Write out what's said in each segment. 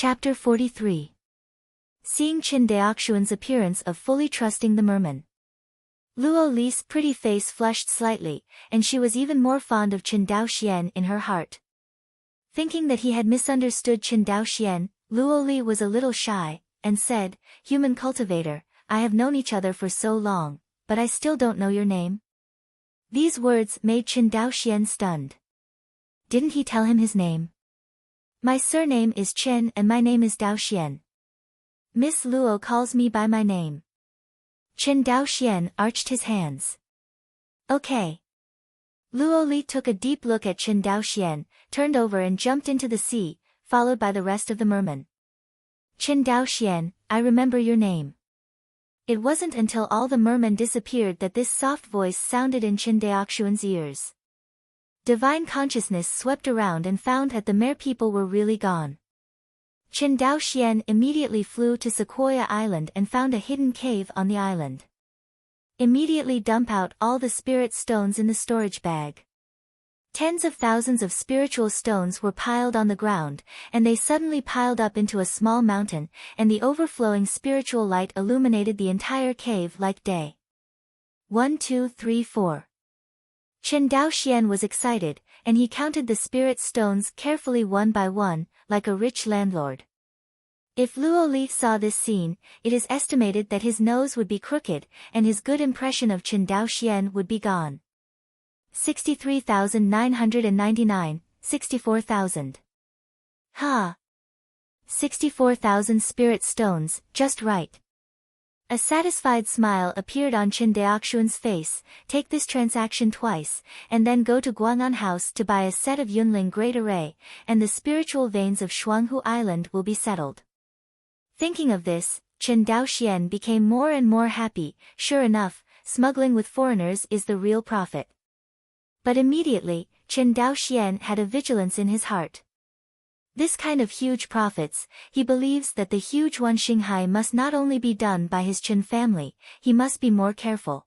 Chapter 43. Seeing Qin Daoxuan's appearance of fully trusting the merman. Luo Li's pretty face flushed slightly, and she was even more fond of Qin Daoxian in her heart. Thinking that he had misunderstood Qin Daoxian, Luo Li was a little shy, and said, "Human cultivator, I have known each other for so long, but I still don't know your name." These words made Qin Daoxian stunned. Didn't he tell him his name? "My surname is Qin and my name is Daoxian. Miss Luo calls me by my name." Qin Daoxian arched his hands. "Okay." Luo Li took a deep look at Qin Daoxian, turned over and jumped into the sea, followed by the rest of the mermen. "Qin Daoxian, I remember your name." It wasn't until all the mermen disappeared that this soft voice sounded in Qin Daoxuan's ears. Divine consciousness swept around and found that the mere people were really gone. Qin Daoxian immediately flew to Sequoia Island and found a hidden cave on the island. Immediately dump out all the spirit stones in the storage bag. Tens of thousands of spiritual stones were piled on the ground, and they suddenly piled up into a small mountain, and the overflowing spiritual light illuminated the entire cave like day. 1 2 3 4. Qin Daoxian was excited, and he counted the spirit stones carefully one by one, like a rich landlord. If Luo Li saw this scene, it is estimated that his nose would be crooked, and his good impression of Qin Daoxian would be gone. 63,999, 64,000. Ha! 64,000 spirit stones, just right. A satisfied smile appeared on Qin Daoxuan's face. "Take this transaction twice, and then go to Guang'an House to buy a set of Yunling Great Array, and the spiritual veins of Shuanghu Island will be settled." Thinking of this, Qin Daoxian became more and more happy. Sure enough, smuggling with foreigners is the real profit. But immediately, Qin Daoxian had a vigilance in his heart. This kind of huge profits, he believes that the huge one Xinghai must not only be done by his Qin family, he must be more careful.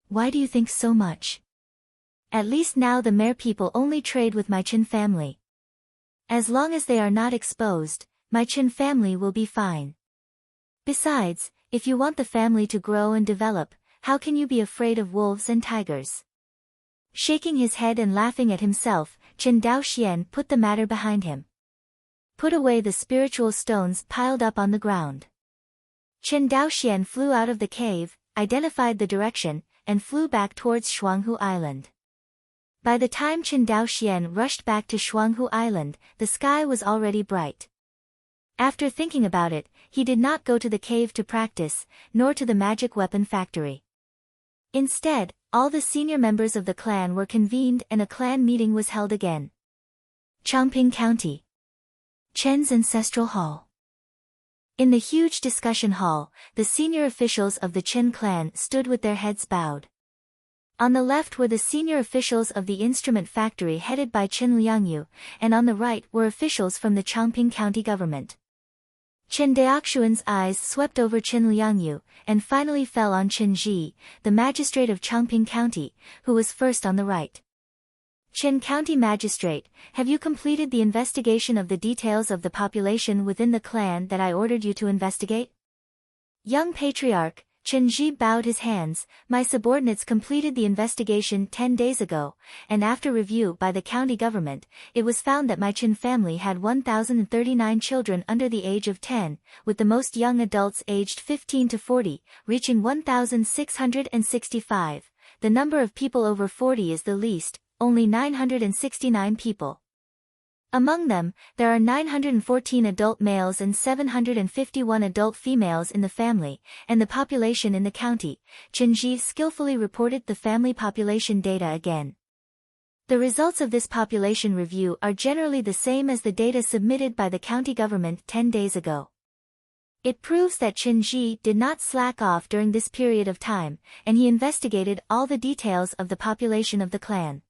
"Why do you think so much?" "At least now the mere people only trade with my Qin family. As long as they are not exposed, my Qin family will be fine. Besides, if you want the family to grow and develop, how can you be afraid of wolves and tigers?" Shaking his head and laughing at himself, Qin Daoxian put the matter behind him. Put away the spiritual stones piled up on the ground. Qin Daoxian flew out of the cave, identified the direction, and flew back towards Shuanghu Island. By the time Qin Daoxian rushed back to Shuanghu Island, the sky was already bright. After thinking about it, he did not go to the cave to practice, nor to the magic weapon factory. Instead, all the senior members of the clan were convened and a clan meeting was held again. Chongping County. Chen's Ancestral Hall. In the huge discussion hall, the senior officials of the Qin clan stood with their heads bowed. On the left were the senior officials of the instrument factory headed by Qin Liangyu, and on the right were officials from the Chongping County government. Qin Daoxuan's eyes swept over Qin Liangyu, and finally fell on Qin Ji, the magistrate of Chongping County, who was first on the right. "Qin County Magistrate, have you completed the investigation of the details of the population within the clan that I ordered you to investigate?" Young Patriarch, Qin Ji bowed his hands. "My subordinates completed the investigation 10 days ago, and after review by the county government, it was found that my Qin family had 1,039 children under the age of 10, with the most young adults aged 15 to 40, reaching 1,665. The number of people over 40 is the least, only 969 people. Among them, there are 914 adult males and 751 adult females in the family, and the population in the county." Qin Ji skillfully reported the family population data again. The results of this population review are generally the same as the data submitted by the county government 10 days ago. It proves that Qin Ji did not slack off during this period of time, and he investigated all the details of the population of the clan.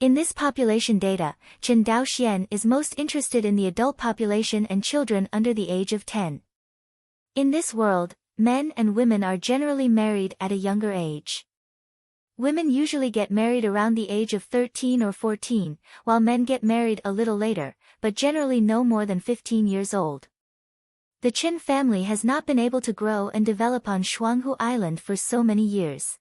In this population data, Qin Daoxian is most interested in the adult population and children under the age of 10. In this world, men and women are generally married at a younger age. Women usually get married around the age of 13 or 14, while men get married a little later, but generally no more than 15 years old. The Qin family has not been able to grow and develop on Shuanghu Island for so many years.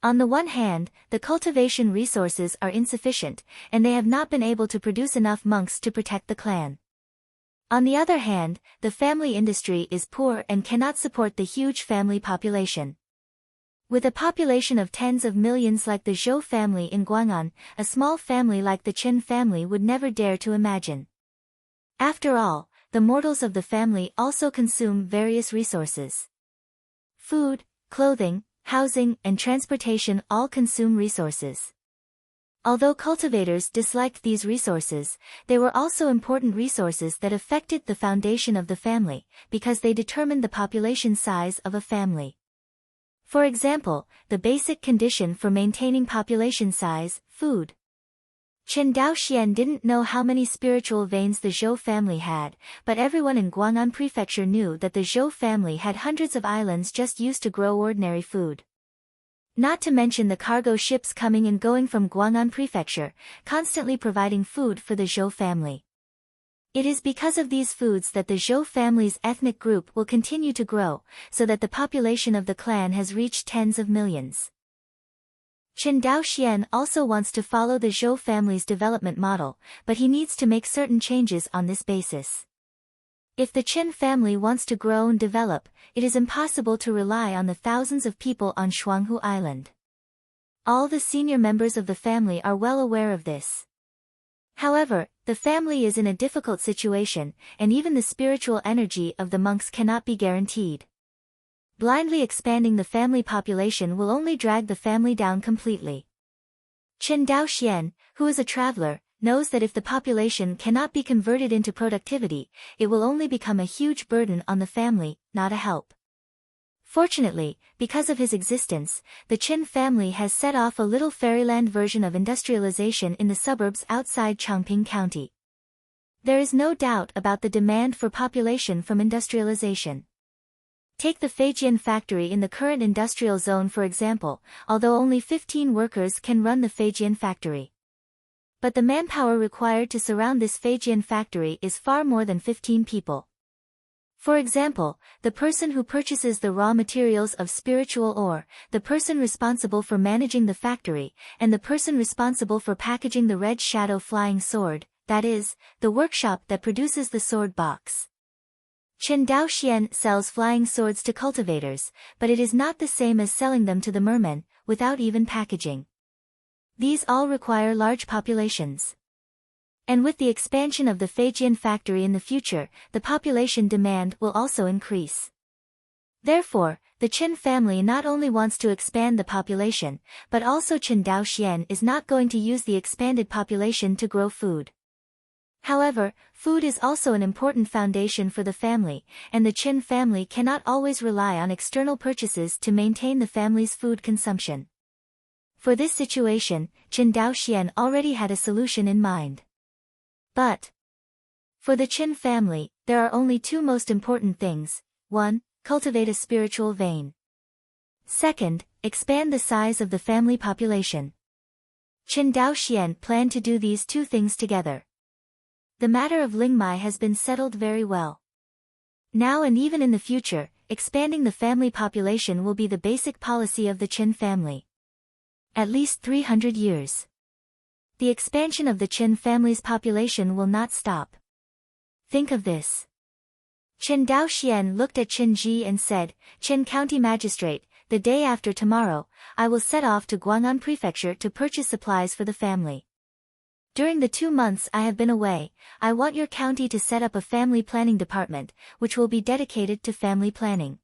On the one hand, the cultivation resources are insufficient, and they have not been able to produce enough monks to protect the clan. On the other hand, the family industry is poor and cannot support the huge family population. With a population of tens of millions like the Zhou family in Guang'an, a small family like the Qin family would never dare to imagine. After all, the mortals of the family also consume various resources. Food, clothing, housing, and transportation all consume resources. Although cultivators disliked these resources, they were also important resources that affected the foundation of the family, because they determined the population size of a family. For example, the basic condition for maintaining population size, food. Chen Daoxian didn't know how many spiritual veins the Zhou family had, but everyone in Guang'an Prefecture knew that the Zhou family had hundreds of islands just used to grow ordinary food. Not to mention the cargo ships coming and going from Guang'an Prefecture, constantly providing food for the Zhou family. It is because of these foods that the Zhou family's ethnic group will continue to grow, so that the population of the clan has reached tens of millions. Chen Daoxian also wants to follow the Zhou family's development model, but he needs to make certain changes on this basis. If the Qin family wants to grow and develop, it is impossible to rely on the thousands of people on Shuanghu Island. All the senior members of the family are well aware of this. However, the family is in a difficult situation, and even the spiritual energy of the monks cannot be guaranteed. Blindly expanding the family population will only drag the family down completely. Chen Daoxian, who is a traveler, knows that if the population cannot be converted into productivity, it will only become a huge burden on the family, not a help. Fortunately, because of his existence, the Qin family has set off a little fairyland version of industrialization in the suburbs outside Chongqing County. There is no doubt about the demand for population from industrialization. Take the Feijian factory in the current industrial zone for example, although only 15 workers can run the Feijian factory. But the manpower required to surround this Feijian factory is far more than 15 people. For example, the person who purchases the raw materials of spiritual ore, the person responsible for managing the factory, and the person responsible for packaging the red shadow flying sword, that is, the workshop that produces the sword box. Chen Daoxian sells flying swords to cultivators, but it is not the same as selling them to the mermen, without even packaging. These all require large populations. And with the expansion of the Feijian factory in the future, the population demand will also increase. Therefore, the Qin family not only wants to expand the population, but also Chen Daoxian is not going to use the expanded population to grow food. However, food is also an important foundation for the family, and the Qin family cannot always rely on external purchases to maintain the family's food consumption. For this situation, Chen Daoxian already had a solution in mind. But for the Qin family, there are only two most important things. 1. Cultivate a spiritual vein. 2. Expand the size of the family population. Chen Daoxian planned to do these two things together. The matter of Lingmai has been settled very well. Now and even in the future, expanding the family population will be the basic policy of the Qin family. At least 300 years. The expansion of the Qin family's population will not stop. Think of this. Chen Daoxian looked at Qin Ji and said, Qin County Magistrate, the day after tomorrow, I will set off to Guang'an Prefecture to purchase supplies for the family. During the 2 months I have been away, I want your county to set up a family planning department, which will be dedicated to family planning.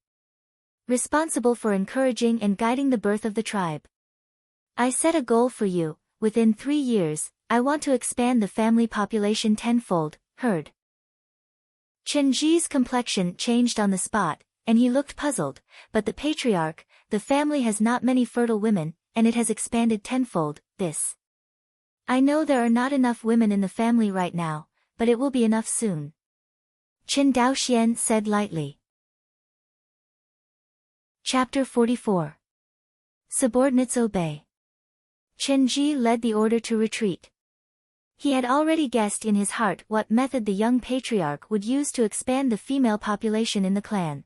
Responsible for encouraging and guiding the birth of the tribe. I set a goal for you, within 3 years, I want to expand the family population tenfold, heard. Chen Ji's complexion changed on the spot, and he looked puzzled, but the patriarch, the family has not many fertile women, and it has expanded tenfold, this. I know there are not enough women in the family right now, but it will be enough soon. Chen Daoxian said lightly. Chapter 44. Subordinates obey. Chen Ji led the order to retreat. He had already guessed in his heart what method the young patriarch would use to expand the female population in the clan.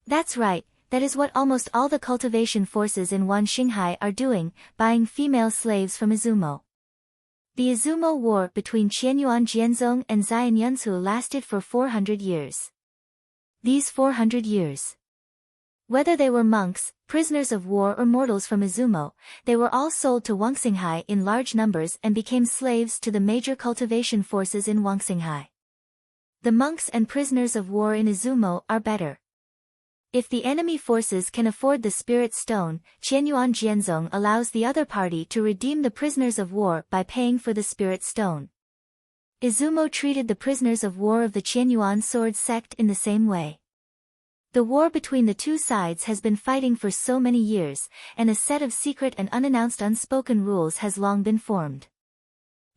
That's right, that is what almost all the cultivation forces in Wan Xinghai are doing, buying female slaves from Izumo. The Izumo War between Qianyuan Jianzong and Xian Yunsu lasted for 400 years. These 400 years. Whether they were monks, prisoners of war or mortals from Izumo, they were all sold to Wangxinghai in large numbers and became slaves to the major cultivation forces in Wangxinghai. The monks and prisoners of war in Izumo are better. If the enemy forces can afford the spirit stone, Qianyuan Jianzong allows the other party to redeem the prisoners of war by paying for the spirit stone. Izumo treated the prisoners of war of the Qianyuan sword sect in the same way. The war between the two sides has been fighting for so many years, and a set of secret and unannounced unspoken rules has long been formed.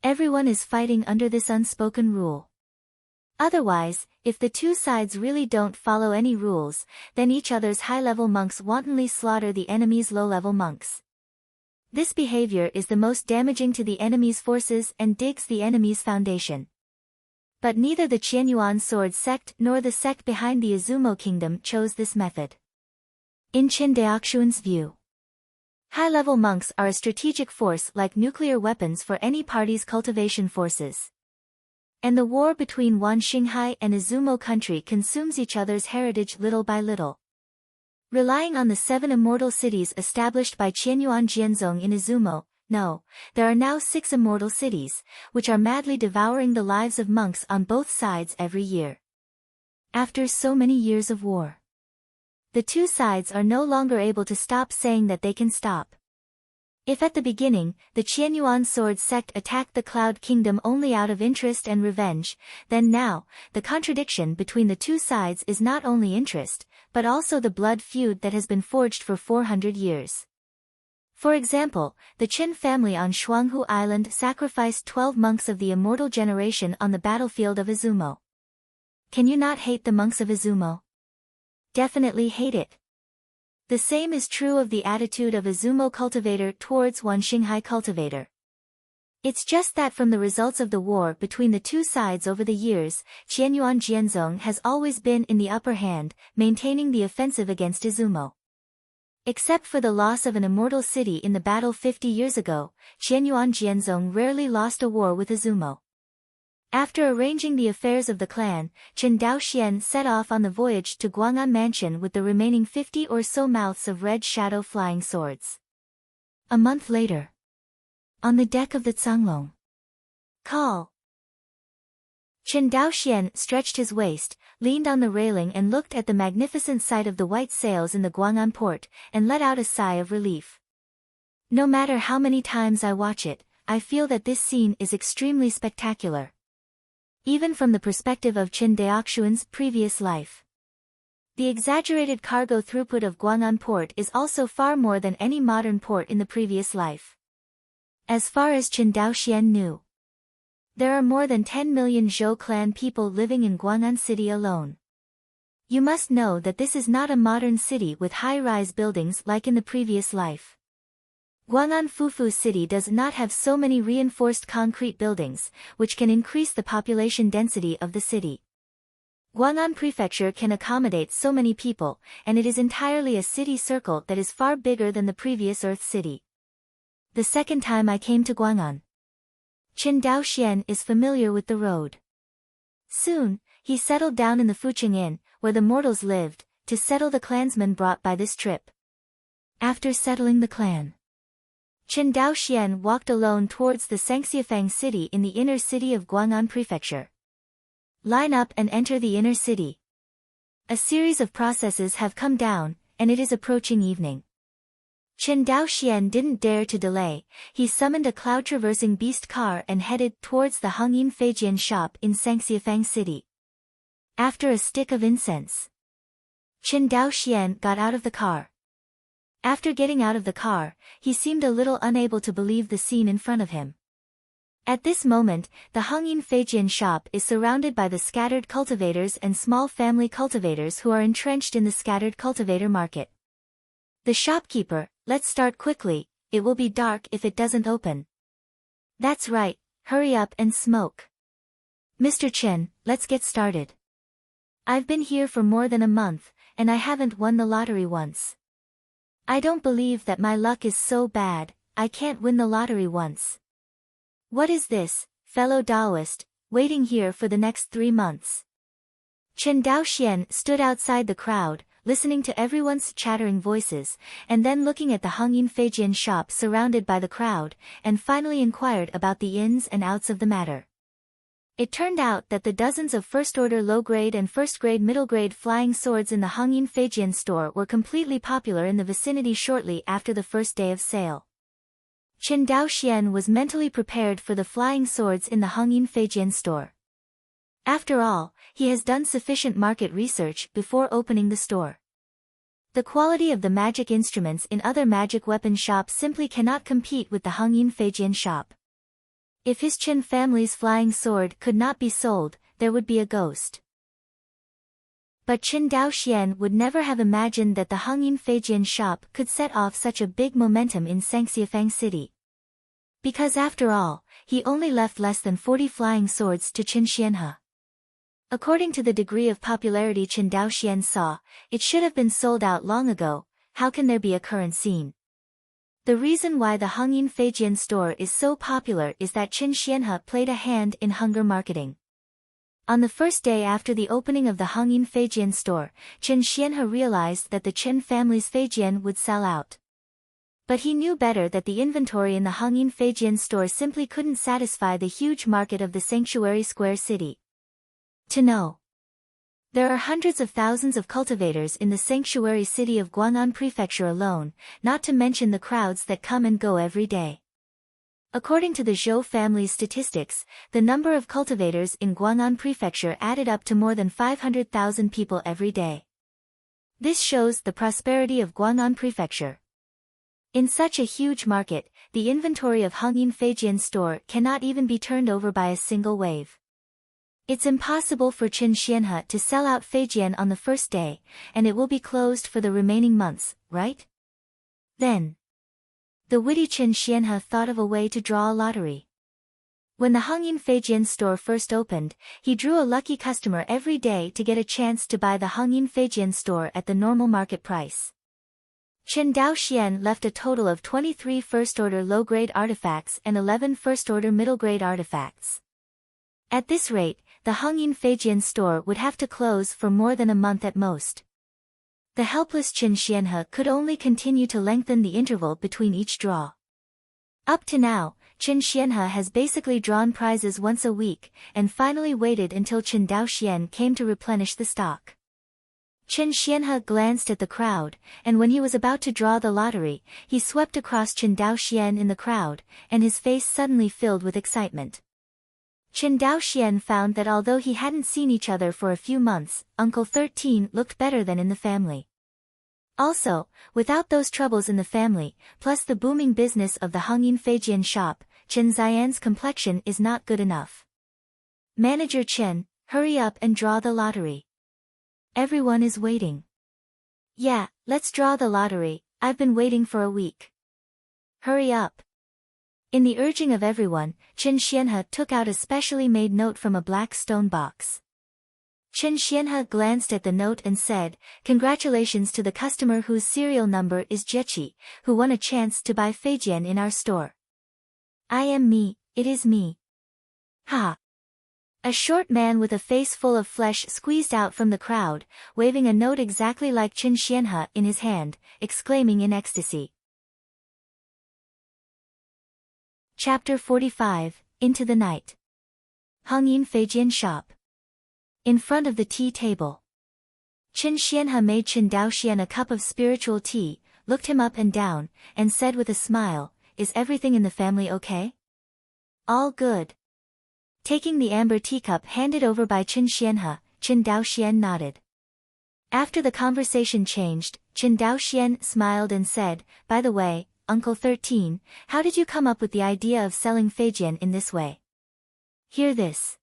Everyone is fighting under this unspoken rule. Otherwise, if the two sides really don't follow any rules, then each other's high-level monks wantonly slaughter the enemy's low-level monks. This behavior is the most damaging to the enemy's forces and digs the enemy's foundation. But neither the Qianyuan sword sect nor the sect behind the Izumo kingdom chose this method. In Qin Daoxuan's view, high-level monks are a strategic force like nuclear weapons for any party's cultivation forces. And the war between Wan Xinghai and Izumo country consumes each other's heritage little by little. Relying on the 7 immortal cities established by Qianyuan Jianzong in Izumo, no, there are now 6 immortal cities, which are madly devouring the lives of monks on both sides every year. After so many years of war, the two sides are no longer able to stop saying that they can stop. If at the beginning, the Qianyuan sword sect attacked the Cloud Kingdom only out of interest and revenge, then now, the contradiction between the two sides is not only interest, but also the blood feud that has been forged for 400 years. For example, the Qin family on Shuanghu Island sacrificed 12 monks of the immortal generation on the battlefield of Izumo. Can you not hate the monks of Izumo? Definitely hate it. The same is true of the attitude of Izumo cultivator towards Wan Xinghai cultivator. It's just that from the results of the war between the two sides over the years, Qianyuan Jianzong has always been in the upper hand, maintaining the offensive against Izumo. Except for the loss of an immortal city in the battle 50 years ago, Qianyuan Jianzong rarely lost a war with Izumo. After arranging the affairs of the clan, Chen Daoxian set off on the voyage to Guang'an Mansion with the remaining 50 or so mouths of red shadow flying swords. A month later, on the deck of the Canglong, call. Chen Daoxian stretched his waist, leaned on the railing and looked at the magnificent sight of the white sails in the Guang'an port, and let out a sigh of relief. No matter how many times I watch it, I feel that this scene is extremely spectacular. Even from the perspective of Qin Daoxuan's previous life. The exaggerated cargo throughput of Guang'an port is also far more than any modern port in the previous life. As far as Chen Daoxian knew, there are more than 10 million Zhou clan people living in Guang'an City alone. You must know that this is not a modern city with high-rise buildings like in the previous life. Guang'an Fufu City does not have so many reinforced concrete buildings, which can increase the population density of the city. Guang'an Prefecture can accommodate so many people, and it is entirely a city circle that is far bigger than the previous Earth city. The second time I came to Guang'an, Chen Daoxian is familiar with the road. Soon, he settled down in the Fuqing Inn, where the mortals lived, to settle the clansmen brought by this trip. After settling the clan, Chen Daoxian walked alone towards the Sangxiafang city in the inner city of Guang'an Prefecture. Line up and enter the inner city. A series of processes have come down, and it is approaching evening. Chen Daoxian didn't dare to delay, he summoned a cloud-traversing beast car and headed towards the Hongyin Feijian shop in Sangxiafang City. After a stick of incense, Chen Daoxian got out of the car. After getting out of the car, he seemed a little unable to believe the scene in front of him. At this moment, the Hongyin Feijian shop is surrounded by the scattered cultivators and small family cultivators who are entrenched in the scattered cultivator market. The shopkeeper, let's start quickly, it will be dark if it doesn't open. That's right, hurry up and smoke. Mr. Chen, let's get started. I've been here for more than a month, and I haven't won the lottery once. I don't believe that my luck is so bad, I can't win the lottery once. What is this, fellow Taoist, waiting here for the next 3 months? Chen Daoxian stood outside the crowd, listening to everyone's chattering voices, and then looking at the Hongyin Feijian shop surrounded by the crowd, and finally inquired about the ins and outs of the matter. It turned out that the dozens of first-order low-grade and first-grade middle-grade flying swords in the Hongyin Feijian store were completely popular in the vicinity shortly after the first day of sale. Chen Daoxian was mentally prepared for the flying swords in the Hongyin Feijian store. After all, he has done sufficient market research before opening the store. The quality of the magic instruments in other magic weapon shops simply cannot compete with the Hongyin Feijian shop. If his Chen family's flying sword could not be sold, there would be a ghost. But Chen Daoxian would never have imagined that the Hongyin Feijian shop could set off such a big momentum in Sangxiafang City. Because after all, he only left less than 40 flying swords to Chen Xianhe. According to the degree of popularity Chen Daoxian saw, it should have been sold out long ago. How can there be a current scene? The reason why the Hongyin Feijian store is so popular is that Chen Xianhe played a hand in hunger marketing. On the first day after the opening of the Hongyin Feijian store, Chen Xianhe realized that the Chen family's Feijian would sell out. But he knew better that the inventory in the Hongyin Feijian store simply couldn't satisfy the huge market of the Sanctuary Square city. To know. There are hundreds of thousands of cultivators in the sanctuary city of Guang'an Prefecture alone, not to mention the crowds that come and go every day. According to the Zhou family's statistics, the number of cultivators in Guang'an Prefecture added up to more than 500,000 people every day. This shows the prosperity of Guang'an Prefecture. In such a huge market, the inventory of Hongyin Feijian store cannot even be turned over by a single wave. It's impossible for Chen Xianhe to sell out Feijian on the first day, and it will be closed for the remaining months, right? Then, the witty Chen Xianhe thought of a way to draw a lottery. When the Hongyin Feijian store first opened, he drew a lucky customer every day to get a chance to buy the Hongyin Feijian store at the normal market price. Chen Daoxian left a total of 23 first-order low-grade artifacts and 11 first-order middle-grade artifacts. At this rate, the Hongyin Feijian store would have to close for more than a month at most. The helpless Chen Xianhe could only continue to lengthen the interval between each draw. Up to now, Chen Xianhe has basically drawn prizes once a week, and finally waited until Chen Daoxian came to replenish the stock. Chen Xianhe glanced at the crowd, and when he was about to draw the lottery, he swept across Chen Daoxian in the crowd, and his face suddenly filled with excitement. Chen Daoxian found that although he hadn't seen each other for a few months, Uncle 13 looked better than in the family. Also, without those troubles in the family, plus the booming business of the Hongyin Feijian shop, Chen Xian's complexion is not good enough. Manager Chen, hurry up and draw the lottery. Everyone is waiting. Yeah, let's draw the lottery, I've been waiting for a week. Hurry up. In the urging of everyone, Chen Xianhe took out a specially made note from a black stone box. Chen Xianhe glanced at the note and said, "Congratulations to the customer whose serial number is Jieqi, who won a chance to buy Feijian in our store. I am me, it is me." Ha! A short man with a face full of flesh squeezed out from the crowd, waving a note exactly like Chen Xianhe in his hand, exclaiming in ecstasy. Chapter 45, Into the Night. Hongyin Feijian Shop. In front of the tea table. Chen Xianhe made Chen Daoxian a cup of spiritual tea, looked him up and down, and said with a smile, "Is everything in the family okay?" "All good." Taking the amber teacup handed over by Chen Xianhe, Chen Daoxian nodded. After the conversation changed, Chen Daoxian smiled and said, "By the way, Uncle 13, how did you come up with the idea of selling Feijian in this way?" "Hear this."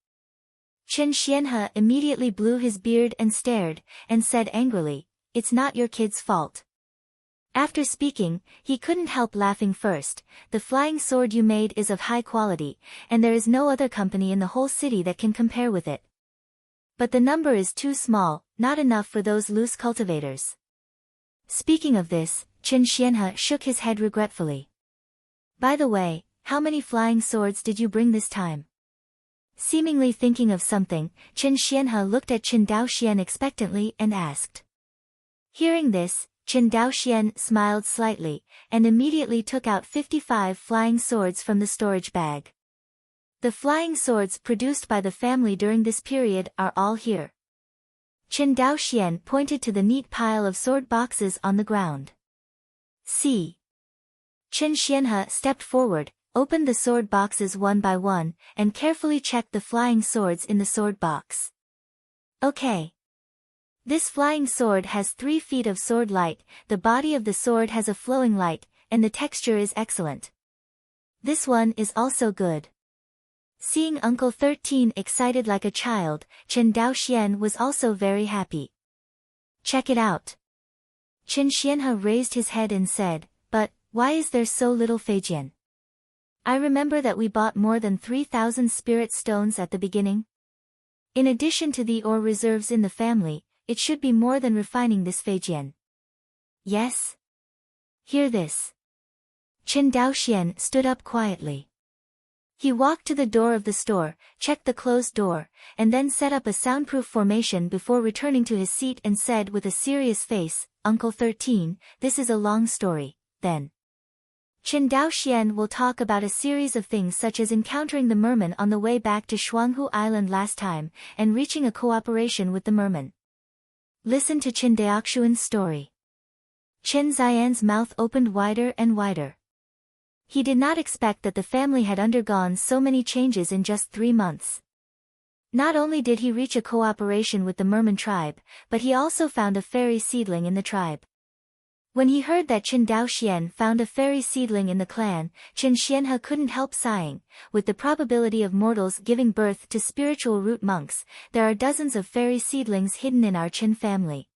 Chen Xianhe immediately blew his beard and stared, and said angrily, "It's not your kid's fault. After speaking, he couldn't help laughing first. The flying sword you made is of high quality, and there is no other company in the whole city that can compare with it. But the number is too small, not enough for those loose cultivators. Speaking of this, Qin Xianhe shook his head regretfully. By the way, how many flying swords did you bring this time? Seemingly thinking of something, Qin Xianhe looked at Qin Daoxian expectantly and asked. Hearing this, Qin Daoxian smiled slightly, and immediately took out 55 flying swords from the storage bag. The flying swords produced by the family during this period are all here. Qin Daoxian pointed to the neat pile of sword boxes on the ground. See. Qin Xianhe stepped forward, opened the sword boxes one by one, and carefully checked the flying swords in the sword box. Okay. This flying sword has 3 feet of sword light, the body of the sword has a flowing light, and the texture is excellent. This one is also good. Seeing Uncle 13 excited like a child, Qin Daoxian was also very happy. Check it out. Qin Xianhe raised his head and said, but, why is there so little Feijian? I remember that we bought more than 3,000 spirit stones at the beginning. In addition to the ore reserves in the family, it should be more than refining this Feijian. Yes? Hear this. Qin Daoxian stood up quietly. He walked to the door of the store, checked the closed door, and then set up a soundproof formation before returning to his seat and said with a serious face, Uncle 13, this is a long story, then. Qin Daoxian will talk about a series of things such as encountering the merman on the way back to Shuanghu Island last time, and reaching a cooperation with the merman. Listen to Qin Daoxian's story. Qin Ziyan's mouth opened wider and wider. He did not expect that the family had undergone so many changes in just 3 months. Not only did he reach a cooperation with the merman tribe, but he also found a fairy seedling in the tribe. When he heard that Qin Daoxian found a fairy seedling in the clan, Qin Xianhe couldn't help sighing. With the probability of mortals giving birth to spiritual root monks, there are dozens of fairy seedlings hidden in our Qin family.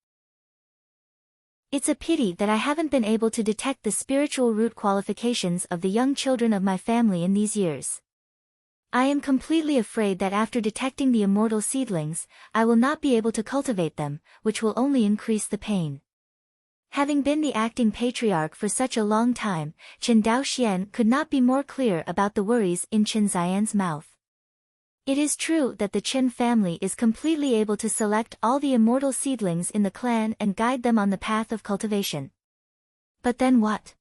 It's a pity that I haven't been able to detect the spiritual root qualifications of the young children of my family in these years. I am completely afraid that after detecting the immortal seedlings, I will not be able to cultivate them, which will only increase the pain. Having been the acting patriarch for such a long time, Qin Daoxian could not be more clear about the worries in Qin Ziyan's mouth. It is true that the Qin family is completely able to select all the immortal seedlings in the clan and guide them on the path of cultivation. But then what?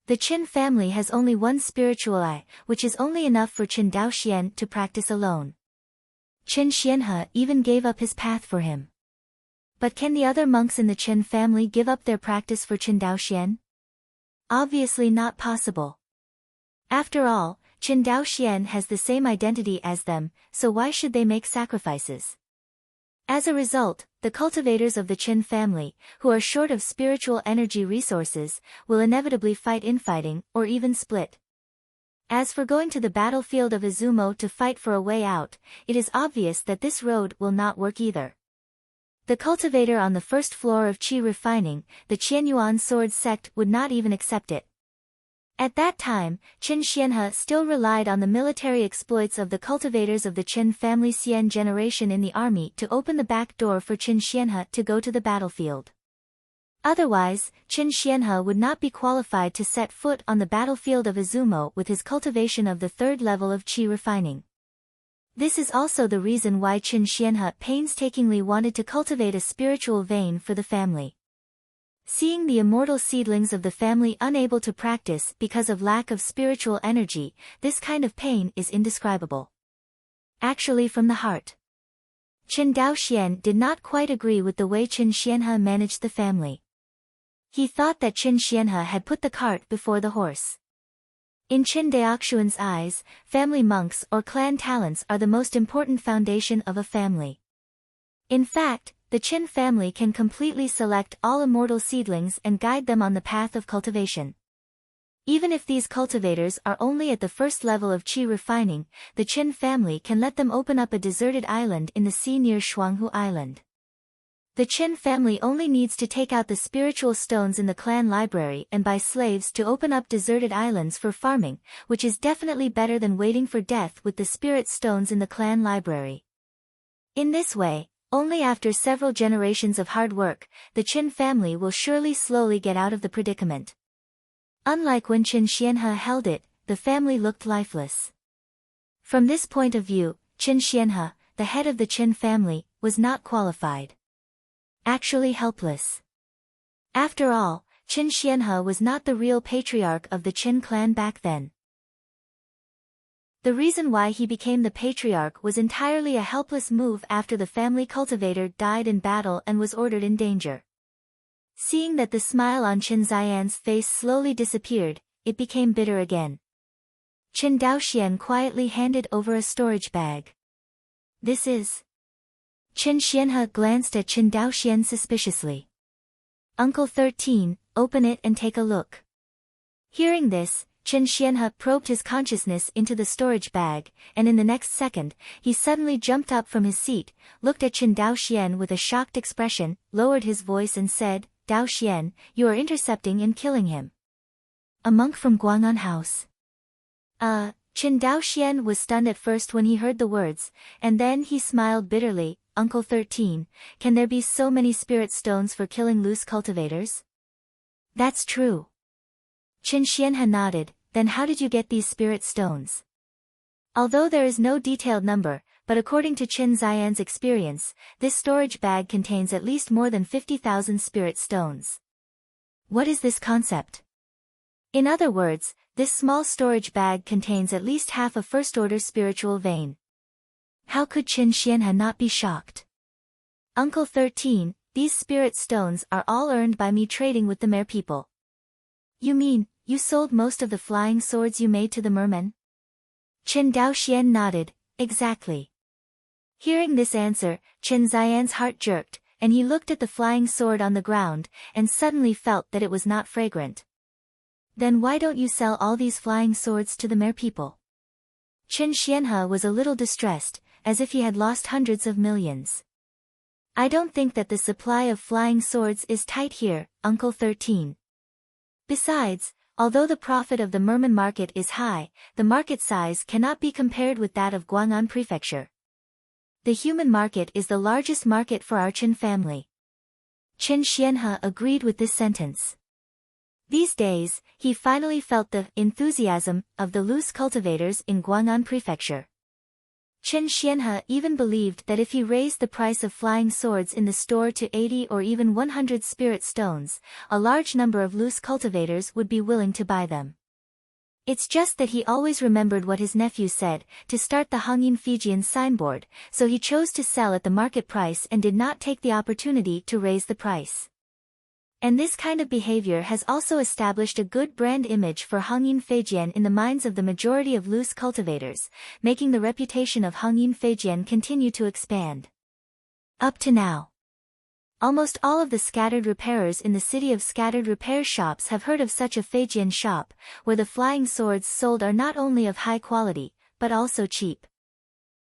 The Qin family has only one spiritual eye, which is only enough for Qin Daoxian to practice alone. Qin Xianhe even gave up his path for him. But can the other monks in the Qin family give up their practice for Qin Daoxian? Obviously not possible. After all, Qin Daoxian has the same identity as them, so why should they make sacrifices? As a result, the cultivators of the Qin family, who are short of spiritual energy resources, will inevitably fight infighting, or even split. As for going to the battlefield of Izumo to fight for a way out, it is obvious that this road will not work either. The cultivator on the first floor of Qi refining, the Qianyuan sword sect, would not even accept it. At that time, Qin Xianhe still relied on the military exploits of the cultivators of the Qin family Xian generation in the army to open the back door for Qin Xianhe to go to the battlefield. Otherwise, Qin Xianhe would not be qualified to set foot on the battlefield of Izumo with his cultivation of the 3rd level of Qi refining. This is also the reason why Qin Xianhe painstakingly wanted to cultivate a spiritual vein for the family. Seeing the immortal seedlings of the family unable to practice because of lack of spiritual energy, this kind of pain is indescribable. Actually from the heart. Qin Daoxian did not quite agree with the way Qin Xianhe managed the family. He thought that Qin Xianhe had put the cart before the horse. In Qin Daoxian's eyes, family monks or clan talents are the most important foundation of a family. In fact, the Qin family can completely select all immortal seedlings and guide them on the path of cultivation. Even if these cultivators are only at the 1st level of Qi refining, the Qin family can let them open up a deserted island in the sea near Shuanghu Island. The Qin family only needs to take out the spiritual stones in the clan library and buy slaves to open up deserted islands for farming, which is definitely better than waiting for death with the spirit stones in the clan library. In this way, only after several generations of hard work, the Qin family will surely slowly get out of the predicament. Unlike when Qin Xianhe held it, the family looked lifeless. From this point of view, Qin Xianhe, the head of the Qin family, was not qualified. Actually helpless. After all, Qin Xianhe was not the real patriarch of the Qin clan back then. The reason why he became the patriarch was entirely a helpless move after the family cultivator died in battle and was ordered in danger. Seeing that the smile on Qin Ziyan's face slowly disappeared, it became bitter again. Qin Daoxian quietly handed over a storage bag. This is... Qin Xianhe glanced at Qin Daoxian suspiciously. Uncle 13, open it and take a look. Hearing this, Qin Xianhe probed his consciousness into the storage bag, and in the next second, he suddenly jumped up from his seat, looked at Qin Daoxian with a shocked expression, lowered his voice and said, Daoxian, you are intercepting and killing him. A monk from Guang'an House. Qin Daoxian was stunned at first when he heard the words, and then he smiled bitterly. Uncle 13, can there be so many spirit stones for killing loose cultivators? That's true. Qin Xianhe nodded, then how did you get these spirit stones? Although there is no detailed number, but according to Qin Ziyan's experience, this storage bag contains at least more than 50,000 spirit stones. What is this concept? In other words, this small storage bag contains at least half a first-order spiritual vein. How could Qin Xianhe not be shocked? Uncle 13, these spirit stones are all earned by me trading with the Mer people. You mean, you sold most of the flying swords you made to the mermen? Qin Daoxian nodded, exactly. Hearing this answer, Qin Ziyan's heart jerked, and he looked at the flying sword on the ground, and suddenly felt that it was not fragrant. Then why don't you sell all these flying swords to the Mer people? Qin Xianhe was a little distressed, as if he had lost hundreds of millions. I don't think that the supply of flying swords is tight here, Uncle 13. Besides, although the profit of the merman market is high, the market size cannot be compared with that of Guang'an Prefecture. The human market is the largest market for our Qin family. Qin Xianhe agreed with this sentence. These days, he finally felt the enthusiasm of the loose cultivators in Guang'an Prefecture. Qin Xianhe even believed that if he raised the price of flying swords in the store to 80 or even 100 spirit stones, a large number of loose cultivators would be willing to buy them. It's just that he always remembered what his nephew said, to start the Hongyin Fijian signboard, so he chose to sell at the market price and did not take the opportunity to raise the price. And this kind of behavior has also established a good brand image for Hongyin Fijian in the minds of the majority of loose cultivators, making the reputation of Hongyin Fijian continue to expand. Up to now, almost all of the scattered repairers in the city of scattered repair shops have heard of such a Fijian shop, where the flying swords sold are not only of high quality, but also cheap.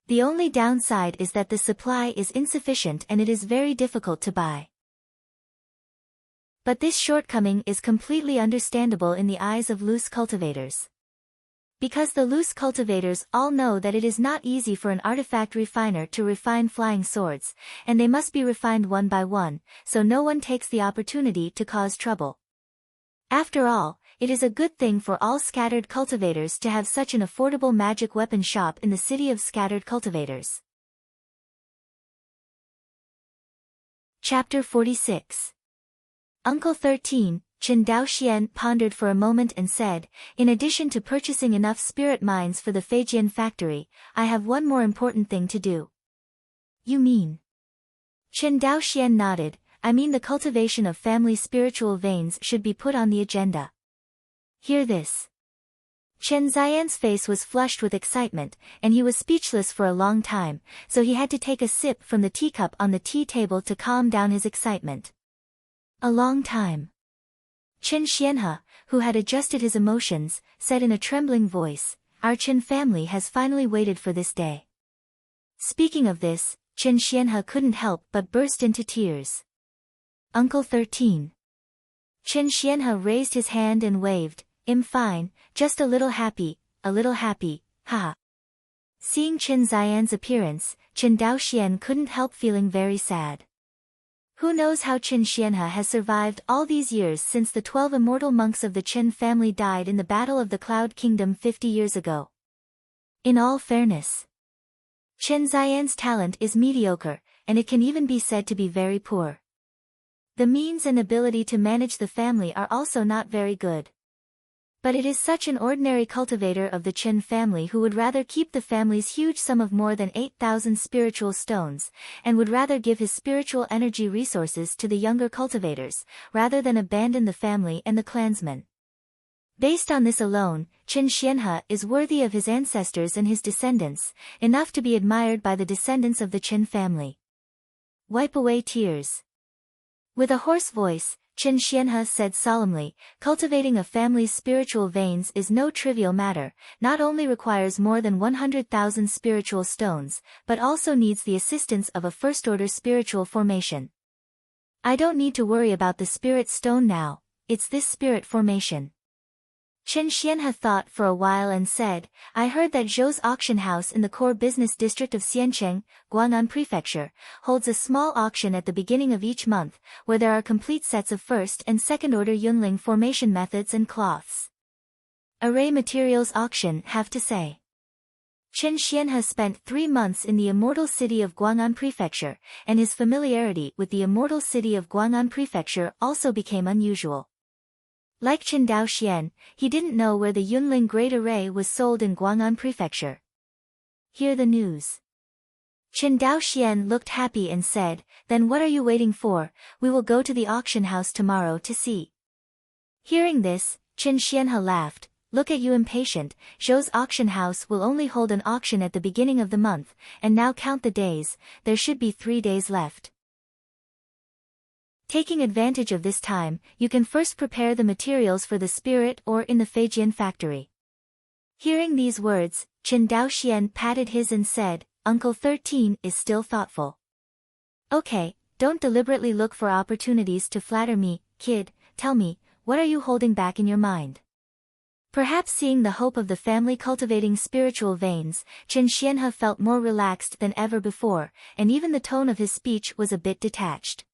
The only downside is that the supply is insufficient and it is very difficult to buy. But this shortcoming is completely understandable in the eyes of loose cultivators. Because the loose cultivators all know that it is not easy for an artifact refiner to refine flying swords, and they must be refined one by one, so no one takes the opportunity to cause trouble. After all, it is a good thing for all scattered cultivators to have such an affordable magic weapon shop in the city of scattered cultivators. Chapter 46. Uncle 13, Qin Daoxian pondered for a moment and said, in addition to purchasing enough spirit mines for the Fijian factory, I have one more important thing to do. You mean? Qin Daoxian nodded, I mean the cultivation of family spiritual veins should be put on the agenda. Hear this. Qin Ziyan's face was flushed with excitement, and he was speechless for a long time, so he had to take a sip from the teacup on the tea table to calm down his excitement. A long time. Qin Xianhe, who had adjusted his emotions, said in a trembling voice, our Qin family has finally waited for this day. Speaking of this, Chen Xianhe couldn't help but burst into tears. Uncle 13. Chen Xianhe raised his hand and waved, "I'm fine, just a little happy, haha." Seeing Chen Xian's appearance, Chen Daoxian couldn't help feeling very sad. Who knows how Chen Xianhe has survived all these years since the 12 immortal monks of the Chen family died in the Battle of the Cloud Kingdom 50 years ago. In all fairness, Chen Xian's talent is mediocre, and it can even be said to be very poor. The means and ability to manage the family are also not very good. But it is such an ordinary cultivator of the Chen family who would rather keep the family's huge sum of more than 8,000 spiritual stones, and would rather give his spiritual energy resources to the younger cultivators, rather than abandon the family and the clansmen. Based on this alone, Chen Xianhe is worthy of his ancestors and his descendants, enough to be admired by the descendants of the Chen family. Wipe away tears. With a hoarse voice, Chen Xianhe said solemnly, cultivating a family's spiritual veins is no trivial matter, not only requires more than 100,000 spiritual stones, but also needs the assistance of a first-order spiritual formation. I don't need to worry about the spirit stone now, it's this spirit formation. Chen Xianhe thought for a while and said, I heard that Zhou's auction house in the core business district of Xiancheng, Guang'an Prefecture, holds a small auction at the beginning of each month, where there are complete sets of first and second-order Yunling formation methods and cloths. Array materials auction, have to say. Chen Xianhe spent 3 months in the immortal city of Guang'an Prefecture, and his familiarity with the immortal city of Guang'an Prefecture also became unusual. Like Chen Daoxian, he didn't know where the Yunling Great Array was sold in Guang'an Prefecture. Hear the news. Chen Daoxian looked happy and said, then what are you waiting for? We will go to the auction house tomorrow to see. Hearing this, Chen Xianhe laughed, look at you impatient, Zhou's auction house will only hold an auction at the beginning of the month, and now count the days, there should be 3 days left. Taking advantage of this time, you can first prepare the materials for the spirit ore in the Feijian factory. Hearing these words, Chen Daoxian patted his and said, Uncle 13 is still thoughtful. Okay, don't deliberately look for opportunities to flatter me, kid, tell me, what are you holding back in your mind? Perhaps seeing the hope of the family cultivating spiritual veins, Chen Xianhe felt more relaxed than ever before, and even the tone of his speech was a bit detached.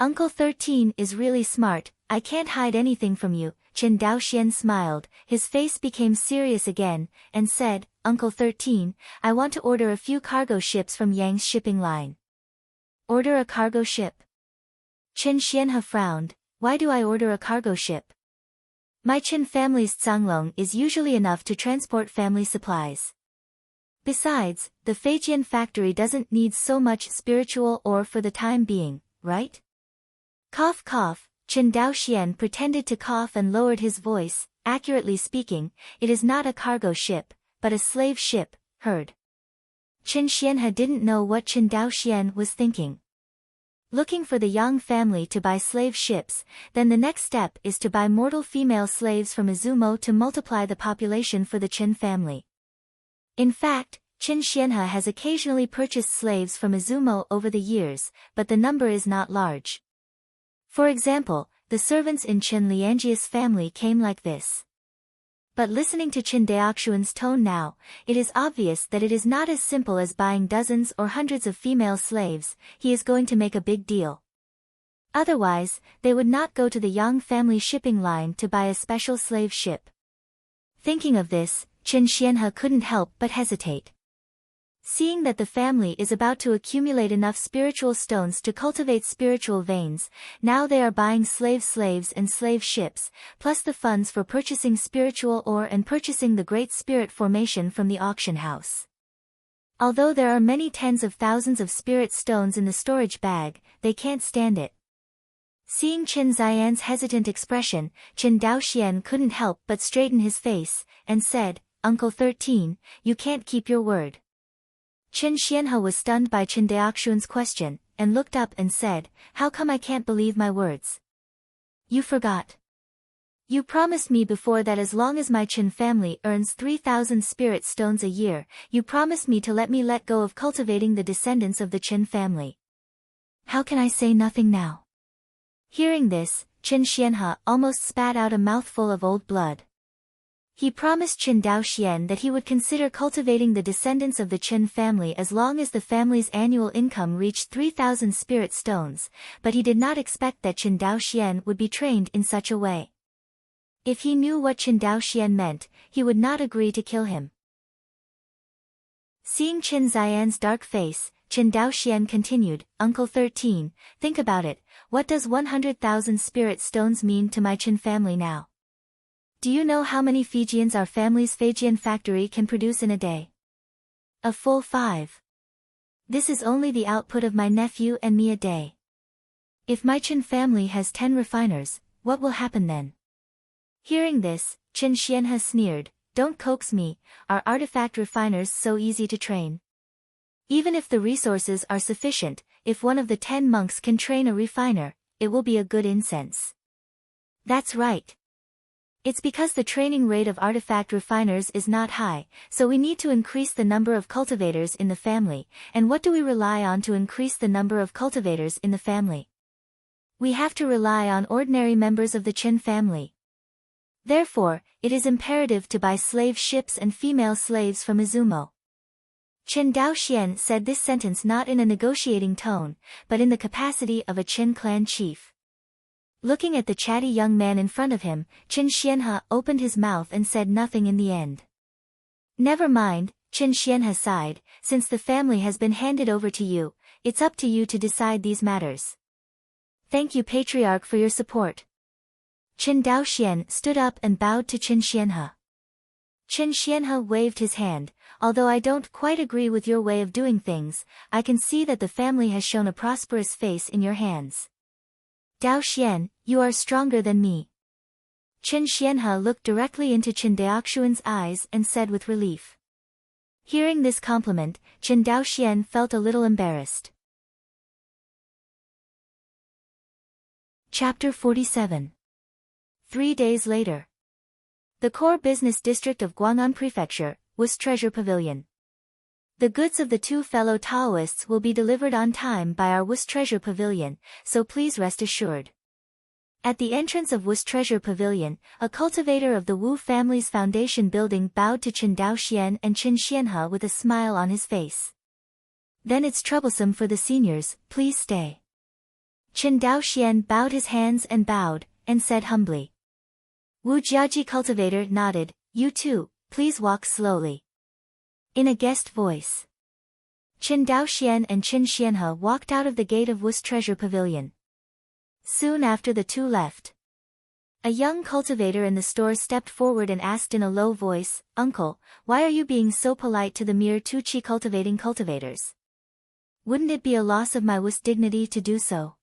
Uncle 13 is really smart, I can't hide anything from you, Chen Daoxian smiled, his face became serious again, and said, Uncle 13, I want to order a few cargo ships from Yang's shipping line. Order a cargo ship? Chen Xianhe frowned, why do I order a cargo ship? My Chen family's Zanglong is usually enough to transport family supplies. Besides, the Feijian factory doesn't need so much spiritual ore for the time being, right? Cough cough, Chen Daoxian pretended to cough and lowered his voice, accurately speaking, it is not a cargo ship, but a slave ship, heard. Chen Xianhe didn't know what Chen Daoxian was thinking. Looking for the Yang family to buy slave ships, then the next step is to buy mortal female slaves from Izumo to multiply the population for the Chen family. In fact, Chen Xianhe has occasionally purchased slaves from Izumo over the years, but the number is not large. For example, the servants in Chen Liangjia's family came like this. But listening to Chen Daoxuan's tone now, it is obvious that it is not as simple as buying dozens or hundreds of female slaves, he is going to make a big deal. Otherwise, they would not go to the Yang family shipping line to buy a special slave ship. Thinking of this, Chen Xianhe couldn't help but hesitate. Seeing that the family is about to accumulate enough spiritual stones to cultivate spiritual veins, now they are buying slaves and slave ships, plus the funds for purchasing spiritual ore and purchasing the Great Spirit formation from the auction house. Although there are many tens of thousands of spirit stones in the storage bag, they can't stand it. Seeing Chen Xian's hesitant expression, Chen Daoxian couldn't help but straighten his face, and said, Uncle 13, you can't keep your word. Chen Xianhe was stunned by Chen Daoxuan's question, and looked up and said, how come I can't believe my words? You forgot. You promised me before that as long as my Chen family earns 3,000 spirit stones a year, you promised me to let me let go of cultivating the descendants of the Chen family. How can I say nothing now? Hearing this, Qin Xianhe almost spat out a mouthful of old blood. He promised Qin Daoxian that he would consider cultivating the descendants of the Qin family as long as the family's annual income reached 3,000 spirit stones, but he did not expect that Qin Daoxian would be trained in such a way. If he knew what Qin Daoxian meant, he would not agree to kill him. Seeing Qin Xian's dark face, Qin Daoxian continued, Uncle 13, think about it, what does 100,000 spirit stones mean to my Qin family now? Do you know how many Fijians our family's Fijian factory can produce in a day? A full 5. This is only the output of my nephew and me a day. If my Qin family has 10 refiners, what will happen then? Hearing this, Qin Xianhe sneered, don't coax me, are artifact refiners so easy to train? Even if the resources are sufficient, if one of the 10 monks can train a refiner, it will be a good incense. That's right. It's because the training rate of artifact refiners is not high, so we need to increase the number of cultivators in the family, and what do we rely on to increase the number of cultivators in the family? We have to rely on ordinary members of the Qin family. Therefore, it is imperative to buy slave ships and female slaves from Izumo. Qin Daoxian said this sentence not in a negotiating tone, but in the capacity of a Qin clan chief. Looking at the chatty young man in front of him, Qin Xianhe opened his mouth and said nothing in the end. Never mind, Qin Xianhe sighed, since the family has been handed over to you, it's up to you to decide these matters. Thank you Patriarch for your support. Qin Daoxian stood up and bowed to Qin Xianhe. Qin Xianhe waved his hand, although I don't quite agree with your way of doing things, I can see that the family has shown a prosperous face in your hands. Daoxian, you are stronger than me. Qin Xianhe looked directly into Qin Daoxuan's eyes and said with relief. Hearing this compliment, Qin Daoxian felt a little embarrassed. Chapter 47. 3 days later. The core business district of Guang'an Prefecture was Treasure Pavilion. The goods of the 2 fellow Taoists will be delivered on time by our Wus Treasure Pavilion, so please rest assured. At the entrance of Wus Treasure Pavilion, a cultivator of the Wu family's foundation building bowed to Qin Daoxian and Qin Xianhe with a smile on his face. Then it's troublesome for the seniors, please stay. Qin Daoxian bowed his hands and bowed, and said humbly. Wu Jiaji cultivator nodded, you too, please walk slowly. In a guest voice. Qin Daoxian and Qin Xianhe walked out of the gate of Wus Treasure Pavilion. Soon after the two left. A young cultivator in the store stepped forward and asked in a low voice, Uncle, why are you being so polite to the mere 2 chi cultivating cultivators? Wouldn't it be a loss of my Wus dignity to do so?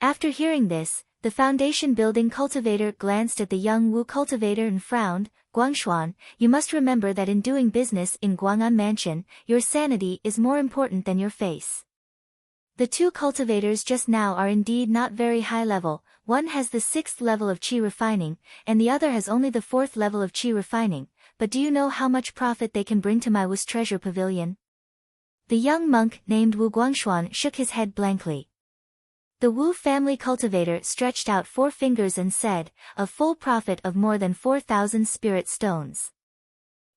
After hearing this, the foundation building cultivator glanced at the young Wu cultivator and frowned, Guangshuan, you must remember that in doing business in Guang'an Mansion, your sanity is more important than your face. The 2 cultivators just now are indeed not very high level, one has the 6th level of qi refining, and the other has only the 4th level of qi refining, but do you know how much profit they can bring to my Wus Treasure Pavilion? The young monk named Wu Guangshuan shook his head blankly. The Wu family cultivator stretched out 4 fingers and said, a full profit of more than 4,000 spirit stones.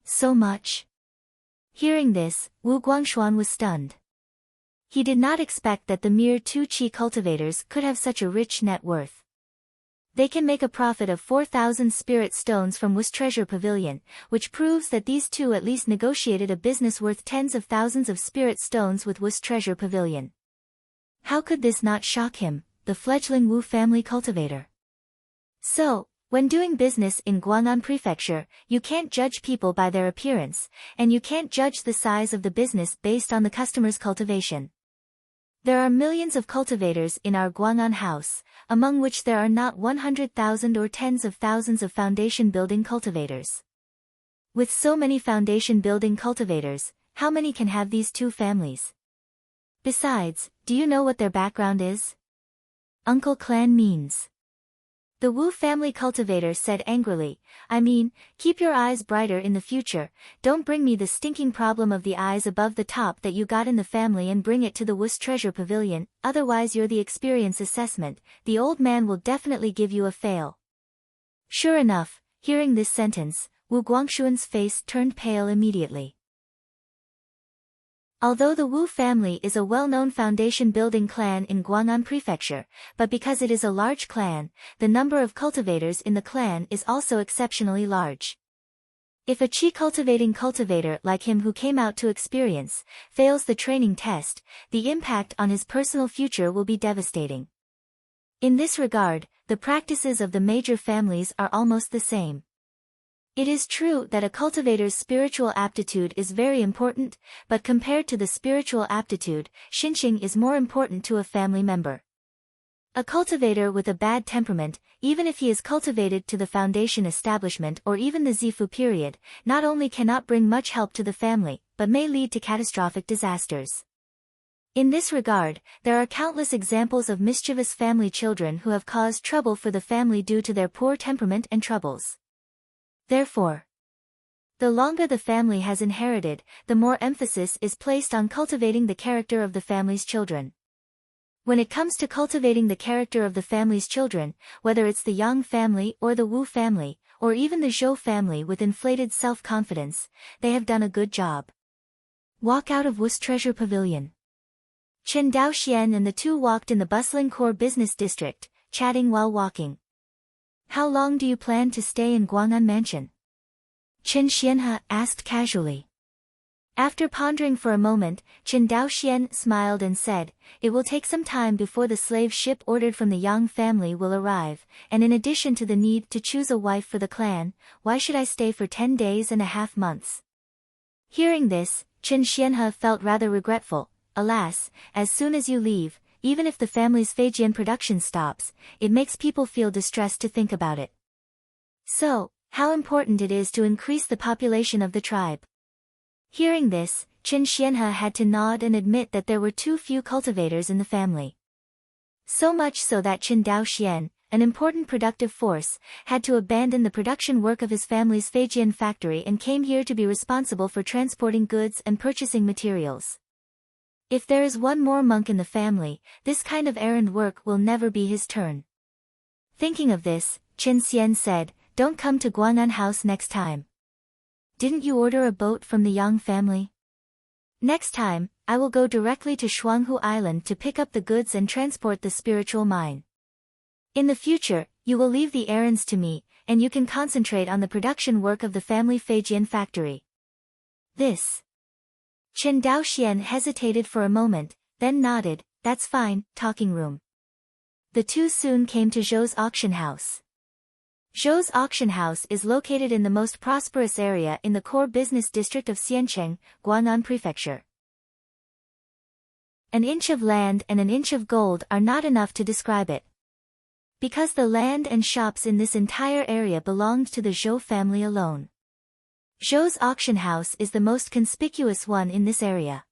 So much? Hearing this, Wu Guangshuan was stunned. He did not expect that the mere 2 chi cultivators could have such a rich net worth. They can make a profit of 4,000 spirit stones from Wus Treasure Pavilion, which proves that these 2 at least negotiated a business worth tens of thousands of spirit stones with Wus Treasure Pavilion. How could this not shock him, the fledgling Wu family cultivator? So, when doing business in Guang'an Prefecture, you can't judge people by their appearance, and you can't judge the size of the business based on the customer's cultivation. There are millions of cultivators in our Guang'an house, among which there are not 100,000 or tens of thousands of foundation building cultivators. With so many foundation building cultivators, how many can have these 2 families? Besides, do you know what their background is? Uncle clan means. The Wu family cultivator said angrily, I mean, keep your eyes brighter in the future, don't bring me the stinking problem of the eyes above the top that you got in the family and bring it to the Wu's treasure pavilion, otherwise you're the experience assessment, the old man will definitely give you a fail. Sure enough, hearing this sentence, Wu Guangxuan's face turned pale immediately. Although the Wu family is a well-known foundation-building clan in Guang'an Prefecture, but because it is a large clan, the number of cultivators in the clan is also exceptionally large. If a chi-cultivating cultivator like him who came out to experience, fails the training test, the impact on his personal future will be devastating. In this regard, the practices of the major families are almost the same. It is true that a cultivator's spiritual aptitude is very important, but compared to the spiritual aptitude, Xinxing is more important to a family member. A cultivator with a bad temperament, even if he is cultivated to the foundation establishment or even the Zifu period, not only cannot bring much help to the family, but may lead to catastrophic disasters. In this regard, there are countless examples of mischievous family children who have caused trouble for the family due to their poor temperament and troubles. Therefore, the longer the family has inherited, the more emphasis is placed on cultivating the character of the family's children. When it comes to cultivating the character of the family's children, whether it's the Yang family or the Wu family, or even the Zhou family with inflated self-confidence, they have done a good job. Walk out of Wu's treasure pavilion. Chen Daoxian and the two walked in the bustling core business district, chatting while walking. How long do you plan to stay in Guang'an Mansion? Chen Xianhe asked casually. After pondering for a moment, Chen Daoxian smiled and said, it will take some time before the slave ship ordered from the Yang family will arrive, and in addition to the need to choose a wife for the clan, why should I stay for 10 days and a half months? Hearing this, Chen Xianhe felt rather regretful. Alas, as soon as you leave, even if the family's Feijian production stops, it makes people feel distressed to think about it. So, how important it is to increase the population of the tribe. Hearing this, Chen Xianhe had to nod and admit that there were too few cultivators in the family. So much so that Chen Daoxian, an important productive force, had to abandon the production work of his family's Feijian factory and came here to be responsible for transporting goods and purchasing materials. If there is one more monk in the family, this kind of errand work will never be his turn. Thinking of this, Chen Xian said, don't come to Guang'an House next time. Didn't you order a boat from the Yang family? Next time, I will go directly to Shuanghu Island to pick up the goods and transport the spiritual mine. In the future, you will leave the errands to me, and you can concentrate on the production work of the family Feijian factory. This. Chen Daoxian hesitated for a moment, then nodded, that's fine, talking room. The two soon came to Zhou's auction house. Zhou's auction house is located in the most prosperous area in the core business district of Xiancheng, Guang'an Prefecture. An inch of land and an inch of gold are not enough to describe it. Because the land and shops in this entire area belonged to the Zhou family alone. Zhou's auction house is the most conspicuous one in this area.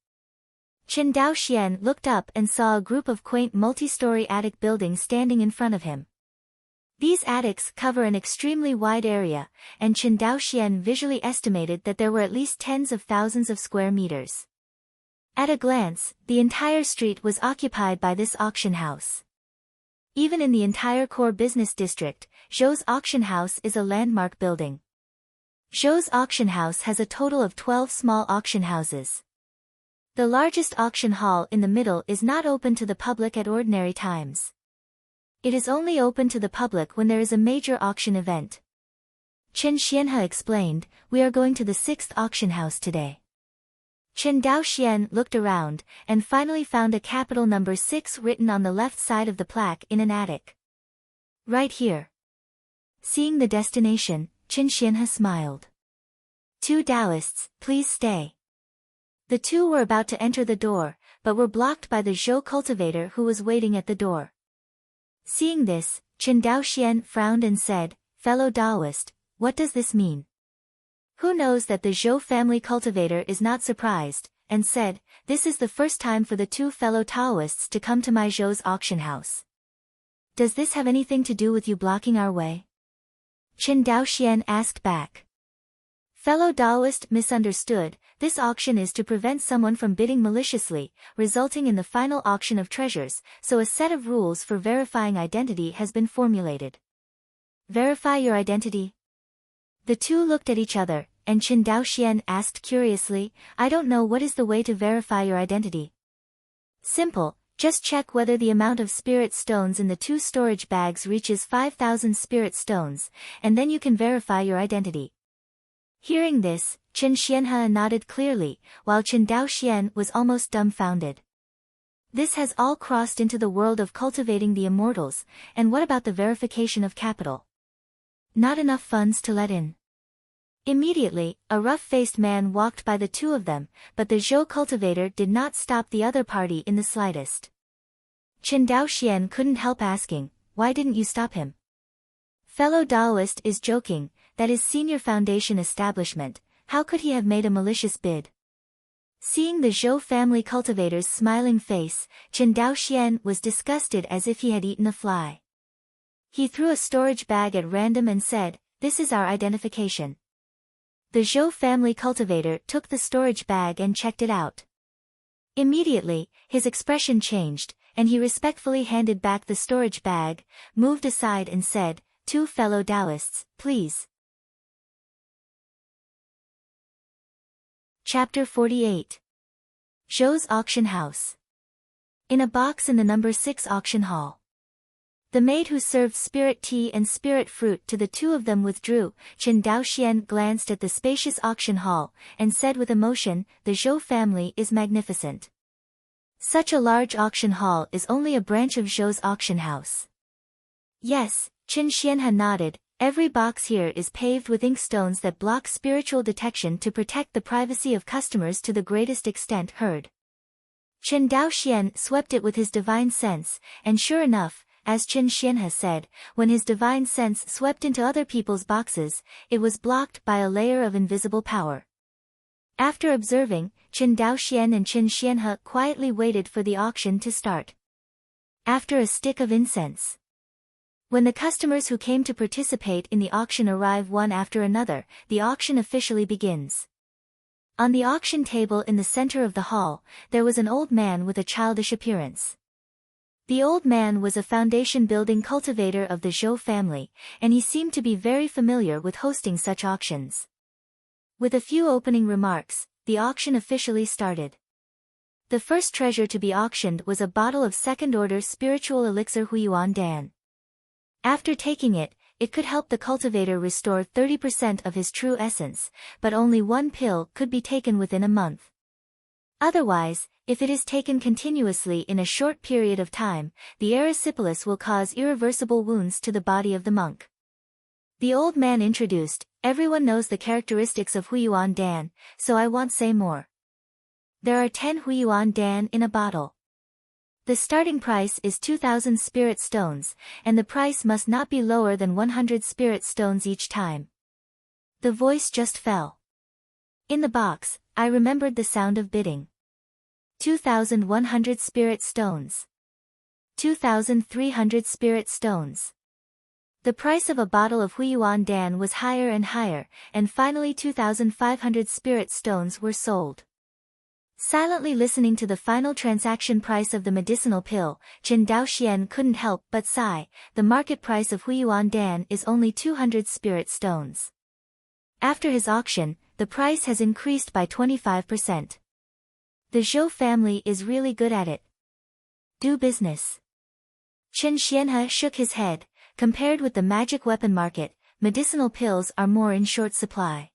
Chen Daoxian looked up and saw a group of quaint multi-story attic buildings standing in front of him. These attics cover an extremely wide area, and Chen Daoxian visually estimated that there were at least tens of thousands of square meters. At a glance, the entire street was occupied by this auction house. Even in the entire core business district, Zhou's auction house is a landmark building. Zhou's auction house has a total of 12 small auction houses. The largest auction hall in the middle is not open to the public at ordinary times. It is only open to the public when there is a major auction event. Chen Xianhe explained, we are going to the 6th auction house today. Chen Daoxian looked around, and finally found a capital number 6 written on the left side of the plaque in an attic. Right here. Seeing the destination, Chen Xianhe smiled. 2 Taoists, please stay. The two were about to enter the door, but were blocked by the Zhou cultivator who was waiting at the door. Seeing this, Chen Daoxian frowned and said, fellow Taoist, what does this mean? Who knows that the Zhou family cultivator is not surprised, and said, this is the first time for the 2 fellow Taoists to come to my Zhou's auction house. Does this have anything to do with you blocking our way? Chen Daoxian asked back. Fellow Daoist misunderstood, this auction is to prevent someone from bidding maliciously, resulting in the final auction of treasures, so a set of rules for verifying identity has been formulated. Verify your identity? The two looked at each other, and Chen Daoxian asked curiously, I don't know what is the way to verify your identity. Simple, just check whether the amount of spirit stones in the 2 storage bags reaches 5,000 spirit stones, and then you can verify your identity. Hearing this, Chen Xianhe nodded clearly, while Chen Daoxian was almost dumbfounded. This has all crossed into the world of cultivating the immortals, and what about the verification of capital? Not enough funds to let in. Immediately, a rough-faced man walked by the two of them, but the Zhou cultivator did not stop the other party in the slightest. Chen Daoxian couldn't help asking, why didn't you stop him? Fellow Daoist is joking, that is senior foundation establishment, how could he have made a malicious bid? Seeing the Zhou family cultivator's smiling face, Chen Daoxian was disgusted as if he had eaten a fly. He threw a storage bag at random and said, this is our identification. The Zhou family cultivator took the storage bag and checked it out. Immediately, his expression changed, and he respectfully handed back the storage bag, moved aside and said, two fellow Taoists, please. Chapter 48. Zhou's Auction House. In a box in the number 6 auction hall. The maid who served spirit tea and spirit fruit to the two of them withdrew. Chen Daoxian glanced at the spacious auction hall, and said with emotion, the Zhou family is magnificent. Such a large auction hall is only a branch of Zhou's auction house. Yes, Chen Xianhe nodded, every box here is paved with inkstones that block spiritual detection to protect the privacy of customers to the greatest extent heard. Chen Daoxian swept it with his divine sense, and sure enough, as Chen Xianhe said, when his divine sense swept into other people's boxes, it was blocked by a layer of invisible power. After observing, Chen Daoxian and Chen Xianhe quietly waited for the auction to start. After a stick of incense. When the customers who came to participate in the auction arrive one after another, the auction officially begins. On the auction table in the center of the hall, there was an old man with a childish appearance. The old man was a foundation-building cultivator of the Zhou family, and he seemed to be very familiar with hosting such auctions. With a few opening remarks, the auction officially started. The first treasure to be auctioned was a bottle of second-order spiritual elixir Huiyuan Dan. After taking it, it could help the cultivator restore 30% of his true essence, but only one pill could be taken within a month. Otherwise, if it is taken continuously in a short period of time, the erysipelas will cause irreversible wounds to the body of the monk. The old man introduced, everyone knows the characteristics of Huiyuan Dan, so I won't say more. There are 10 Huiyuan Dan in a bottle. The starting price is 2,000 spirit stones, and the price must not be lower than 100 spirit stones each time. The voice just fell. In the box, I remembered the sound of bidding. 2,100 spirit stones. 2,300 spirit stones. The price of a bottle of Huiyuan Dan was higher and higher, and finally 2,500 spirit stones were sold. Silently listening to the final transaction price of the medicinal pill, Chen Daoxian couldn't help but sigh, the market price of Huiyuan Dan is only 200 spirit stones. After his auction, the price has increased by 25%. The Zhou family is really good at it. Do business. Chen Xianhe shook his head, compared with the magic weapon market, medicinal pills are more in short supply.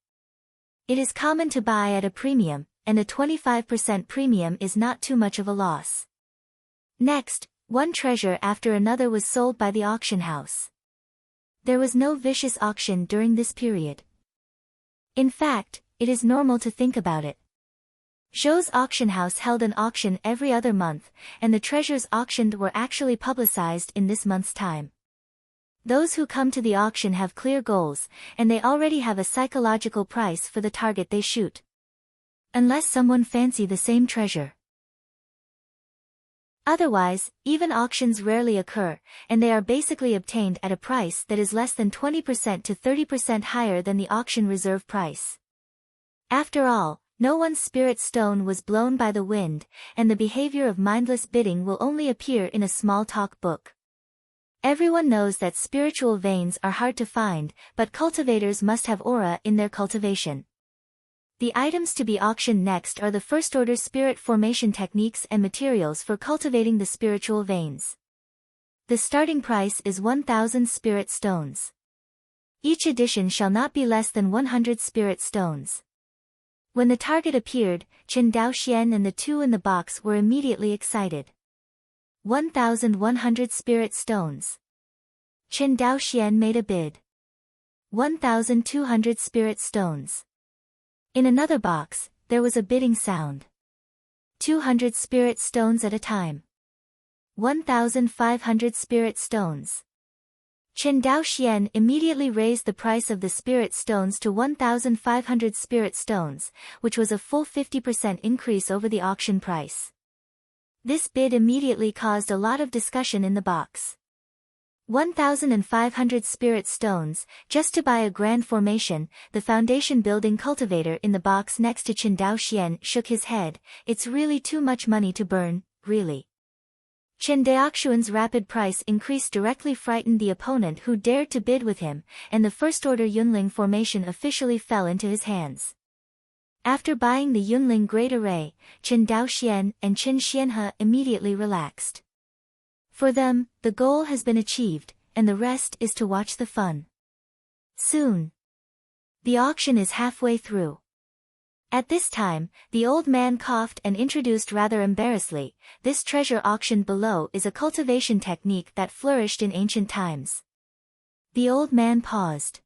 It is common to buy at a premium, and a 25% premium is not too much of a loss. Next, one treasure after another was sold by the auction house. There was no vicious auction during this period. In fact, it is normal to think about it. Zhou's auction house held an auction every other month, and the treasures auctioned were actually publicized in this month's time. Those who come to the auction have clear goals, and they already have a psychological price for the target they shoot. Unless someone fancy the same treasure. Otherwise, even auctions rarely occur, and they are basically obtained at a price that is less than 20% to 30% higher than the auction reserve price. After all, no one's spirit stone was blown by the wind, and the behavior of mindless bidding will only appear in a small talk book. Everyone knows that spiritual veins are hard to find, but cultivators must have aura in their cultivation. The items to be auctioned next are the first-order spirit formation techniques and materials for cultivating the spiritual veins. The starting price is 1,000 spirit stones. Each edition shall not be less than 100 spirit stones. When the target appeared, Qin Daoxian and the two in the box were immediately excited. 1,100 spirit stones. Qin Daoxian made a bid. 1,200 spirit stones. In another box, there was a bidding sound. 200 spirit stones at a time. 1,500 spirit stones. Qin Daoxian immediately raised the price of the spirit stones to 1,500 spirit stones, which was a full 50% increase over the auction price. This bid immediately caused a lot of discussion in the box. 1,500 spirit stones, just to buy a grand formation. The foundation building cultivator in the box next to Qin Daoxian shook his head. It's really too much money to burn, really. Qin Daoxian's rapid price increase directly frightened the opponent who dared to bid with him, and the first-order Yunling formation officially fell into his hands. After buying the Yunling Great Array, Qin Daoxian and Qin Xianhe immediately relaxed. For them, the goal has been achieved, and the rest is to watch the fun. Soon. The auction is halfway through. At this time, the old man coughed and introduced rather embarrassedly, this treasure auctioned below is a cultivation technique that flourished in ancient times. The old man paused.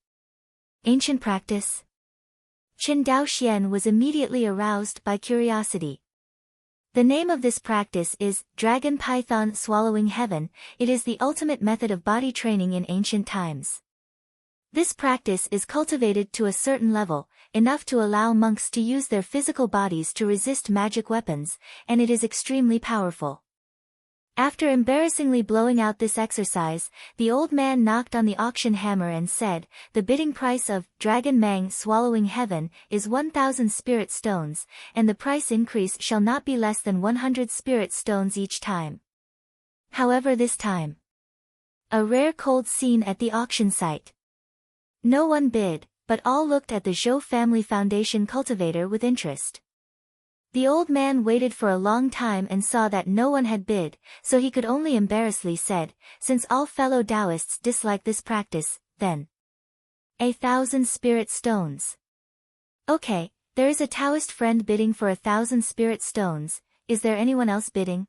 Ancient practice? Qin Daoxian was immediately aroused by curiosity. The name of this practice is dragon python swallowing heaven. It is the ultimate method of body training in ancient times. This practice is cultivated to a certain level, enough to allow monks to use their physical bodies to resist magic weapons, and it is extremely powerful. After embarrassingly blowing out this exercise, the old man knocked on the auction hammer and said, the bidding price of Dragon Mang Swallowing Heaven is 1,000 spirit stones, and the price increase shall not be less than 100 spirit stones each time. However, this time, a rare cold scene at the auction site. No one bid, but all looked at the Zhou family foundation cultivator with interest. The old man waited for a long time and saw that no one had bid, so he could only embarrassedly said, since all fellow Taoists dislike this practice, then 1,000 spirit stones. Okay, there is a Taoist friend bidding for 1,000 spirit stones, is there anyone else bidding?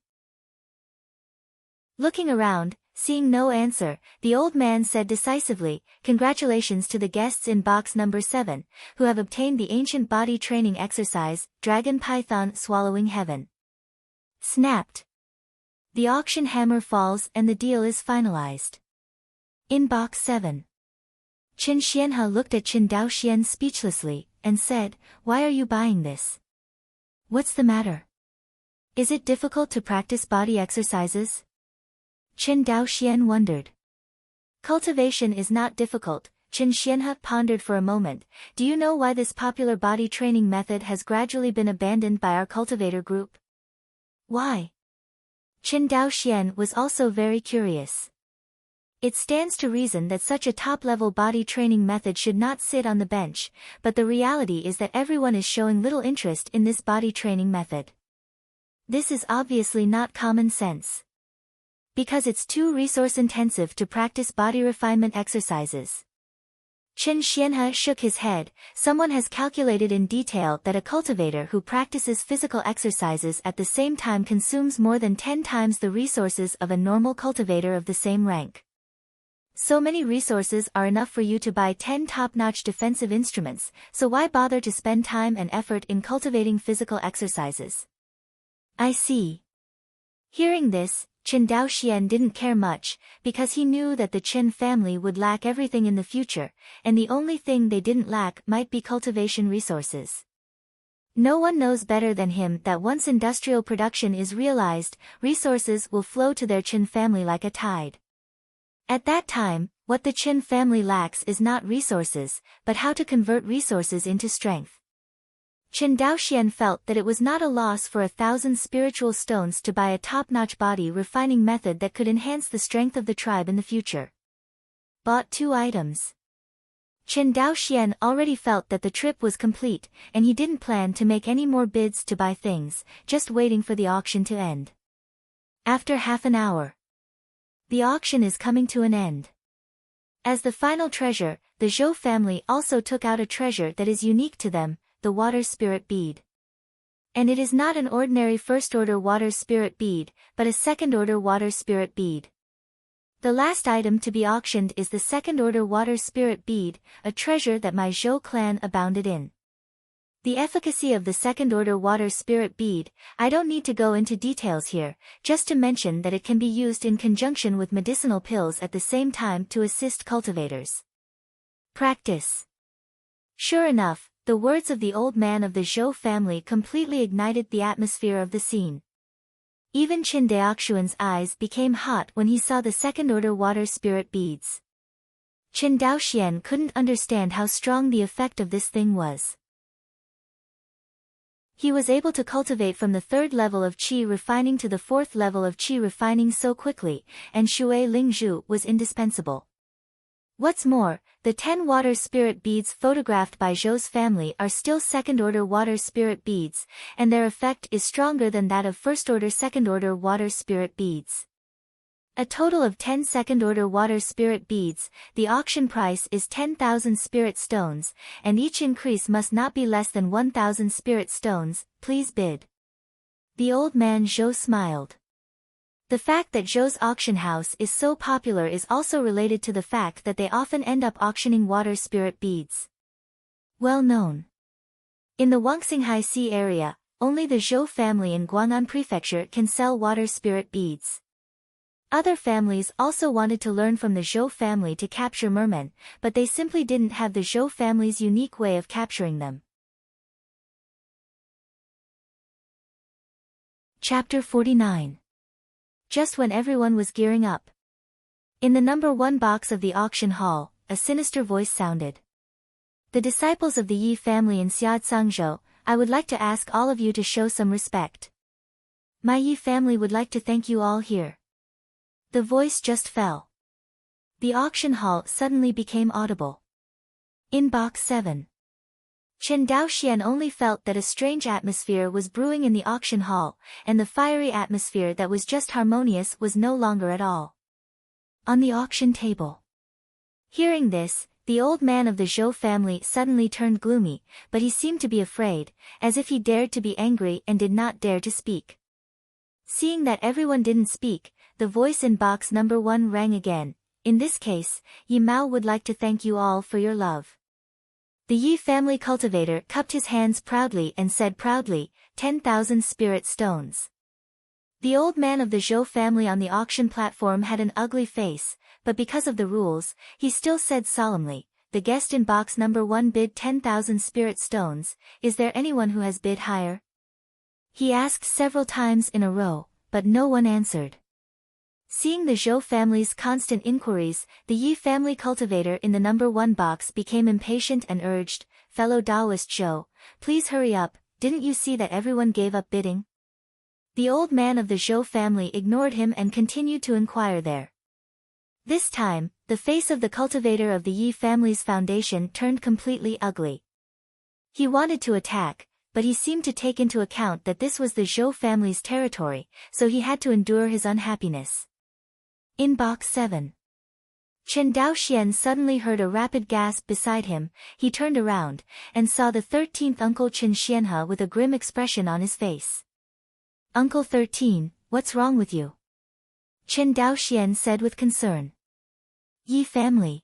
Looking around, seeing no answer, the old man said decisively, congratulations to the guests in box number 7, who have obtained the ancient body training exercise, Dragon Python Swallowing Heaven. Snapped. The auction hammer falls and the deal is finalized. In box 7. Qin Xianhe looked at Qin Daoxian speechlessly, and said, why are you buying this? What's the matter? Is it difficult to practice body exercises? Qin Daoxian wondered. Cultivation is not difficult, Qin Xianhe pondered for a moment. Do you know why this popular body training method has gradually been abandoned by our cultivator group? Why? Qin Daoxian was also very curious. It stands to reason that such a top-level body training method should not sit on the bench, but the reality is that everyone is showing little interest in this body training method. This is obviously not common sense. Because it's too resource-intensive to practice body refinement exercises. Qin Xianhe shook his head. Someone has calculated in detail that a cultivator who practices physical exercises at the same time consumes more than 10 times the resources of a normal cultivator of the same rank. So many resources are enough for you to buy 10 top-notch defensive instruments, so why bother to spend time and effort in cultivating physical exercises? I see. Hearing this, Qin Daoxian didn't care much, because he knew that the Qin family would lack everything in the future, and the only thing they didn't lack might be cultivation resources. No one knows better than him that once industrial production is realized, resources will flow to their Qin family like a tide. At that time, what the Qin family lacks is not resources, but how to convert resources into strength. Qin Daoxian felt that it was not a loss for 1,000 spiritual stones to buy a top-notch body refining method that could enhance the strength of the tribe in the future. Bought 2 items. Qin Daoxian already felt that the trip was complete, and he didn't plan to make any more bids to buy things, just waiting for the auction to end. After half an hour. The auction is coming to an end. As the final treasure, the Zhou family also took out a treasure that is unique to them, the water spirit bead. And it is not an ordinary first-order water spirit bead, but a second-order water spirit bead. The last item to be auctioned is the second-order water spirit bead, a treasure that my Zhou clan abounded in. The efficacy of the second-order water spirit bead, I don't need to go into details here, just to mention that it can be used in conjunction with medicinal pills at the same time to assist cultivators. Practice. Sure enough, the words of the old man of the Zhou family completely ignited the atmosphere of the scene. Even Qin Daoxuan's eyes became hot when he saw the second-order water spirit beads. Qin Daoxian couldn't understand how strong the effect of this thing was. He was able to cultivate from the 3rd level of qi refining to the 4th level of qi refining so quickly, and Shui Lingzhu was indispensable. What's more, the 10 water spirit beads photographed by Zhou's family are still second-order water spirit beads, and their effect is stronger than that of first-order second-order water spirit beads. A total of 10 second-order water spirit beads, the auction price is 10,000 spirit stones, and each increase must not be less than 1,000 spirit stones, please bid. The old man Zhou smiled. The fact that Zhou's auction house is so popular is also related to the fact that they often end up auctioning water spirit beads. Well known. In the Wangxinghai Sea area, only the Zhou family in Guang'an Prefecture can sell water spirit beads. Other families also wanted to learn from the Zhou family to capture mermen, but they simply didn't have the Zhou family's unique way of capturing them. Chapter 49. Just when everyone was gearing up. In the number 1 box of the auction hall, a sinister voice sounded. The disciples of the Yi family in Xiaozhangzhou, I would like to ask all of you to show some respect. My Yi family would like to thank you all here. The voice just fell. The auction hall suddenly became audible. In box 7. Qin Daoxian only felt that a strange atmosphere was brewing in the auction hall, and the fiery atmosphere that was just harmonious was no longer at all. On the auction table. Hearing this, the old man of the Zhou family suddenly turned gloomy, but he seemed to be afraid, as if he dared to be angry and did not dare to speak. Seeing that everyone didn't speak, the voice in box number 1 rang again. In this case, Yi Mao would like to thank you all for your love. The Yi family cultivator cupped his hands proudly and said proudly, 10,000 spirit stones. The old man of the Zhou family on the auction platform had an ugly face, but because of the rules, he still said solemnly, the guest in box number 1 bid 10,000 spirit stones, is there anyone who has bid higher? He asked several times in a row, but no one answered. Seeing the Zhou family's constant inquiries, the Yi family cultivator in the number 1 box became impatient and urged, fellow Taoist Zhou, please hurry up, didn't you see that everyone gave up bidding? The old man of the Zhou family ignored him and continued to inquire there. This time, the face of the cultivator of the Yi family's foundation turned completely ugly. He wanted to attack, but he seemed to take into account that this was the Zhou family's territory, so he had to endure his unhappiness. In box 7. Qin Daoxian suddenly heard a rapid gasp beside him. He turned around, and saw the 13th uncle Qin Xianhe with a grim expression on his face. Uncle 13, what's wrong with you? Qin Daoxian said with concern. Yi family.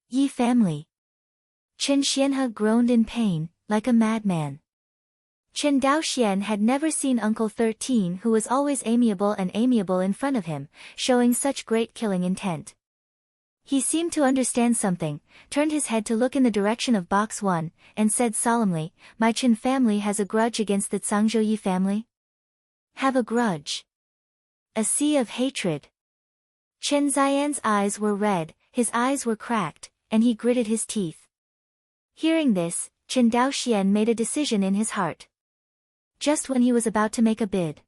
Yi family. Qin Xianhe groaned in pain, like a madman. Qin Daoxian had never seen Uncle 13 who was always amiable in front of him, showing such great killing intent. He seemed to understand something, turned his head to look in the direction of box 1, and said solemnly, "My Chen family has a grudge against the Zhangzhou Yi family?" "Have a grudge?" A sea of hatred. Chen Ziyan's eyes were red, his eyes were cracked, and he gritted his teeth. Hearing this, Chen Daoxian made a decision in his heart. Just when he was about to make a bid,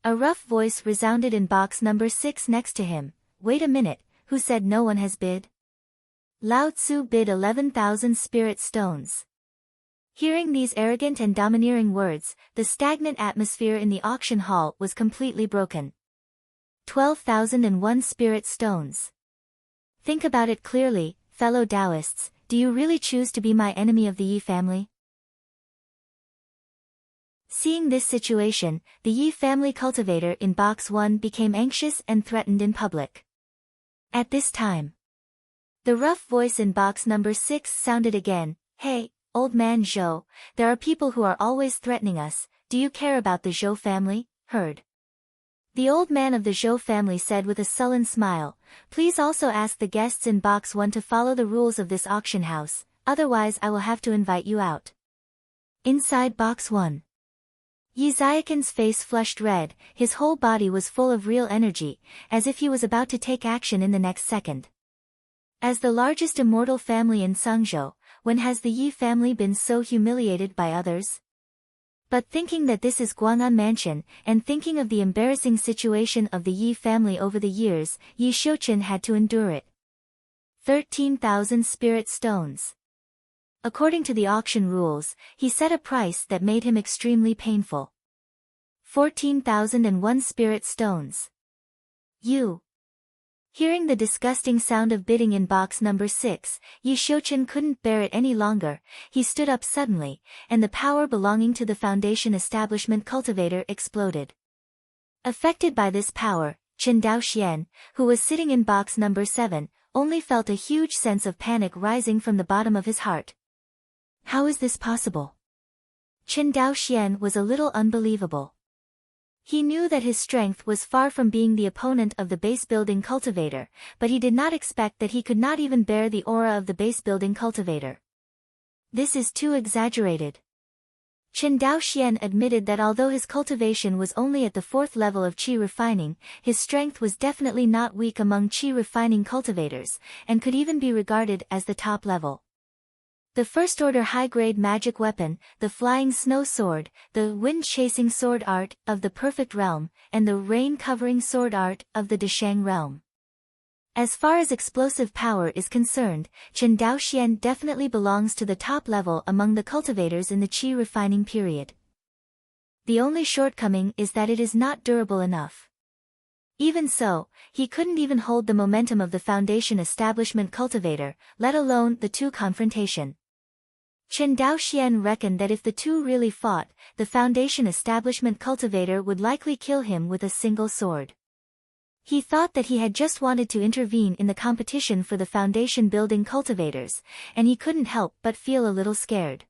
a rough voice resounded in box number 6 next to him. "Wait a minute, who said no one has bid?" Lao Tzu bid 11,000 spirit stones. Hearing these arrogant and domineering words, the stagnant atmosphere in the auction hall was completely broken. 12,001 spirit stones. Think about it clearly, fellow Taoists, do you really choose to be my enemy of the Yi family? Seeing this situation, the Yi family cultivator in box 1 became anxious and threatened in public. At this time, the rough voice in box number 6 sounded again. "Hey, old man Zhou, there are people who are always threatening us. Do you care about the Zhou family?" Heard. The old man of the Zhou family said with a sullen smile, "Please also ask the guests in box 1 to follow the rules of this auction house, otherwise I will have to invite you out." Inside box 1. Yi Ziakin's face flushed red, his whole body was full of real energy, as if he was about to take action in the next second. As the largest immortal family in Zhangzhou, when has the Yi family been so humiliated by others? But thinking that this is Guang'an Mansion, and thinking of the embarrassing situation of the Yi family over the years, Yi Xiuqin had to endure it. 13,000 spirit stones. According to the auction rules, he set a price that made him extremely painful. 14,001 spirit stones. You. Hearing the disgusting sound of bidding in box number 6, Yi Xiuqin couldn't bear it any longer. He stood up suddenly, and the power belonging to the Foundation establishment cultivator exploded. Affected by this power, Chen Daoxian, who was sitting in box number 7, only felt a huge sense of panic rising from the bottom of his heart. How is this possible? Chen Daoxian was a little unbelievable. He knew that his strength was far from being the opponent of the base-building cultivator, but he did not expect that he could not even bear the aura of the base-building cultivator. This is too exaggerated. Chen Daoxian admitted that although his cultivation was only at the 4th level of qi refining, his strength was definitely not weak among qi refining cultivators, and could even be regarded as the top level. The first-order high-grade magic weapon, the flying snow sword, the wind-chasing sword art of the perfect realm, and the rain-covering sword art of the Deshang realm. As far as explosive power is concerned, Chen Daoxian definitely belongs to the top level among the cultivators in the qi refining period. The only shortcoming is that it is not durable enough. Even so, he couldn't even hold the momentum of the Foundation establishment cultivator, let alone the two confrontation. Chen Daoxian reckoned that if the two really fought, the Foundation establishment cultivator would likely kill him with a single sword. He thought that he had just wanted to intervene in the competition for the Foundation building cultivators, and he couldn't help but feel a little scared.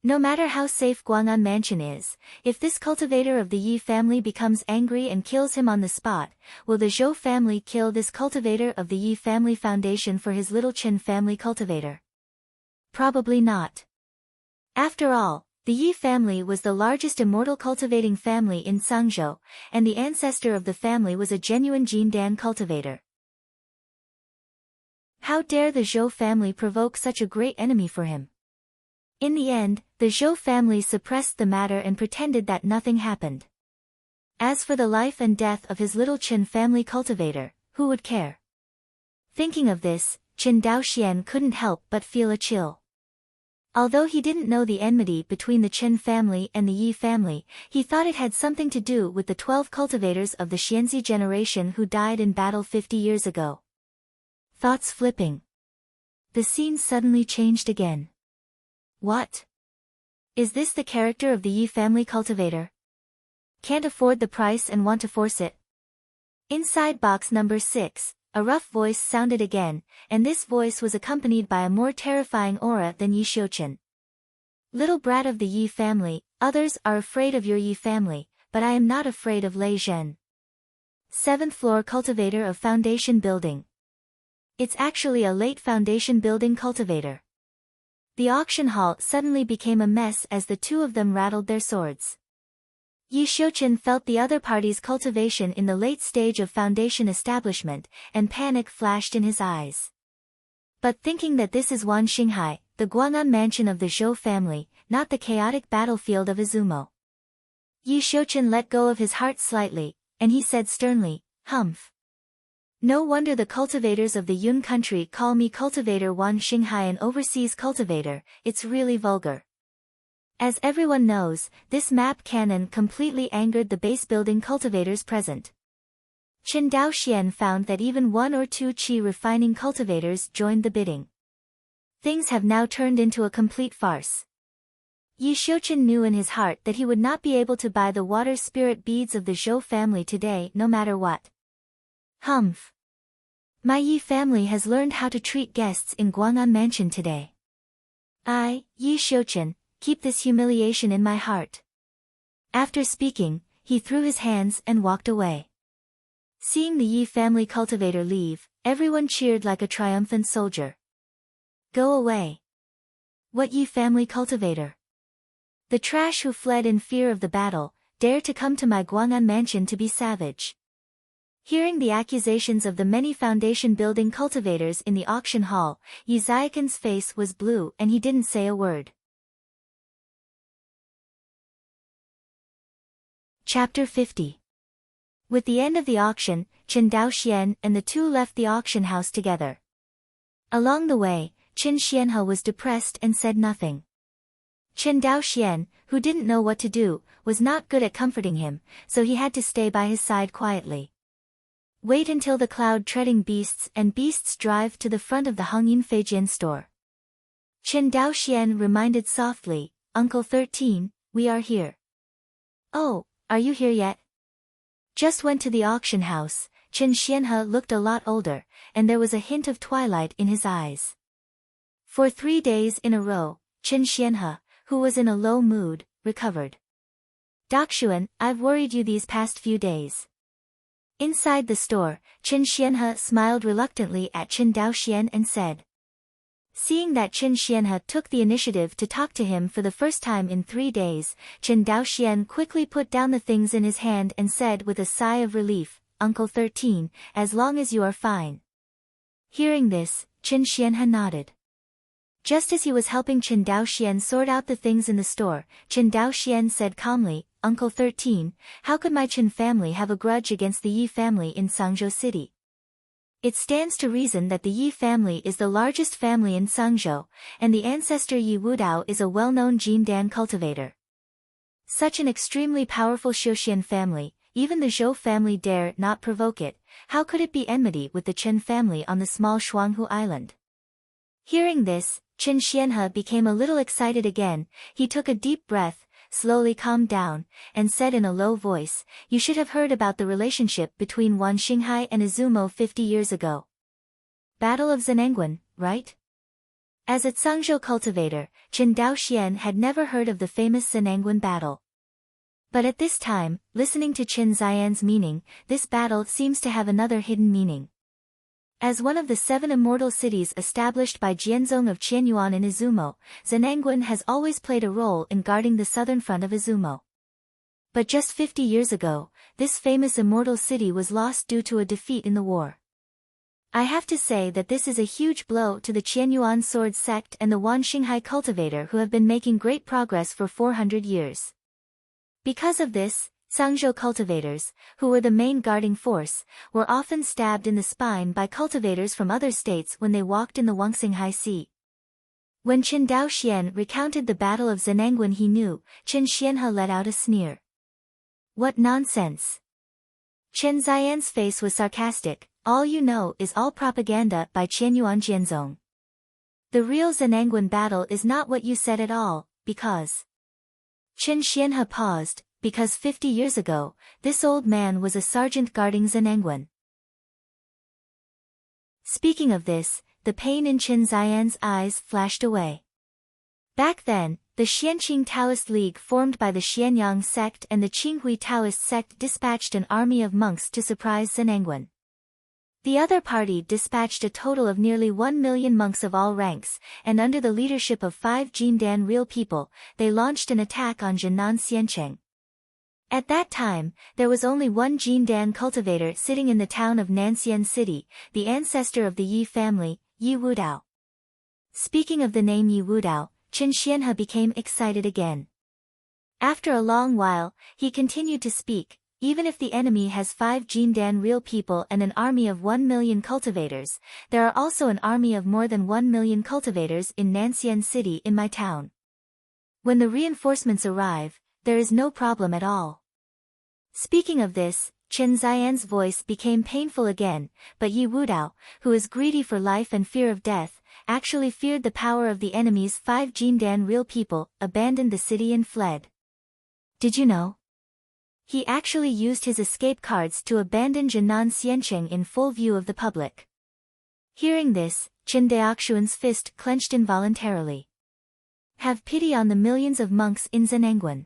No matter how safe Guang'an Mansion is, if this cultivator of the Yi family becomes angry and kills him on the spot, will the Zhou family kill this cultivator of the Yi family foundation for his little Chen family cultivator? Probably not. After all, the Yi family was the largest immortal cultivating family in Zhangzhou, and the ancestor of the family was a genuine Jindan cultivator. How dare the Zhou family provoke such a great enemy for him? In the end, the Zhou family suppressed the matter and pretended that nothing happened. As for the life and death of his little Chen family cultivator, who would care? Thinking of this, Chen Daoxian couldn't help but feel a chill. Although he didn't know the enmity between the Chen family and the Yi family, he thought it had something to do with the 12 cultivators of the Xianzi generation who died in battle 50 years ago. Thoughts flipping. The scene suddenly changed again. What? Is this the character of the Yi family cultivator? Can't afford the price and want to force it? Inside box number 6, a rough voice sounded again, and this voice was accompanied by a more terrifying aura than Yi Xiuqin. Little brat of the Yi family, others are afraid of your Yi family, but I am not afraid of Lei Zhen. 7th floor cultivator of Foundation building. It's actually a late foundation building cultivator. The auction hall suddenly became a mess as the two of them rattled their swords. Yi Xiuqin felt the other party's cultivation in the late stage of foundation establishment, and panic flashed in his eyes. But thinking that this is Wan Xinghai, the Guang'an mansion of the Zhou family, not the chaotic battlefield of Izumo. Yi Xiuqin let go of his heart slightly, and he said sternly, "Humph. No wonder the cultivators of the Yun country call me Cultivator Wan Xinghai, an overseas cultivator. It's really vulgar." As everyone knows, this map canon completely angered the base-building cultivators present. Qin Daoxian found that even one or two qi refining cultivators joined the bidding. Things have now turned into a complete farce. Yi Xiuqin knew in his heart that he would not be able to buy the water spirit beads of the Zhou family today no matter what. Humph. My Yi family has learned how to treat guests in Guang'an Mansion today. I, Yi Xiuqin, keep this humiliation in my heart. After speaking, he threw his hands and walked away. Seeing the Yi family cultivator leave, everyone cheered like a triumphant soldier. Go away. What Yi family cultivator? The trash who fled in fear of the battle, dare to come to my Guang'an mansion to be savage. Hearing the accusations of the many foundation-building cultivators in the auction hall, Yi Xiuqin's face was blue and he didn't say a word. Chapter 50. With the end of the auction, Qin Daoxian and the two left the auction house together. Along the way, Qin Xianhe was depressed and said nothing. Qin Daoxian, who didn't know what to do, was not good at comforting him, so he had to stay by his side quietly. Wait until the cloud-treading beasts and beasts drive to the front of the Hongyin Feijian store. Qin Daoxian reminded softly, Uncle 13, we are here. Oh, are you here yet? Just went to the auction house. Qin Xianhe looked a lot older, and there was a hint of twilight in his eyes. For 3 days in a row, Qin Xianhe, who was in a low mood, recovered. Daoxuan, I've worried you these past few days. Inside the store, Qin Xianhe smiled reluctantly at Qin Daoxian and said. Seeing that Qin Xianhe took the initiative to talk to him for the first time in 3 days, Qin Daoxian quickly put down the things in his hand and said with a sigh of relief, Uncle 13, as long as you are fine. Hearing this, Qin Xianhe nodded. Just as he was helping Qin Daoxian sort out the things in the store, Qin Daoxian said calmly, Uncle 13, how could my Qin family have a grudge against the Yi family in Sangzhou City? It stands to reason that the Yi family is the largest family in Sangzhou, and the ancestor Yi Wudao is a well-known Jindan cultivator. Such an extremely powerful Xiuxian family, even the Zhou family dare not provoke it. How could it be enmity with the Chen family on the small Shuanghu island? Hearing this, Qin Xianhe became a little excited again. He took a deep breath, slowly calmed down, and said in a low voice, you should have heard about the relationship between Wan Xinghai and Izumo 50 years ago. Battle of Zhenengguan, right? As a Zhangzhou cultivator, Qin Daoxian had never heard of the famous Zhenengguan battle. But at this time, listening to Qin Xian's meaning, this battle seems to have another hidden meaning. As one of the 7 immortal cities established by Jianzong of Qianyuan in Izumo, Zhenengguan has always played a role in guarding the southern front of Izumo. But just 50 years ago, this famous immortal city was lost due to a defeat in the war. I have to say that this is a huge blow to the Qianyuan sword sect and the Wan Xinghai cultivator who have been making great progress for 400 years. Because of this, Sangzhou cultivators, who were the main guarding force, were often stabbed in the spine by cultivators from other states when they walked in the Wangxinghai Sea. When Qin Daoxian recounted the Battle of Zhenengguan, he knew. Qin Xianhe let out a sneer. What nonsense! Qin Xian's face was sarcastic. All you know is all propaganda by Qianyuan Jianzong. The real Zhenengguan battle is not what you said at all, because... Qin Xianhe paused. Because 50 years ago, this old man was a sergeant guarding Zhenengguan. Speaking of this, the pain in Qin Xian's eyes flashed away. Back then, the Xianqing Taoist League formed by the Xianyang sect and the Qinghui Taoist sect dispatched an army of monks to surprise Zhenengguan. The other party dispatched a total of nearly 1 million monks of all ranks, and under the leadership of 5 Jindan real people, they launched an attack on Jinan Xiancheng. At that time, there was only one Jindan cultivator sitting in the town of Nanxian City, the ancestor of the Yi family, Yi Wudao. Speaking of the name Yi Wudao, Qin Xianhe became excited again. After a long while, he continued to speak. Even if the enemy has 5 Jindan real people and an army of 1 million cultivators, there are also an army of more than 1 million cultivators in Nanxian City in my town. When the reinforcements arrive, there is no problem at all. Speaking of this, Chen Xian's voice became painful again, but Yi Wudao, who is greedy for life and fear of death, actually feared the power of the enemy's 5 Jindan real people, abandoned the city and fled. Did you know? He actually used his escape cards to abandon Jinan Xiancheng in full view of the public. Hearing this, Qin Daoxuan's fist clenched involuntarily. Have pity on the millions of monks in Zhenangguan.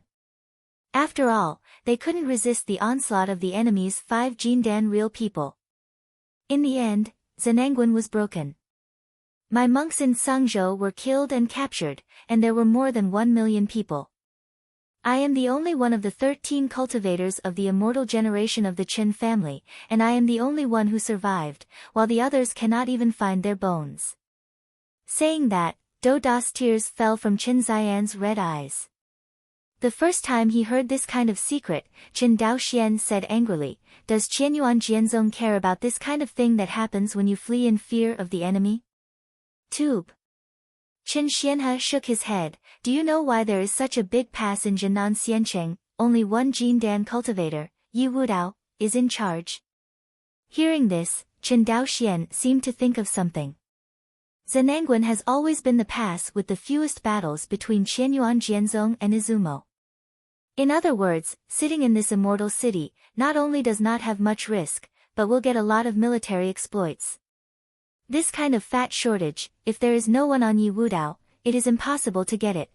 After all, they couldn't resist the onslaught of the enemy's 5 Jindan real people. In the end, Zhenangguan was broken. My monks in Sangzhou were killed and captured, and there were more than 1 million people. I am the only one of the 13 cultivators of the immortal generation of the Qin family, and I am the only one who survived, while the others cannot even find their bones. Saying that, Doda's tears fell from Qin Xian's red eyes. The first time he heard this kind of secret, Qin Daoxian said angrily, "Does Qianyuan Jianzong care about this kind of thing that happens when you flee in fear of the enemy?" Tube. Qin Xianhe shook his head. Do you know why there is such a big pass in Jinan Xiancheng? Only one Jindan cultivator, Yi Wudao, is in charge. Hearing this, Qin Daoxian seemed to think of something. Zhenangguan has always been the pass with the fewest battles between Qianyuan Jianzong and Izumo. In other words, sitting in this immortal city, not only does not have much risk, but will get a lot of military exploits. This kind of fat shortage, if there is no one on Yi Wudao, it is impossible to get it.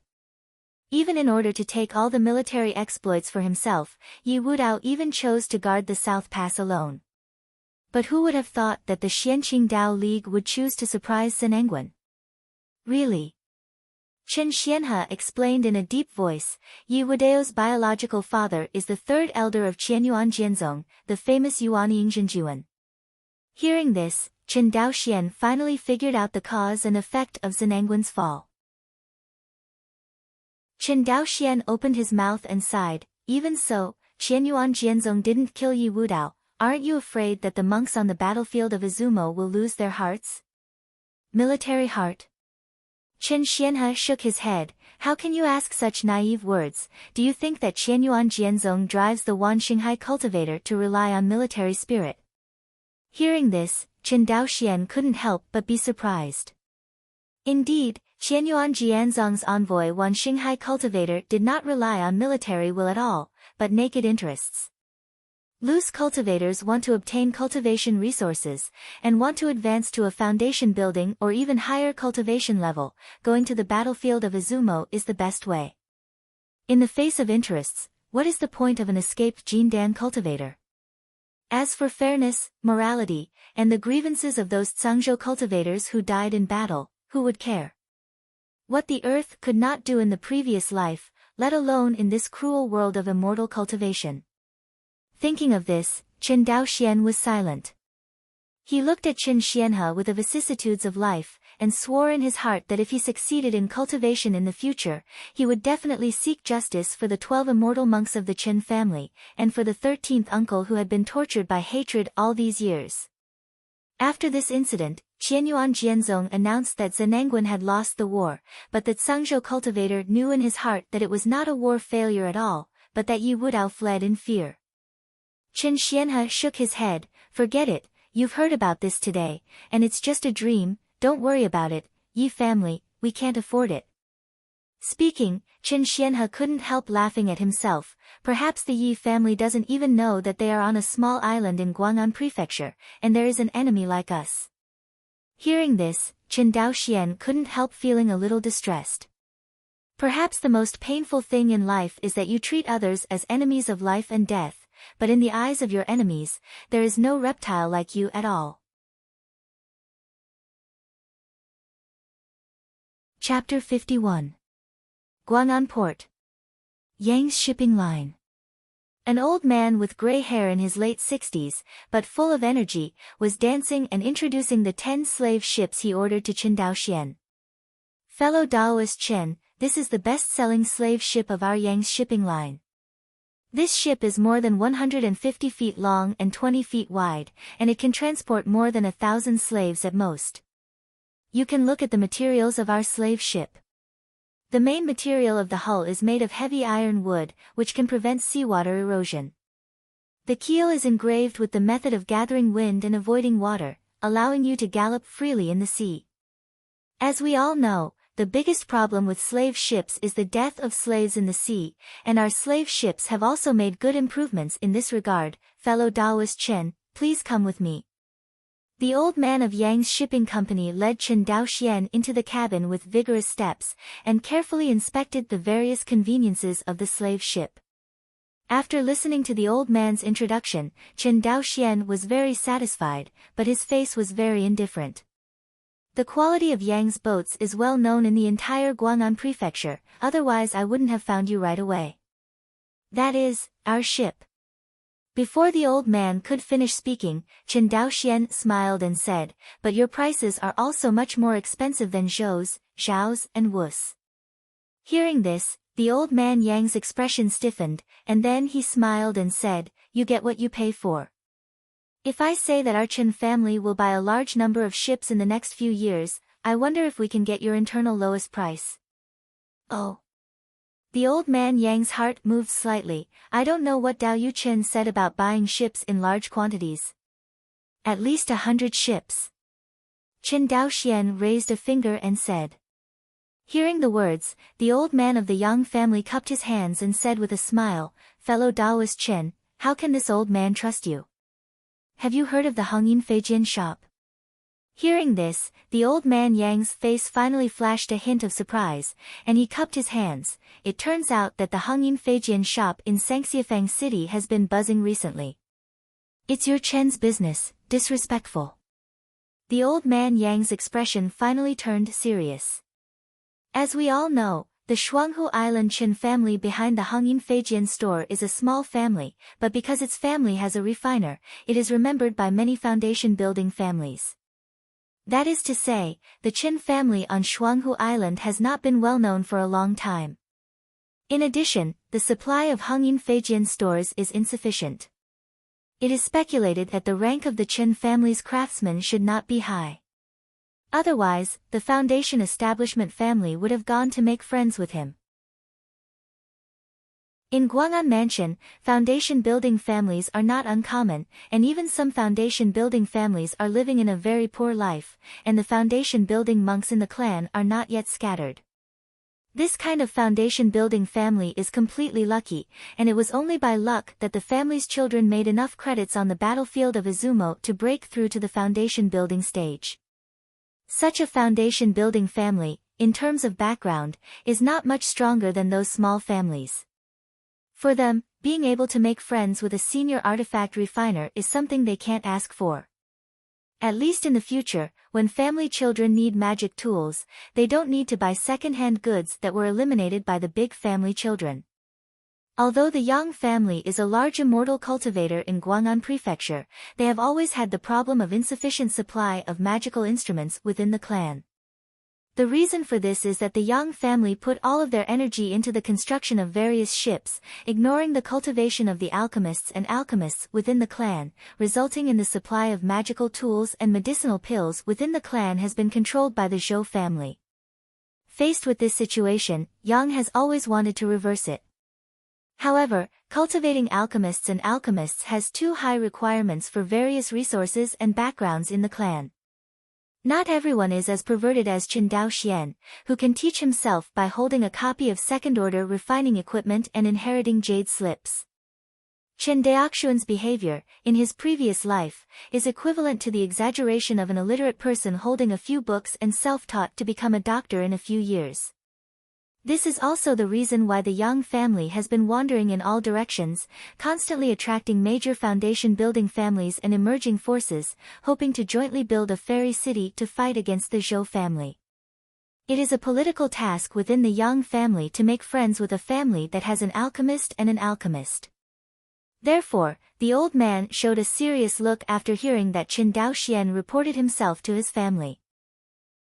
Even in order to take all the military exploits for himself, Yi Wudao even chose to guard the South Pass alone. But who would have thought that the Xianqing Dao League would choose to surprise Zhenangguan? Really? Qin Xianhe explained in a deep voice, Yi Wudao's biological father is the third elder of Qianyuan Jianzong, the famous Yuan Yingzhenjuan. Hearing this, Qin Daoxian finally figured out the cause and effect of Zhenangguan's fall. Qin Daoxian opened his mouth and sighed. Even so, Qianyuan Jianzong didn't kill Yi Wudao. Aren't you afraid that the monks on the battlefield of Izumo will lose their hearts? Military heart? Qin Xianhe shook his head. How can you ask such naive words? Do you think that Qianyuan Jianzong drives the Wanxinghai cultivator to rely on military spirit? Hearing this, Qin Daoxian couldn't help but be surprised. Indeed, Qianyuan Jianzong's envoy Wanxinghai cultivator did not rely on military will at all, but naked interests. Loose cultivators want to obtain cultivation resources, and want to advance to a foundation building or even higher cultivation level. Going to the battlefield of Izumo is the best way. In the face of interests, what is the point of an escaped Jindan cultivator? As for fairness, morality, and the grievances of those Zhangzhou cultivators who died in battle, who would care? What the earth could not do in the previous life, let alone in this cruel world of immortal cultivation. Thinking of this, Qin Daoxian was silent. He looked at Qin Xianhe with the vicissitudes of life, and swore in his heart that if he succeeded in cultivation in the future, he would definitely seek justice for the 12 immortal monks of the Qin family, and for the 13th uncle who had been tortured by hatred all these years. After this incident, Qianyuan Jianzong announced that Zhenangguan had lost the war, but that Sangzhou cultivator knew in his heart that it was not a war failure at all, but that Yi Wudao fled in fear. Qin Xianhe shook his head. Forget it, you've heard about this today, and it's just a dream. Don't worry about it, Yi family, we can't afford it. Speaking, Qin Xianhe couldn't help laughing at himself. Perhaps the Yi family doesn't even know that they are on a small island in Guang'an Prefecture, and there is an enemy like us. Hearing this, Qin Daoxian couldn't help feeling a little distressed. Perhaps the most painful thing in life is that you treat others as enemies of life and death, but in the eyes of your enemies, there is no reptile like you at all. Chapter 51. Guang'an Port. Yang's shipping line. An old man with gray hair in his late 60s, but full of energy, was dancing and introducing the 10 slave ships he ordered to Qingdao Xian. Fellow Daoist Chen, this is the best-selling slave ship of our Yang's shipping line. This ship is more than 150 feet long and 20 feet wide, and it can transport more than 1,000 slaves at most. You can look at the materials of our slave ship. The main material of the hull is made of heavy iron wood, which can prevent seawater erosion. The keel is engraved with the method of gathering wind and avoiding water, allowing you to gallop freely in the sea. As we all know, the biggest problem with slave ships is the death of slaves in the sea, and our slave ships have also made good improvements in this regard. Fellow Daoist Chen, please come with me. The old man of Yang's shipping company led Qingdao Xian into the cabin with vigorous steps, and carefully inspected the various conveniences of the slave ship. After listening to the old man's introduction, Qingdao Xian was very satisfied, but his face was very indifferent. The quality of Yang's boats is well known in the entire Guang'an prefecture, otherwise I wouldn't have found you right away. That is, our ship. Before the old man could finish speaking, Qingdao Xian smiled and said, but your prices are also much more expensive than Zhou's, Zhao's and Wu's. Hearing this, the old man Yang's expression stiffened, and then he smiled and said, you get what you pay for. If I say that our Chen family will buy a large number of ships in the next few years, I wonder if we can get your internal lowest price. Oh. The old man Yang's heart moved slightly. I don't know what Dao Yu Chen said about buying ships in large quantities. At least 100 ships. Qingdao Xian raised a finger and said. Hearing the words, the old man of the Yang family cupped his hands and said with a smile, fellow Daoist Chen, how can this old man trust you? Have you heard of the Hongyin Feijian shop? Hearing this, the old man Yang's face finally flashed a hint of surprise, and he cupped his hands. It turns out that the Hongyin Feijian shop in Sangxiafang City has been buzzing recently. It's your Chen's business, disrespectful. The old man Yang's expression finally turned serious. As we all know, the Shuanghu Island Chen family behind the Hongyin Feijian store is a small family, but because its family has a refiner, it is remembered by many foundation building families. That is to say, the Qin family on Shuanghu Island has not been well known for a long time. In addition, the supply of Hongyin Feijian stores is insufficient. It is speculated that the rank of the Qin family's craftsmen should not be high. Otherwise, the foundation establishment family would have gone to make friends with him. In Guang'an Mansion, foundation building families are not uncommon, and even some foundation building families are living in a very poor life, and the foundation building monks in the clan are not yet scattered. This kind of foundation building family is completely lucky, and it was only by luck that the family's children made enough credits on the battlefield of Izumo to break through to the foundation building stage. Such a foundation building family, in terms of background, is not much stronger than those small families. For them, being able to make friends with a senior artifact refiner is something they can't ask for. At least in the future, when family children need magic tools, they don't need to buy second-hand goods that were eliminated by the big family children. Although the Yang family is a large immortal cultivator in Guang'an Prefecture, they have always had the problem of insufficient supply of magical instruments within the clan. The reason for this is that the Yang family put all of their energy into the construction of various ships, ignoring the cultivation of the alchemists and alchemists within the clan, resulting in the supply of magical tools and medicinal pills within the clan has been controlled by the Zhou family. Faced with this situation, Yang has always wanted to reverse it. However, cultivating alchemists and alchemists has too high requirements for various resources and backgrounds in the clan. Not everyone is as perverted as Qingdao Xian, who can teach himself by holding a copy of second-order refining equipment and inheriting jade slips. Chen Daoxuan's behavior, in his previous life, is equivalent to the exaggeration of an illiterate person holding a few books and self-taught to become a doctor in a few years. This is also the reason why the Yang family has been wandering in all directions, constantly attracting major foundation building families and emerging forces, hoping to jointly build a fairy city to fight against the Zhou family. It is a political task within the Yang family to make friends with a family that has an alchemist and an alchemist. Therefore, the old man showed a serious look after hearing that Qin Daoxian reported himself to his family.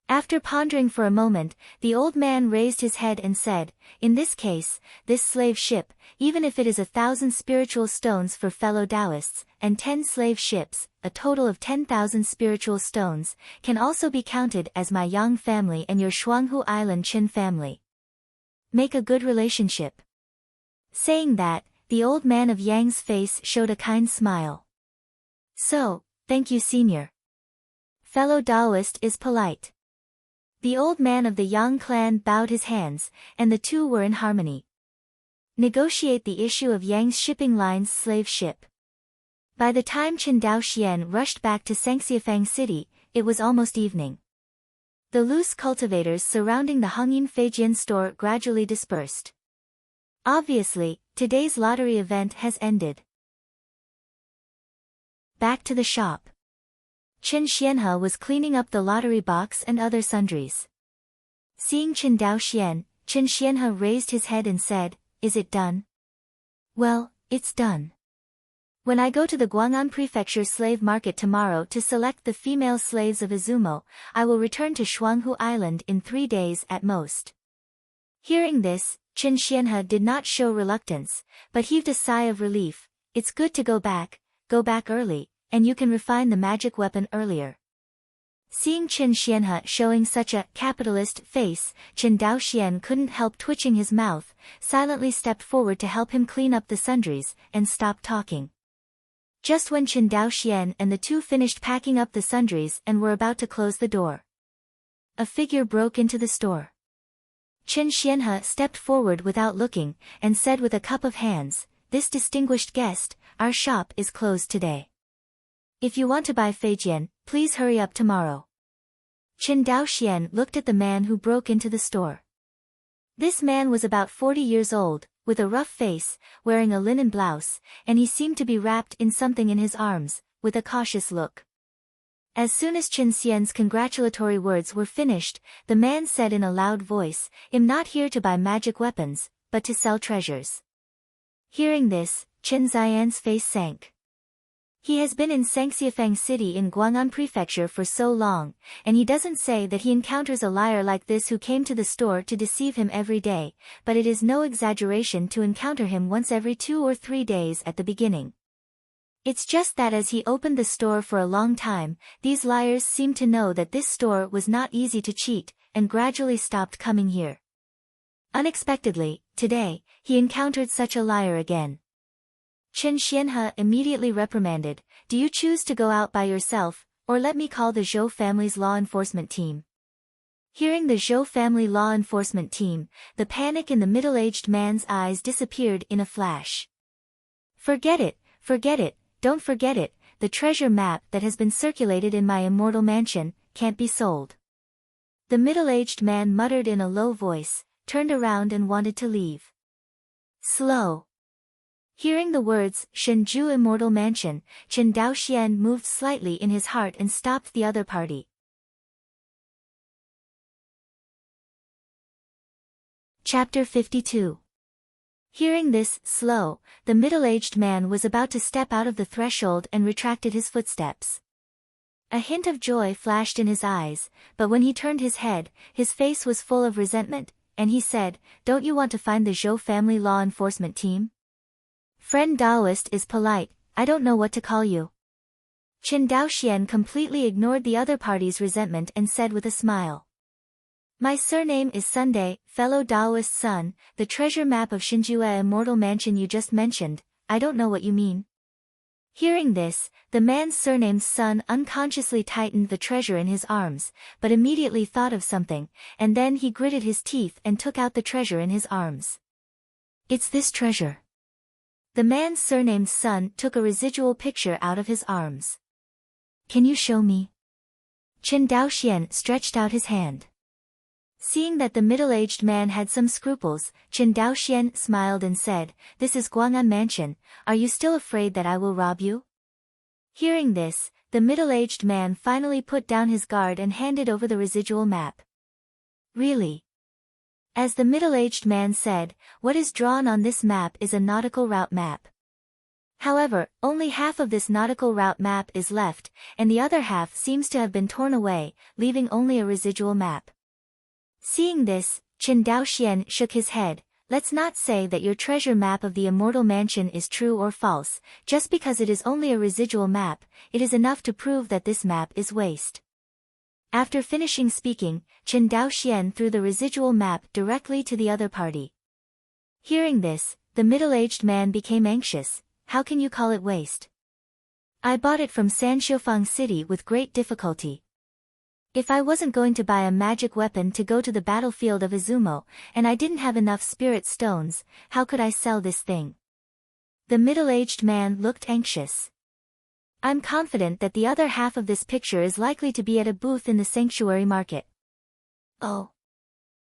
After pondering for a moment, the old man raised his head and said, "In this case, this slave ship, even if it is 1,000 spiritual stones for fellow Taoists, and 10 slave ships, a total of 10,000 spiritual stones, can also be counted as my Yang family and your Shuanghu Island Qin family. Make a good relationship." Saying that, the old man of Yang's face showed a kind smile. "So, thank you, senior. Fellow Taoist is polite." The old man of the Yang clan bowed his hands, and the two were in harmony. Negotiate the issue of Yang's shipping line's slave ship. By the time Qin Daoxian rushed back to Sangxiafang City, it was almost evening. The loose cultivators surrounding the Hongyin Feijian store gradually dispersed. Obviously, today's lottery event has ended. Back to the shop. Qin Xianhe was cleaning up the lottery box and other sundries. Seeing Qin Daoxian, Qin Xianhe raised his head and said, "Is it done?" "Well, it's done. When I go to the Guang'an Prefecture slave market tomorrow to select the female slaves of Izumo, I will return to Shuanghu Island in 3 days at most." Hearing this, Qin Xianhe did not show reluctance, but heaved a sigh of relief. "It's good to go back early, and you can refine the magic weapon earlier." Seeing Qin Xianhe showing such a capitalist face, Qin Daoxian couldn't help twitching his mouth, silently stepped forward to help him clean up the sundries, and stopped talking. Just when Qin Daoxian and the two finished packing up the sundries and were about to close the door, a figure broke into the store. Qin Xianhe stepped forward without looking, and said with a cup of hands, "This distinguished guest, our shop is closed today. If you want to buy Feijian, please hurry up tomorrow." Qin Daoxian looked at the man who broke into the store. This man was about 40 years old, with a rough face, wearing a linen blouse, and he seemed to be wrapped in something in his arms, with a cautious look. As soon as Qin Xian's congratulatory words were finished, the man said in a loud voice, "I'm not here to buy magic weapons, but to sell treasures." Hearing this, Qin Xian's face sank. He has been in Sangxiafang City in Guang'an Prefecture for so long, and he doesn't say that he encounters a liar like this who came to the store to deceive him every day, but it is no exaggeration to encounter him once every 2 or 3 days at the beginning. It's just that as he opened the store for a long time, these liars seemed to know that this store was not easy to cheat, and gradually stopped coming here. Unexpectedly, today, he encountered such a liar again. Qin Xianhe immediately reprimanded, "Do you choose to go out by yourself, or let me call the Zhou family's law enforcement team?" Hearing the Zhou family law enforcement team, the panic in the middle-aged man's eyes disappeared in a flash. Forget it, don't forget it, the treasure map that has been circulated in my immortal mansion, can't be sold." The middle-aged man muttered in a low voice, turned around and wanted to leave. Slow. Hearing the words, Shenju Immortal Mansion, Qin Daoxian moved slightly in his heart and stopped the other party. Chapter 52. Hearing this, slow, the middle-aged man was about to step out of the threshold and retracted his footsteps. A hint of joy flashed in his eyes, but when he turned his head, his face was full of resentment, and he said, "Don't you want to find the Zhou family law enforcement team? Friend Taoist is polite, I don't know what to call you." Qin Daoxian completely ignored the other party's resentment and said with a smile, "My surname is Sunday, fellow Taoist son, the treasure map of Shinjue Immortal Mansion you just mentioned, I don't know what you mean." Hearing this, the man's surnamed son unconsciously tightened the treasure in his arms, but immediately thought of something, and then he gritted his teeth and took out the treasure in his arms. "It's this treasure." The man's surnamed son took a residual picture out of his arms. "Can you show me?" Qin Daoxian stretched out his hand. Seeing that the middle-aged man had some scruples, Qin Daoxian smiled and said, "This is Guang'an Mansion, are you still afraid that I will rob you?" Hearing this, the middle-aged man finally put down his guard and handed over the residual map. Really? As the middle-aged man said, what is drawn on this map is a nautical route map. However, only half of this nautical route map is left, and the other half seems to have been torn away, leaving only a residual map. Seeing this, Qin Daoxian shook his head. Let's not say that your treasure map of the immortal mansion is true or false. Just because it is only a residual map, it is enough to prove that this map is waste. After finishing speaking, Qin Daoxian threw the residual map directly to the other party. Hearing this, the middle-aged man became anxious. How can you call it waste? I bought it from Sanxiufang City with great difficulty. If I wasn't going to buy a magic weapon to go to the battlefield of Izumo, and I didn't have enough spirit stones, how could I sell this thing? The middle-aged man looked anxious. I'm confident that the other half of this picture is likely to be at a booth in the sanctuary market. Oh.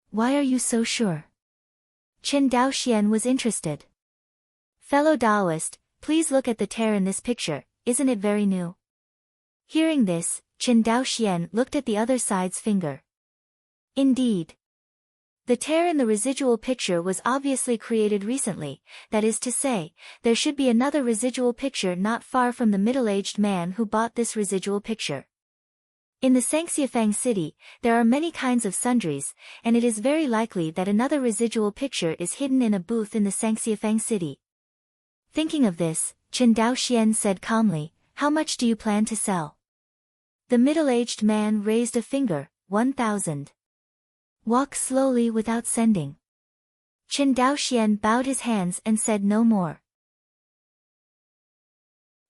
Why are you so sure? Qin Daoxian was interested. Fellow Taoist, please look at the tear in this picture, isn't it very new? Hearing this, Qin Daoxian looked at the other side's finger. Indeed. The tear in the residual picture was obviously created recently, that is to say, there should be another residual picture not far from the middle-aged man who bought this residual picture. In the Sanxiufang City, there are many kinds of sundries, and it is very likely that another residual picture is hidden in a booth in the Sanxiufang City. Thinking of this, Qin Daoxian said calmly, how much do you plan to sell? The middle-aged man raised a finger, 1,000. Walk slowly without sending. Qin Daoxian bowed his hands and said no more.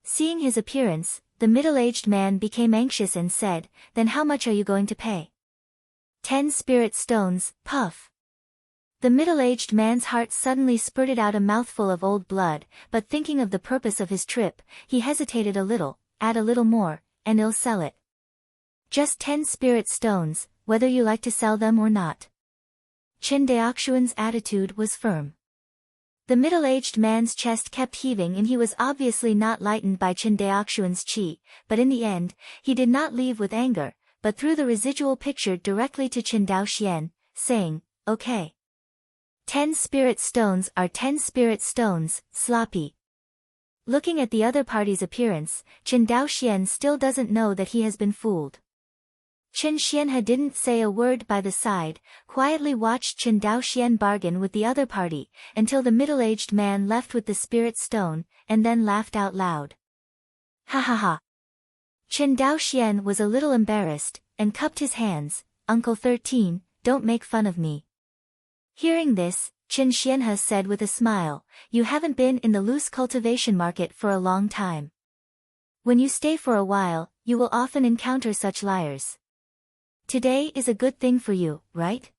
Seeing his appearance, the middle-aged man became anxious and said, then how much are you going to pay? 10 spirit stones, puff. The middle-aged man's heart suddenly spurted out a mouthful of old blood, but thinking of the purpose of his trip, he hesitated a little, add a little more, and I'll sell it. Just 10 spirit stones, whether you like to sell them or not. Qin Daoxian's attitude was firm. The middle-aged man's chest kept heaving and he was obviously not lightened by Qin Daoxian's qi, but in the end, he did not leave with anger, but threw the residual picture directly to Qin Daoxian, saying, okay. 10 spirit stones are 10 spirit stones, sloppy. Looking at the other party's appearance, Qin Daoxian still doesn't know that he has been fooled. Qin Xianhe didn't say a word by the side, quietly watched Qin Daoxian bargain with the other party, until the middle-aged man left with the spirit stone, and then laughed out loud. Ha ha ha. Qin Daoxian was a little embarrassed, and cupped his hands, Uncle 13, don't make fun of me. Hearing this, Qin Xianhe said with a smile, you haven't been in the loose cultivation market for a long time. When you stay for a while, you will often encounter such liars. Today is a good thing for you, right?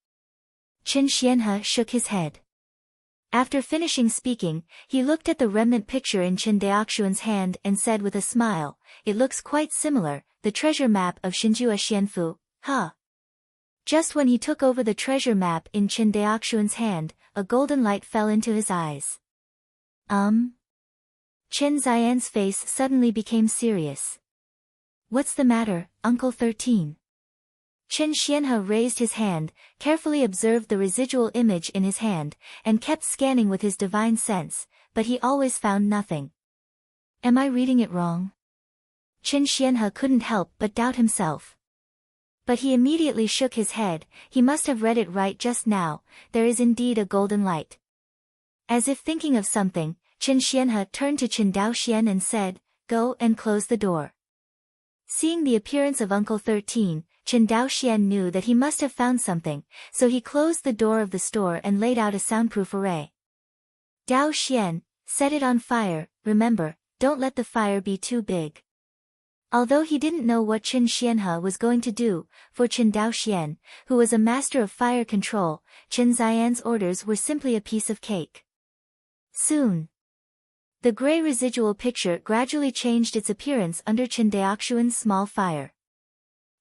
Qin Xianhe shook his head. After finishing speaking, he looked at the remnant picture in Qin Daoxian's hand and said with a smile, it looks quite similar, the treasure map of Shinjua Xianfu, huh? Just when he took over the treasure map in Qin Daoxian's hand, a golden light fell into his eyes. Qin Xian's face suddenly became serious. What's the matter, Uncle 13? Qin Xianhe raised his hand, carefully observed the residual image in his hand, and kept scanning with his divine sense, but he always found nothing. Am I reading it wrong? Qin Xianhe couldn't help but doubt himself. But he immediately shook his head, he must have read it right just now, there is indeed a golden light. As if thinking of something, Qin Xianhe turned to Qin Daoxian and said, go and close the door. Seeing the appearance of Uncle 13, Qin Daoxian knew that he must have found something, so he closed the door of the store and laid out a soundproof array. Daoxian, set it on fire, remember, don't let the fire be too big. Although he didn't know what Qin Xianhe was going to do, for Qin Daoxian, who was a master of fire control, Qin Xian's orders were simply a piece of cake. Soon, the gray residual picture gradually changed its appearance under Qin Daoxian's small fire.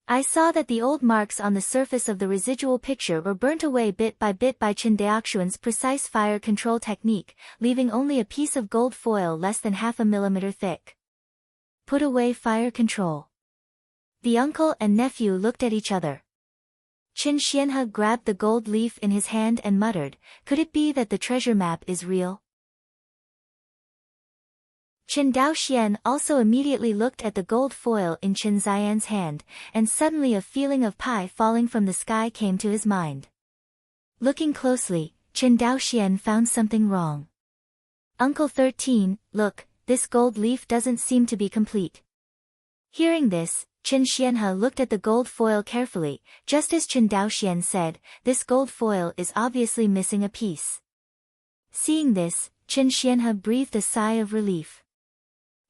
I saw that the old marks on the surface of the residual picture were burnt away bit by Qin Daoxian's precise fire control technique, leaving only a piece of gold foil less than 0.5 millimeter thick. Put away fire control. The uncle and nephew looked at each other. Qin Xianhe grabbed the gold leaf in his hand and muttered, "Could it be that the treasure map is real?" Qin Daoxian also immediately looked at the gold foil in Qin Xian's hand, and suddenly a feeling of pie falling from the sky came to his mind. Looking closely, Qin Daoxian found something wrong. "Uncle 13, look, this gold leaf doesn't seem to be complete." Hearing this, Qin Xianhe looked at the gold foil carefully, just as Qin Daoxian said, "This gold foil is obviously missing a piece." Seeing this, Qin Xianhe breathed a sigh of relief.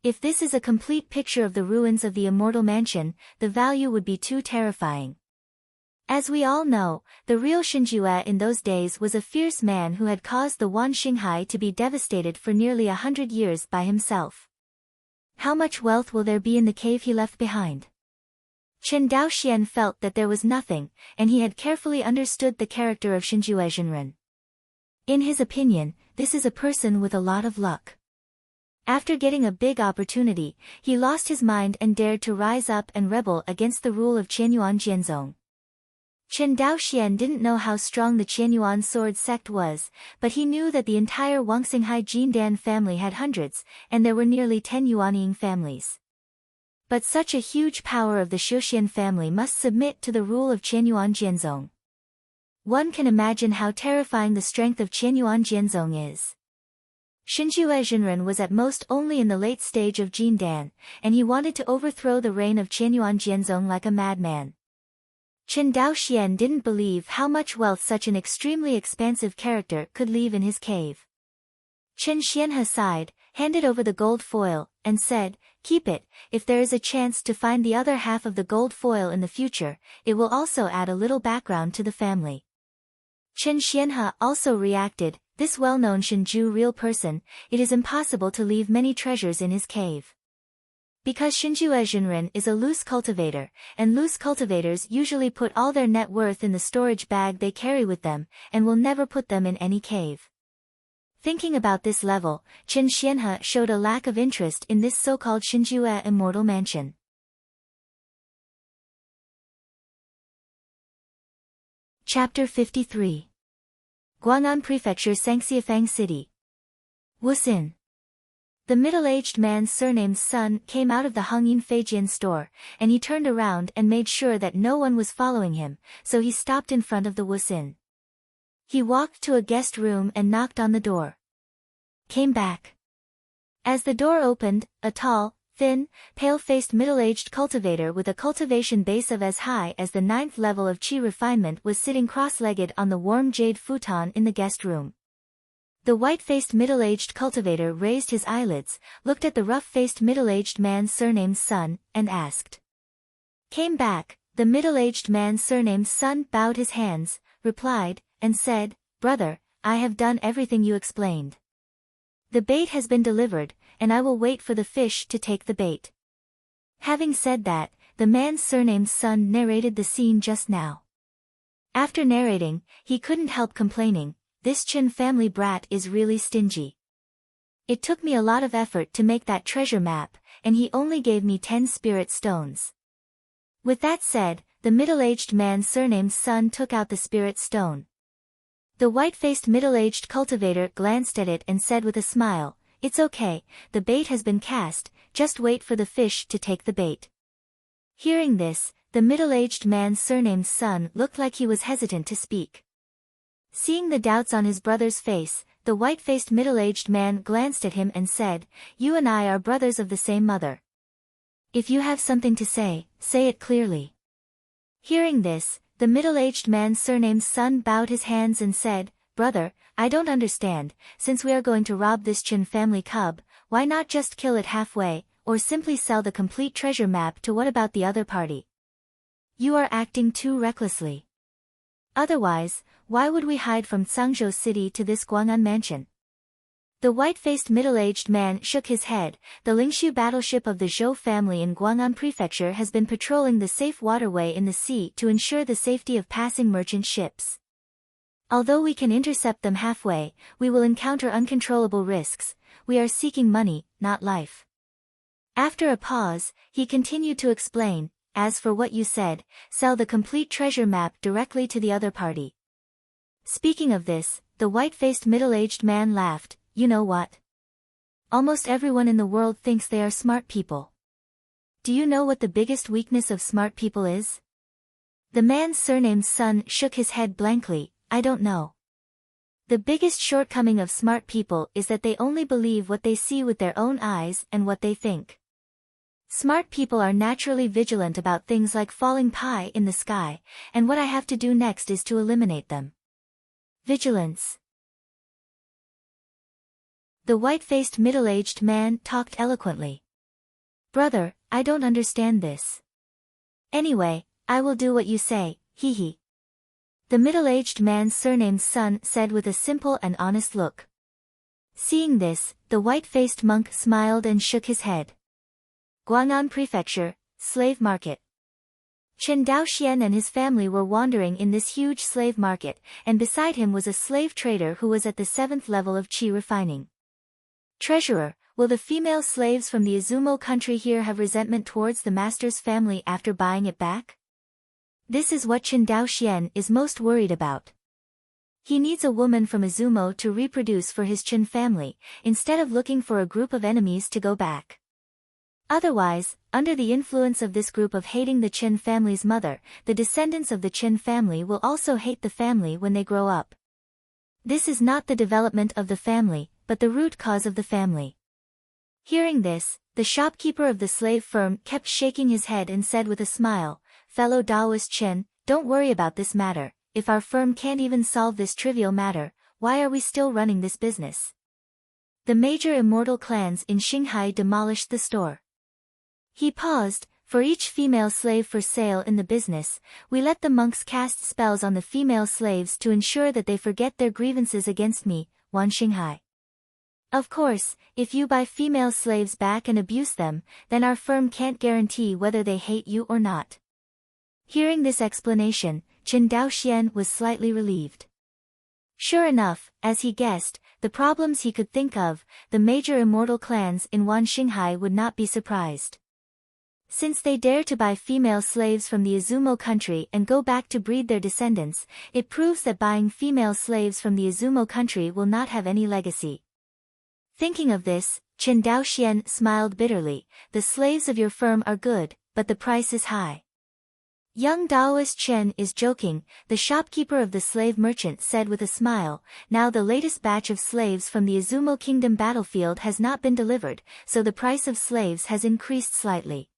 If this is a complete picture of the ruins of the immortal mansion, the value would be too terrifying. As we all know, the real Shinjue in those days was a fierce man who had caused the Wan Xinghai to be devastated for nearly 100 years by himself. How much wealth will there be in the cave he left behind? Qin Daoxian felt that there was nothing, and he had carefully understood the character of Shinjue Jinren. In his opinion, this is a person with a lot of luck. After getting a big opportunity, he lost his mind and dared to rise up and rebel against the rule of Qianyuan Jianzong. Qin Daoxian didn't know how strong the Qianyuan sword sect was, but he knew that the entire Wangxinghai Jindan family had hundreds, and there were nearly 10 Yuanying families. But such a huge power of the Xiuxian family must submit to the rule of Qianyuan Jianzong. One can imagine how terrifying the strength of Qianyuan Jianzong is. Shinjue Jinren was at most only in the late stage of Jindan, and he wanted to overthrow the reign of Qianyuan Jianzong like a madman. Qin Daoxian didn't believe how much wealth such an extremely expansive character could leave in his cave. Qin Xianhe sighed, handed over the gold foil, and said, "Keep it, if there is a chance to find the other half of the gold foil in the future, it will also add a little background to the family." Qin Xianhe also reacted, "This well-known Shinju real person, it is impossible to leave many treasures in his cave." Because Shinjue Jinren is a loose cultivator, and loose cultivators usually put all their net worth in the storage bag they carry with them, and will never put them in any cave. Thinking about this level, Qin Xianhe showed a lack of interest in this so-called Shinjue immortal mansion. Chapter 53. Guang'an Prefecture, Sangxiafang City. Wuxin. The middle-aged man's surnamed son came out of the Hongyin Feijian store, and he turned around and made sure that no one was following him, so he stopped in front of the Wuxin. He walked to a guest room and knocked on the door. Came back. As the door opened, a tall, thin, pale-faced middle-aged cultivator with a cultivation base of as high as the 9th level of qi refinement was sitting cross-legged on the warm jade futon in the guest room. The white-faced middle-aged cultivator raised his eyelids, looked at the rough-faced middle-aged man's surnamed son, and asked. Came back. The middle-aged man's surnamed son bowed his hands, replied, and said, "Brother, I have done everything you explained. The bait has been delivered, and I will wait for the fish to take the bait." Having said that, the man's surnamed son narrated the scene just now. After narrating, he couldn't help complaining, "This Qin family brat is really stingy. It took me a lot of effort to make that treasure map, and he only gave me 10 spirit stones." With that said, the middle-aged man's surnamed son took out the spirit stone. The white-faced middle-aged cultivator glanced at it and said with a smile, "It's okay, the bait has been cast, just wait for the fish to take the bait." Hearing this, the middle-aged man's surnamed son looked like he was hesitant to speak. Seeing the doubts on his brother's face, the white-faced middle-aged man glanced at him and said, "You and I are brothers of the same mother. If you have something to say it clearly." Hearing this, the middle-aged man's surnamed son bowed his hands and said, "Brother, I don't understand, since we are going to rob this Qin family cub, why not just kill it halfway, or simply sell the complete treasure map to what about the other party? You are acting too recklessly. Otherwise, why would we hide from Cangzhou City to this Guang'an mansion?" The white-faced middle-aged man shook his head. The Lingshu battleship of the Zhou family in Guang'an Prefecture has been patrolling the safe waterway in the sea to ensure the safety of passing merchant ships. Although we can intercept them halfway, we will encounter uncontrollable risks. We are seeking money, not life. After a pause, he continued to explain, as for what you said, sell the complete treasure map directly to the other party. Speaking of this, the white-faced middle-aged man laughed. You know what? Almost everyone in the world thinks they are smart people. Do you know what the biggest weakness of smart people is? The man's surnamed Sun shook his head blankly. I don't know. The biggest shortcoming of smart people is that they only believe what they see with their own eyes and what they think. Smart people are naturally vigilant about things like falling pie in the sky, and what I have to do next is to eliminate them. Vigilance. The white-faced middle-aged man talked eloquently. Brother, I don't understand this. Anyway, I will do what you say, hee hee. The middle-aged man's surnamed Sun said with a simple and honest look. Seeing this, the white-faced monk smiled and shook his head. Guang'an Prefecture, Slave Market. Chen Daoxian and his family were wandering in this huge slave market, and beside him was a slave trader who was at the 7th level of qi refining. Treasurer, will the female slaves from the Izumo country here have resentment towards the master's family after buying it back? This is what Chen Daoxian is most worried about. He needs a woman from Izumo to reproduce for his Chen family, instead of looking for a group of enemies to go back. Otherwise, under the influence of this group of hating the Chen family's mother, the descendants of the Chen family will also hate the family when they grow up. This is not the development of the family, but the root cause of the family. Hearing this, the shopkeeper of the slave firm kept shaking his head and said with a smile, Fellow Taoist Chen, don't worry about this matter. If our firm can't even solve this trivial matter, why are we still running this business? The major immortal clans in Xinghai demolished the store. He paused. For each female slave for sale in the business, we let the monks cast spells on the female slaves to ensure that they forget their grievances against me, Wan Xinghai. Of course, if you buy female slaves back and abuse them, then our firm can't guarantee whether they hate you or not. Hearing this explanation, Chen Daoxian was slightly relieved. Sure enough, as he guessed, the problems he could think of, the major immortal clans in Wan Xinghai would not be surprised. Since they dare to buy female slaves from the Izumo country and go back to breed their descendants, it proves that buying female slaves from the Izumo country will not have any legacy. Thinking of this, Chen Daoxian smiled bitterly. The slaves of your firm are good, but the price is high. Young Taoist Chen is joking, the shopkeeper of the slave merchant said with a smile. Now the latest batch of slaves from the Izumo kingdom battlefield has not been delivered, so the price of slaves has increased slightly.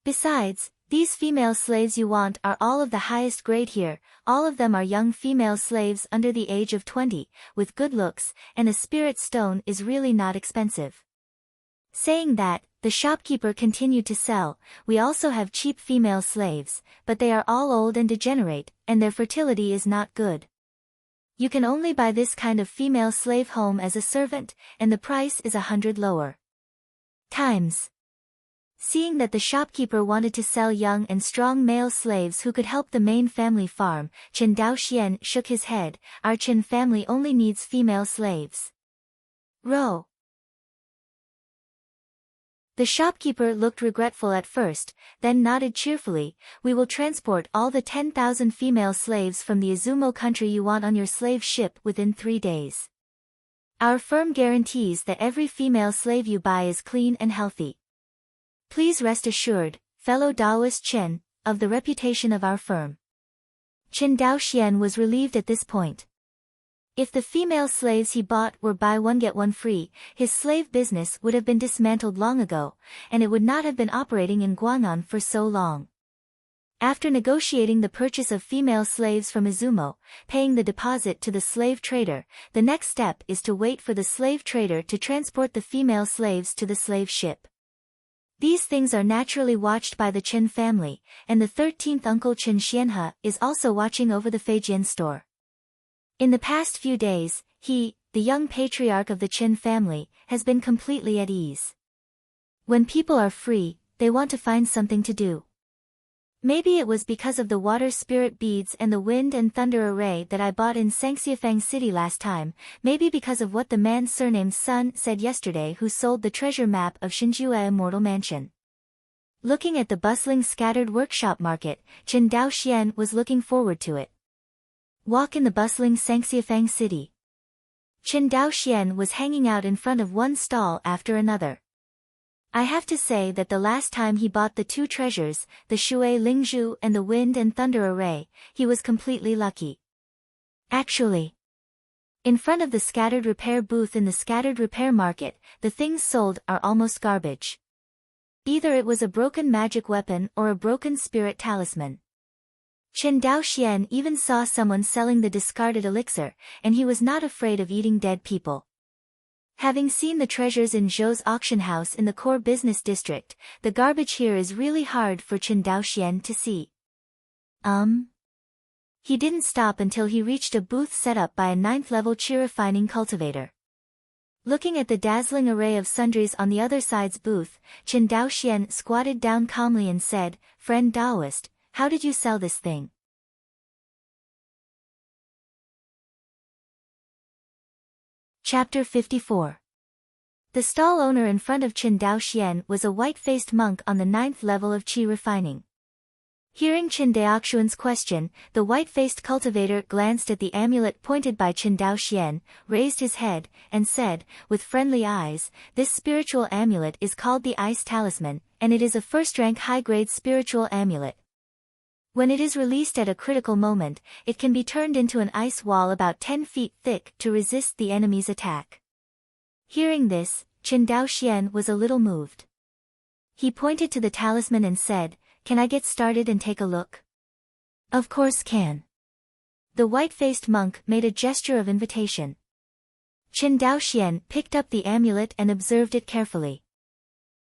Besides, these female slaves you want are all of the highest grade here. All of them are young female slaves under the age of 20, with good looks, and a spirit stone is really not expensive. Saying that, the shopkeeper continued to sell. We also have cheap female slaves, but they are all old and degenerate, and their fertility is not good. You can only buy this kind of female slave home as a servant, and the price is 100 lower times. Seeing that the shopkeeper wanted to sell young and strong male slaves who could help the main family farm, Chen Daoxian shook his head. Our Chen family only needs female slaves. Row. The shopkeeper looked regretful at first, then nodded cheerfully. We will transport all the 10,000 female slaves from the Izumo country you want on your slave ship within 3 days. Our firm guarantees that every female slave you buy is clean and healthy. Please rest assured, fellow Taoist Chen, of the reputation of our firm. Chen Daoxian was relieved at this point. If the female slaves he bought were buy one get one free, his slave business would have been dismantled long ago, and it would not have been operating in Guang'an for so long. After negotiating the purchase of female slaves from Izumo, paying the deposit to the slave trader, the next step is to wait for the slave trader to transport the female slaves to the slave ship. These things are naturally watched by the Chen family, and the 13th uncle Chen Xianhe is also watching over the Feijian store. In the past few days, he, the young patriarch of the Chen family, has been completely at ease. When people are free, they want to find something to do. Maybe it was because of the water spirit beads and the wind and thunder array that I bought in Sangxiafang City last time, maybe because of what the man surnamed Sun said yesterday who sold the treasure map of Shinjue Immortal Mansion. Looking at the bustling scattered workshop market, Qin Daoxian was looking forward to it. Walk in the bustling Sangxiafang city. Qin Daoxian was hanging out in front of one stall after another. I have to say that the last time he bought the two treasures, the Shui Lingzhu and the Wind and Thunder Array, he was completely lucky. Actually, in front of the scattered repair booth in the scattered repair market, the things sold are almost garbage. Either it was a broken magic weapon or a broken spirit talisman. Qin Daoxian even saw someone selling the discarded elixir, and he was not afraid of eating dead people. Having seen the treasures in Zhou's auction house in the core business district, the garbage here is really hard for Qin Daoxian to see. He didn't stop until he reached a booth set up by a 9th-level chi refining cultivator. Looking at the dazzling array of sundries on the other side's booth, Qin Daoxian squatted down calmly and said, "Friend Daoist, how did you sell this thing?" Chapter 54. The stall owner in front of Qin Daoxian was a white-faced monk on the 9th level of chi refining. Hearing Qin Daoxian's question, the white-faced cultivator glanced at the amulet pointed by Qin Daoxian, raised his head, and said, with friendly eyes, "This spiritual amulet is called the Ice Talisman, and it is a first-rank high-grade spiritual amulet. When it is released at a critical moment, it can be turned into an ice wall about 10 feet thick to resist the enemy's attack." Hearing this, Qin Daoxian was a little moved. He pointed to the talisman and said, "Can I get started and take a look?" "Of course can." The white-faced monk made a gesture of invitation. Qin Daoxian picked up the amulet and observed it carefully.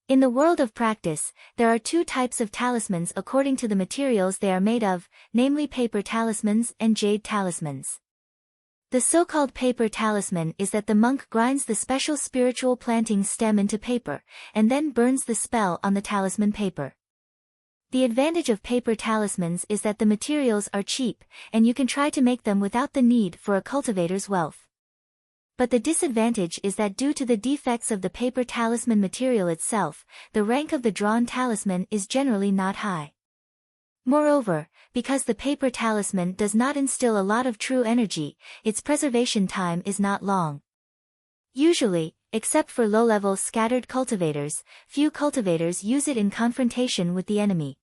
In the world of practice, there are two types of talismans according to the materials they are made of, namely paper talismans and jade talismans. The so-called paper talisman is that the monk grinds the special spiritual planting stem into paper, and then burns the spell on the talisman paper. The advantage of paper talismans is that the materials are cheap, and you can try to make them without the need for a cultivator's wealth. But the disadvantage is that due to the defects of the paper talisman material itself, the rank of the drawn talisman is generally not high. Moreover, because the paper talisman does not instill a lot of true energy, its preservation time is not long. Usually, except for low-level scattered cultivators, few cultivators use it in confrontation with the enemy.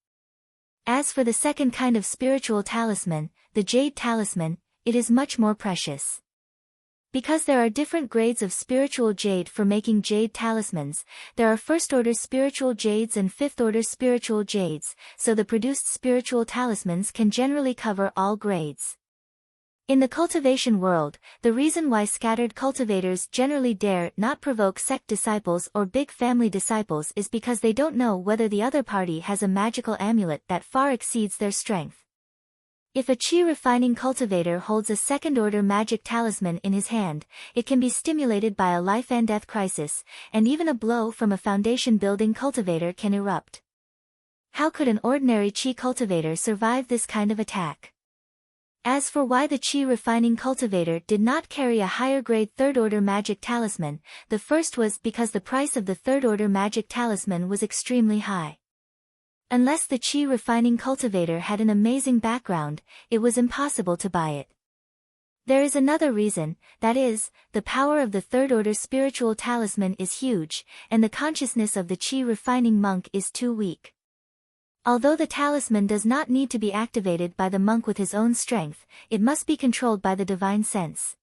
As for the second kind of spiritual talisman, the jade talisman, it is much more precious. Because there are different grades of spiritual jade for making jade talismans, there are first-order spiritual jades and fifth-order spiritual jades, so the produced spiritual talismans can generally cover all grades. In the cultivation world, the reason why scattered cultivators generally dare not provoke sect disciples or big family disciples is because they don't know whether the other party has a magical amulet that far exceeds their strength. If a chi refining cultivator holds a second-order magic talisman in his hand, it can be stimulated by a life and death crisis, and even a blow from a foundation-building cultivator can erupt. How could an ordinary chi cultivator survive this kind of attack? As for why the chi refining cultivator did not carry a higher-grade third-order magic talisman, the first was because the price of the third-order magic talisman was extremely high. Unless the chi refining cultivator had an amazing background, it was impossible to buy it. There is another reason, that is, the power of the third-order spiritual talisman is huge, and the consciousness of the chi refining monk is too weak. Although the talisman does not need to be activated by the monk with his own strength, it must be controlled by the divine sense.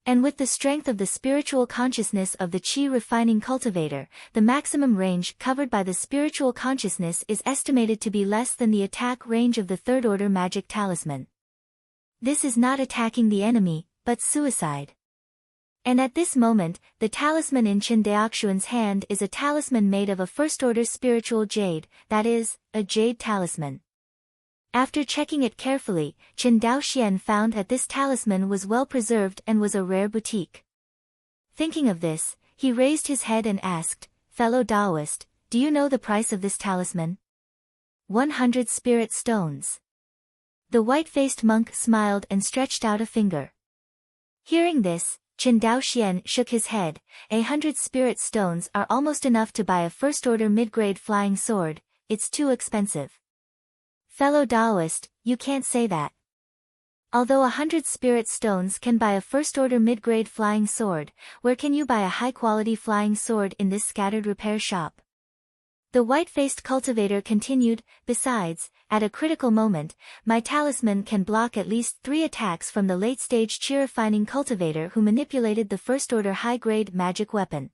And with the strength of the spiritual consciousness of the chi refining cultivator, the maximum range covered by the spiritual consciousness is estimated to be less than the attack range of the third-order magic talisman. This is not attacking the enemy, but suicide. And at this moment, the talisman in Qin Daoxian's hand is a talisman made of a first-order spiritual jade, that is, a jade talisman. After checking it carefully, Qin Daoxian found that this talisman was well preserved and was a rare boutique. Thinking of this, he raised his head and asked, "Fellow Taoist, do you know the price of this talisman?" 100 spirit stones. The white-faced monk smiled and stretched out a finger. Hearing this, Qin Daoxian shook his head. 100 spirit stones are almost enough to buy a first-order mid-grade flying sword. It's too expensive. Fellow Taoist, you can't say that. Although 100 spirit stones can buy a first-order mid-grade flying sword, where can you buy a high-quality flying sword in this scattered repair shop? The white-faced cultivator continued, besides, at a critical moment, my talisman can block at least 3 attacks from the late-stage chi-refining cultivator who manipulated the first-order high-grade magic weapon.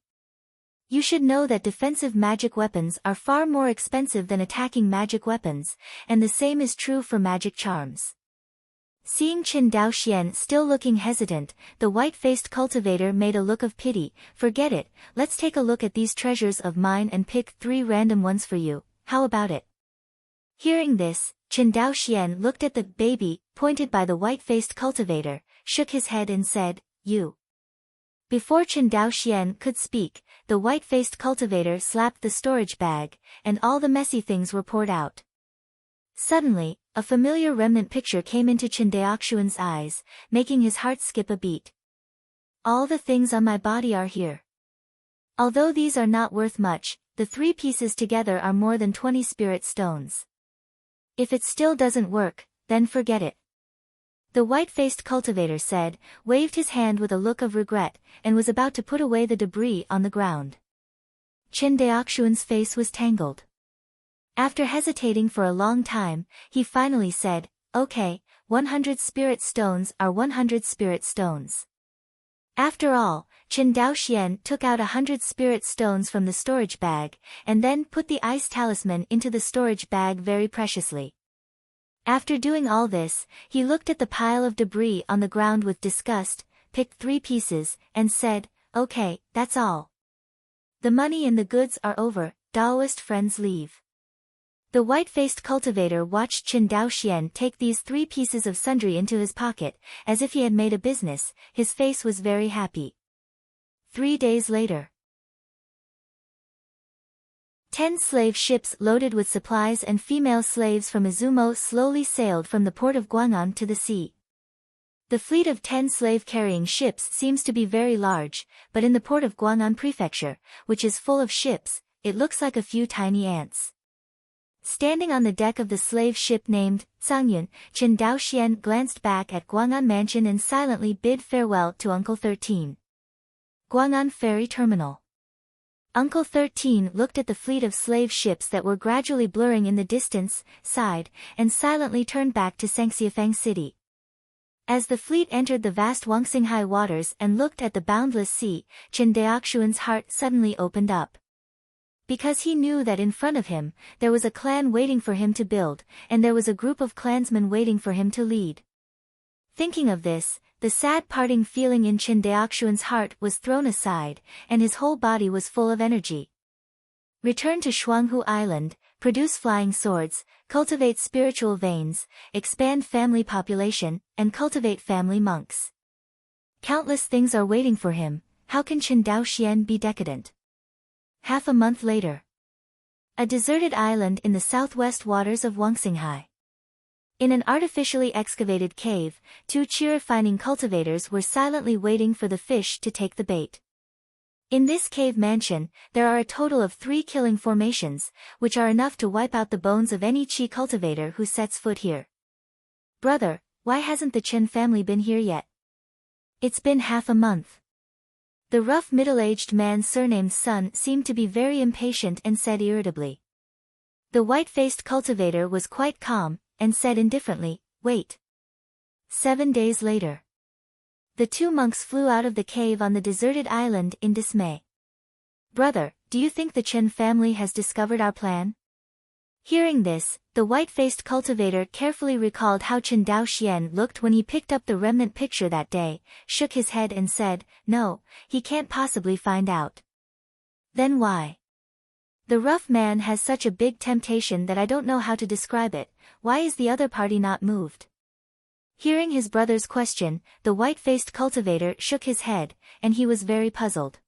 You should know that defensive magic weapons are far more expensive than attacking magic weapons, and the same is true for magic charms. Seeing Qin Daoxian still looking hesitant, the white-faced cultivator made a look of pity. Forget it, let's take a look at these treasures of mine and pick 3 random ones for you, how about it? Hearing this, Qin Daoxian looked at the baby, pointed by the white-faced cultivator, shook his head and said, you. Before Qin Daoxian could speak, the white-faced cultivator slapped the storage bag, and all the messy things were poured out. Suddenly, a familiar remnant picture came into Qin Daoxian's eyes, making his heart skip a beat. All the things on my body are here. Although these are not worth much, the 3 pieces together are more than 20 spirit stones. If it still doesn't work, then forget it. The white-faced cultivator said, waved his hand with a look of regret, and was about to put away the debris on the ground. Qin Daoxian's face was tangled. After hesitating for a long time, he finally said, okay, 100 spirit stones are 100 spirit stones. After all, Qin Daoxian took out 100 spirit stones from the storage bag, and then put the ice talisman into the storage bag very preciously. After doing all this, he looked at the pile of debris on the ground with disgust, picked 3 pieces, and said, okay, that's all. The money and the goods are over, Taoist friends leave. The white-faced cultivator watched Qin Daoxian take these 3 pieces of sundry into his pocket, as if he had made a business. His face was very happy. 3 days later. 10 slave ships loaded with supplies and female slaves from Izumo slowly sailed from the port of Guang'an to the sea. The fleet of 10 slave-carrying ships seems to be very large, but in the port of Guang'an Prefecture, which is full of ships, it looks like a few tiny ants. Standing on the deck of the slave ship named Sangyun, Qin Daoxian glanced back at Guang'an Mansion and silently bid farewell to Uncle 13. Guang'an Ferry Terminal. Uncle 13 looked at the fleet of slave ships that were gradually blurring in the distance, sighed, and silently turned back to Sangxiafang City. As the fleet entered the vast Wangxinghai waters and looked at the boundless sea, Qin Daoxian's heart suddenly opened up. Because he knew that in front of him, there was a clan waiting for him to build, and there was a group of clansmen waiting for him to lead. Thinking of this, the sad parting feeling in Qin Daoxian's heart was thrown aside, and his whole body was full of energy. Return to Shuanghu Island, produce flying swords, cultivate spiritual veins, expand family population, and cultivate family monks. Countless things are waiting for him. How can Qin Daoxian be decadent? Half a month later. A deserted island in the southwest waters of Wangxinghai. In an artificially excavated cave, 2 chi-refining cultivators were silently waiting for the fish to take the bait. In this cave mansion, there are a total of 3 killing formations, which are enough to wipe out the bones of any chi cultivator who sets foot here. Brother, why hasn't the Qin family been here yet? It's been half a month. The rough middle-aged man surnamed Sun seemed to be very impatient and said irritably. The white-faced cultivator was quite calm, and said indifferently, wait. 7 days later. The 2 monks flew out of the cave on the deserted island in dismay. Brother, do you think the Qin family has discovered our plan? Hearing this, the white-faced cultivator carefully recalled how Qin Daoxian looked when he picked up the remnant picture that day, shook his head and said, no, he can't possibly find out. Then why? The rough man has such a big temptation that I don't know how to describe it. Why is the other party not moved? Hearing his brother's question, the white-faced cultivator shook his head, and he was very puzzled.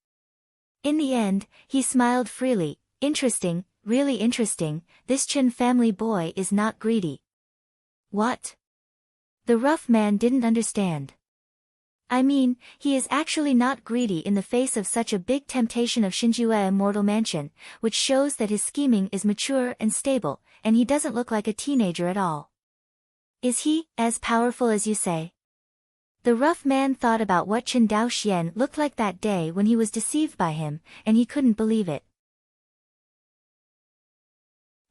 In the end, he smiled freely. Interesting, really interesting, this Qin family boy is not greedy. What? The rough man didn't understand. I mean, he is actually not greedy in the face of such a big temptation of Shinjue's immortal mansion, which shows that his scheming is mature and stable, and he doesn't look like a teenager at all. Is he as powerful as you say? The rough man thought about what Chen Daoxian looked like that day when he was deceived by him, and he couldn't believe it.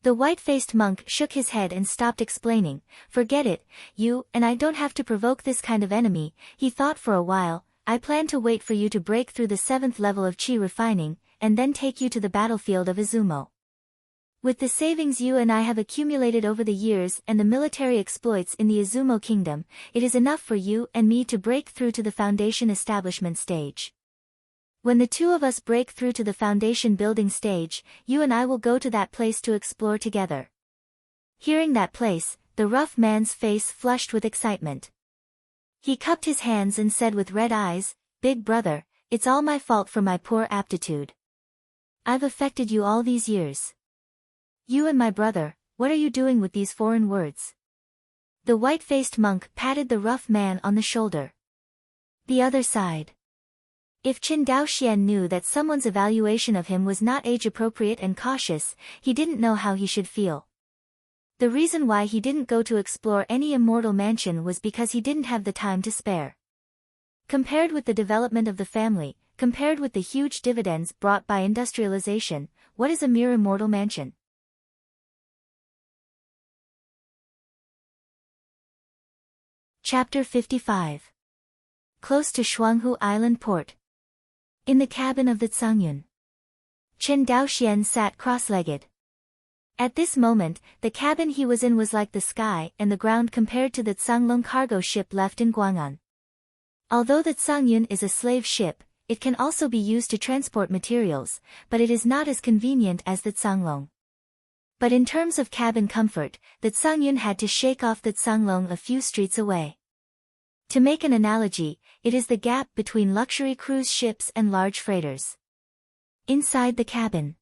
The white-faced monk shook his head and stopped explaining. Forget it, you and I don't have to provoke this kind of enemy, he thought for a while. I plan to wait for you to break through the 7th level of chi refining, and then take you to the battlefield of Izumo. With the savings you and I have accumulated over the years and the military exploits in the Izumo kingdom, it is enough for you and me to break through to the foundation establishment stage. When the two of us break through to the foundation building stage, you and I will go to that place to explore together. Hearing that place, the rough man's face flushed with excitement. He cupped his hands and said with red eyes, "Big brother, it's all my fault for my poor aptitude. I've affected you all these years. You and my brother, what are you doing with these foreign words?" The white-faced monk patted the rough man on the shoulder. The other side. If Chen Daoxian knew that someone's evaluation of him was not age-appropriate and cautious, he didn't know how he should feel. The reason why he didn't go to explore any immortal mansion was because he didn't have the time to spare. Compared with the development of the family, compared with the huge dividends brought by industrialization, what is a mere immortal mansion? Chapter 55. Close to Shuanghu Island Port. In the cabin of the Tsangyun, Chen Daoxian sat cross-legged. At this moment, the cabin he was in was like the sky and the ground compared to the Tsanglong cargo ship left in Guang'an. Although the Tsangyun is a slave ship, it can also be used to transport materials, but it is not as convenient as the Tsanglong. But in terms of cabin comfort, the Tsangyun had to shake off the Tsanglong a few streets away. To make an analogy, it is the gap between luxury cruise ships and large freighters. Inside the cabin.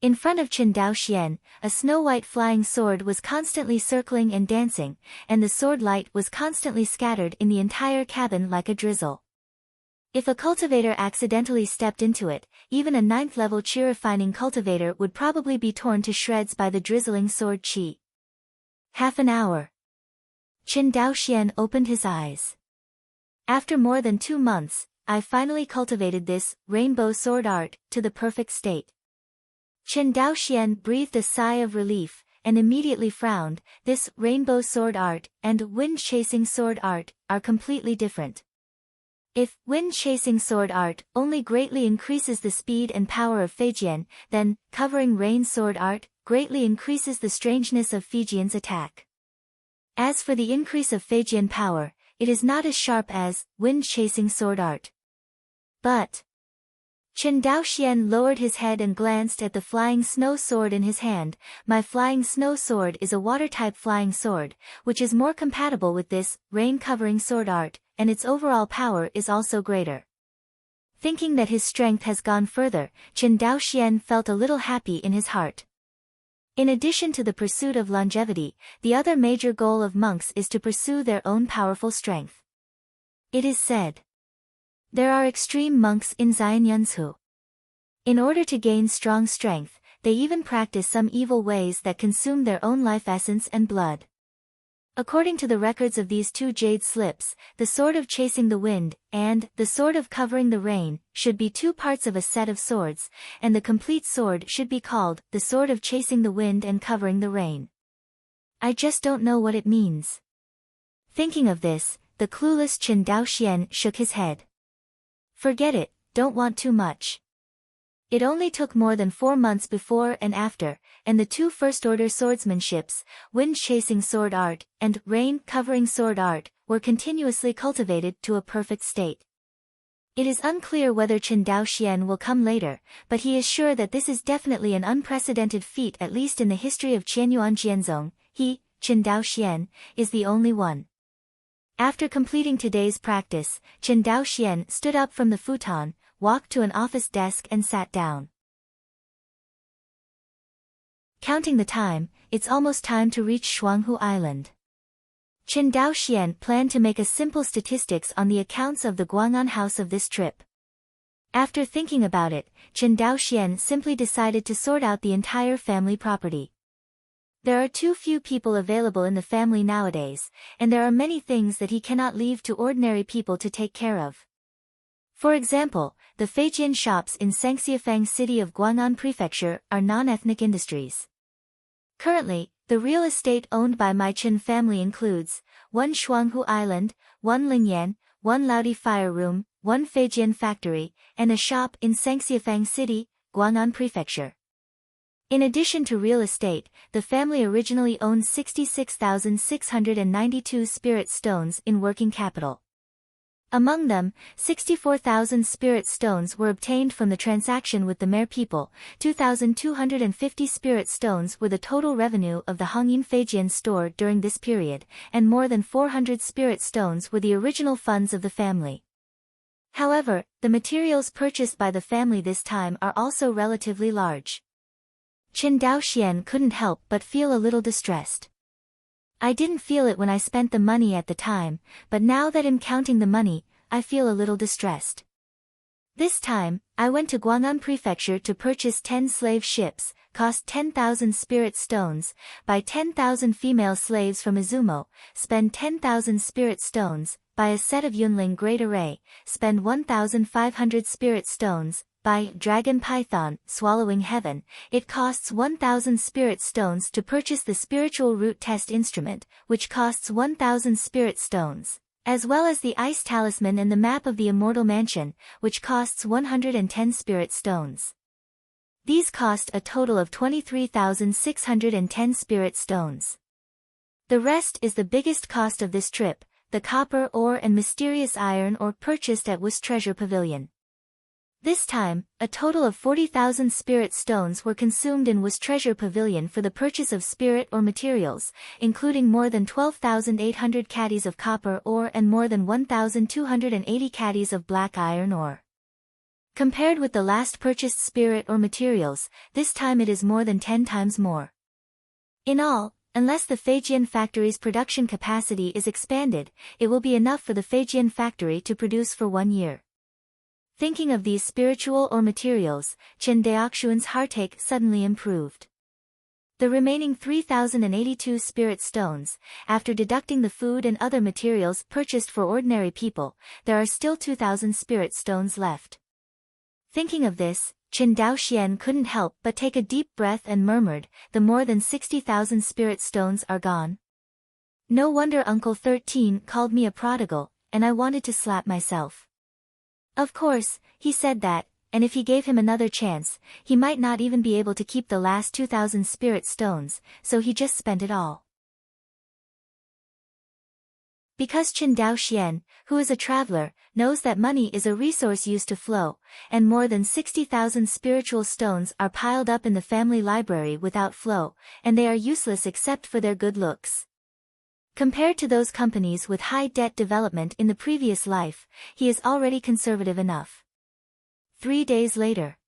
In front of Chen Daoxian, a snow-white flying sword was constantly circling and dancing, and the sword light was constantly scattered in the entire cabin like a drizzle. If a cultivator accidentally stepped into it, even a 9th-level chi refining cultivator would probably be torn to shreds by the drizzling sword chi. Half an hour. Chen Daoxian opened his eyes. After more than 2 months, I finally cultivated this rainbow sword art to the perfect state. Chen Daoxian breathed a sigh of relief, and immediately frowned. This rainbow sword art and wind-chasing sword art are completely different. If wind-chasing sword art only greatly increases the speed and power of Feijian, then covering rain sword art greatly increases the strangeness of Feijian's attack. As for the increase of Feijian power, it is not as sharp as wind-chasing sword art. But Chen Daoxian lowered his head and glanced at the flying snow sword in his hand. My flying snow sword is a water-type flying sword, which is more compatible with this rain-covering sword art, and its overall power is also greater. Thinking that his strength has gone further, Chen Daoxian felt a little happy in his heart. In addition to the pursuit of longevity, the other major goal of monks is to pursue their own powerful strength. It is said, there are extreme monks in Xianyunzhu. In order to gain strong strength, they even practice some evil ways that consume their own life essence and blood. According to the records of these 2 jade slips, the sword of chasing the wind and the sword of covering the rain should be 2 parts of a set of swords, and the complete sword should be called the sword of chasing the wind and covering the rain. I just don't know what it means. Thinking of this, the clueless Chen Daoxian shook his head. Forget it, don't want too much. It only took more than 4 months before and after, and the 2 first-order swordsmanships, wind-chasing sword art and rain-covering sword art, were continuously cultivated to a perfect state. It is unclear whether Chen Daoxian will come later, but he is sure that this is definitely an unprecedented feat, at least in the history of Qianyuan Jianzong. He, Chen Daoxian, is the only one. After completing today's practice, Chen Daoxian stood up from the futon, walked to an office desk and sat down. Counting the time, it's almost time to reach Shuanghu Island. Chen Daoxian planned to make a simple statistics on the accounts of the Guang'an house of this trip. After thinking about it, Chen Daoxian simply decided to sort out the entire family property. There are too few people available in the family nowadays, and there are many things that he cannot leave to ordinary people to take care of. For example, the Feijian shops in Sangxiafang city of Guang'an Prefecture are non-ethnic industries. Currently, the real estate owned by my Chen family includes 1 Shuanghu Island, 1 Lingyan, 1 Laodi Fire Room, 1 Feijian factory, and a shop in Sangxiafang city, Guang'an Prefecture. In addition to real estate, the family originally owned 66,692 spirit stones in working capital. Among them, 64,000 spirit stones were obtained from the transaction with the Mer people, 2,250 spirit stones were the total revenue of the Hongyin Feijian store during this period, and more than 400 spirit stones were the original funds of the family. However, the materials purchased by the family this time are also relatively large. Chen Daoxian couldn't help but feel a little distressed. I didn't feel it when I spent the money at the time, but now that I'm counting the money, I feel a little distressed. This time, I went to Guang'an Prefecture to purchase 10 slave ships, cost 10,000 spirit stones, buy 10,000 female slaves from Izumo, spend 10,000 spirit stones, buy a set of Yunling Great Array, spend 1,500 spirit stones, buy Dragon Python, Swallowing Heaven. It costs 1,000 spirit stones to purchase the spiritual root test instrument, which costs 1,000 spirit stones, as well as the ice talisman and the map of the immortal mansion, which costs 110 spirit stones. These cost a total of 23,610 spirit stones. The rest is the biggest cost of this trip, the copper ore and mysterious iron ore purchased at Wus Treasure Pavilion. This time, a total of 40,000 spirit stones were consumed in Wus Treasure Pavilion for the purchase of spirit or materials, including more than 12,800 caddies of copper ore and more than 1,280 caddies of black iron ore. Compared with the last purchased spirit or materials, this time it is more than 10 times more. In all, unless the Feijian factory's production capacity is expanded, it will be enough for the Feijian factory to produce for 1 year. Thinking of these spiritual or materials, Chen Daoxian's heartache suddenly improved. The remaining 3,082 spirit stones, after deducting the food and other materials purchased for ordinary people, there are still 2,000 spirit stones left. Thinking of this, Chen Daoxian couldn't help but take a deep breath and murmured, the more than 60,000 spirit stones are gone. No wonder Uncle 13 called me a prodigal, and I wanted to slap myself. Of course, he said that, and if he gave him another chance, he might not even be able to keep the last 2,000 spirit stones, so he just spent it all. Because Chen Daoxian, who is a traveler, knows that money is a resource used to flow, and more than 60,000 spiritual stones are piled up in the family library without flow, and they are useless except for their good looks. Compared to those companies with high debt development in the previous life, he is already conservative enough. 3 days later,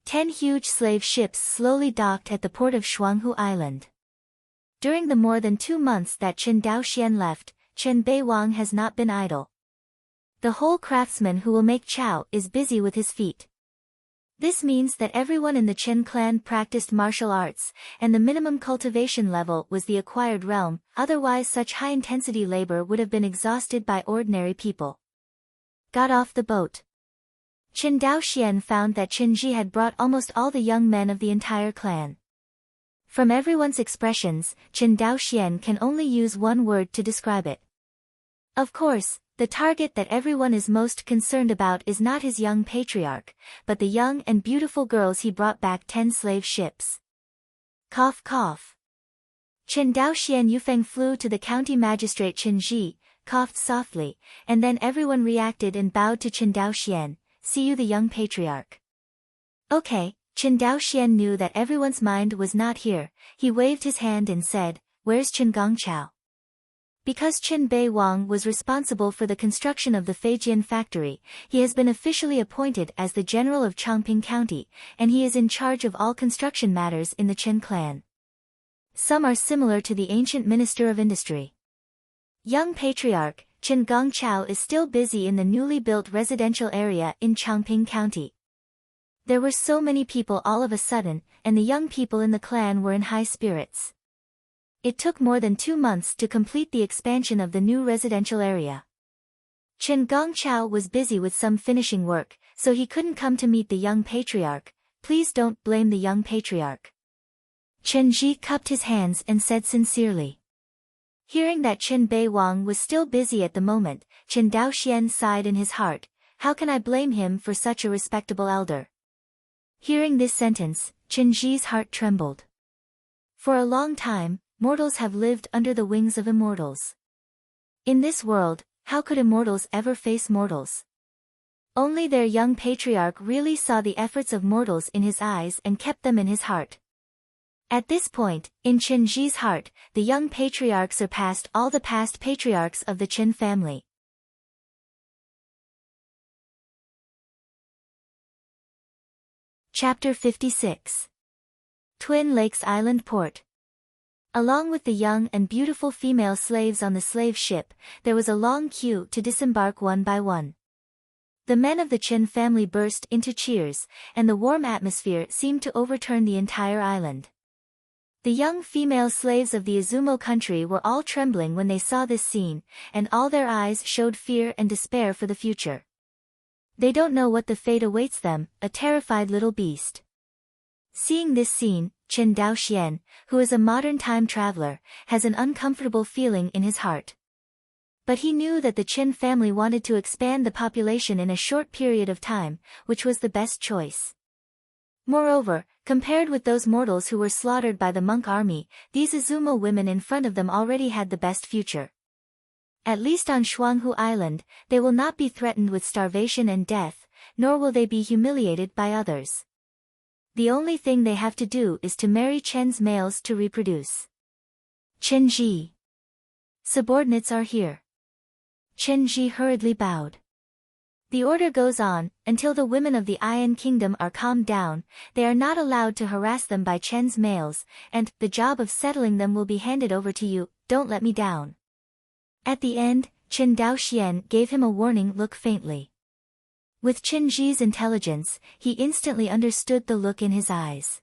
10 huge slave ships slowly docked at the port of Shuanghu Island. During the more than 2 months that Chen Daoxian left, Chen Beiwang has not been idle. The whole craftsman who will make chow is busy with his feet. This means that everyone in the Chen clan practiced martial arts, and the minimum cultivation level was the acquired realm, otherwise such high-intensity labor would have been exhausted by ordinary people. Got off the boat. Chen Daoxian found that Chen Ji had brought almost all the young men of the entire clan. From everyone's expressions, Chen Daoxian can only use one word to describe it. Of course, the target that everyone is most concerned about is not his young patriarch, but the young and beautiful girls he brought back 10 slave ships. Cough cough. Chen Daoxian Yufeng flew to the county magistrate Chen Ji, coughed softly, and then everyone reacted and bowed to Chen Daoxian, see you the young patriarch. Okay, Chen Daoxian knew that everyone's mind was not here, he waved his hand and said, where's Chen Gongchao? Because Chen Beiwang was responsible for the construction of the Feijian factory, he has been officially appointed as the general of Changping County, and he is in charge of all construction matters in the Chen clan. Some are similar to the ancient Minister of Industry. Young patriarch, Chen Gongchao is still busy in the newly built residential area in Chongping County. There were so many people all of a sudden, and the young people in the clan were in high spirits. It took more than 2 months to complete the expansion of the new residential area. Chen Gongchao was busy with some finishing work, so he couldn't come to meet the young patriarch. Please don't blame the young patriarch. Chen Ji cupped his hands and said sincerely. Hearing that Chen Bei Wang was still busy at the moment, Chen Daoxian sighed in his heart. How can I blame him for such a respectable elder? Hearing this sentence, Chen Ji's heart trembled. For a long time, mortals have lived under the wings of immortals. In this world, how could immortals ever face mortals? Only their young patriarch really saw the efforts of mortals in his eyes and kept them in his heart. At this point, in Chen Ji's heart, the young patriarch surpassed all the past patriarchs of the Chen family. Chapter 56. Twin Lakes Island Port. Along with the young and beautiful female slaves on the slave ship, there was a long queue to disembark one by one. The men of the Chen family burst into cheers, and the warm atmosphere seemed to overturn the entire island. The young female slaves of the Izumo country were all trembling when they saw this scene, and all their eyes showed fear and despair for the future. They don't know what the fate awaits them, a terrified little beast. Seeing this scene, Chen Daoxian, who is a modern time traveler, has an uncomfortable feeling in his heart. But he knew that the Chen family wanted to expand the population in a short period of time, which was the best choice. Moreover, compared with those mortals who were slaughtered by the monk army, these Izumo women in front of them already had the best future. At least on Shuanghu Island, they will not be threatened with starvation and death, nor will they be humiliated by others. The only thing they have to do is to marry Chen's males to reproduce. Chen Ji. Subordinates are here. Chen Ji hurriedly bowed. The order goes on, until the women of the Iron Kingdom are calmed down, they are not allowed to harass them by Chen's males, and the job of settling them will be handed over to you, don't let me down. At the end, Chen Daoxian gave him a warning look faintly. With Chen Ji's intelligence, he instantly understood the look in his eyes.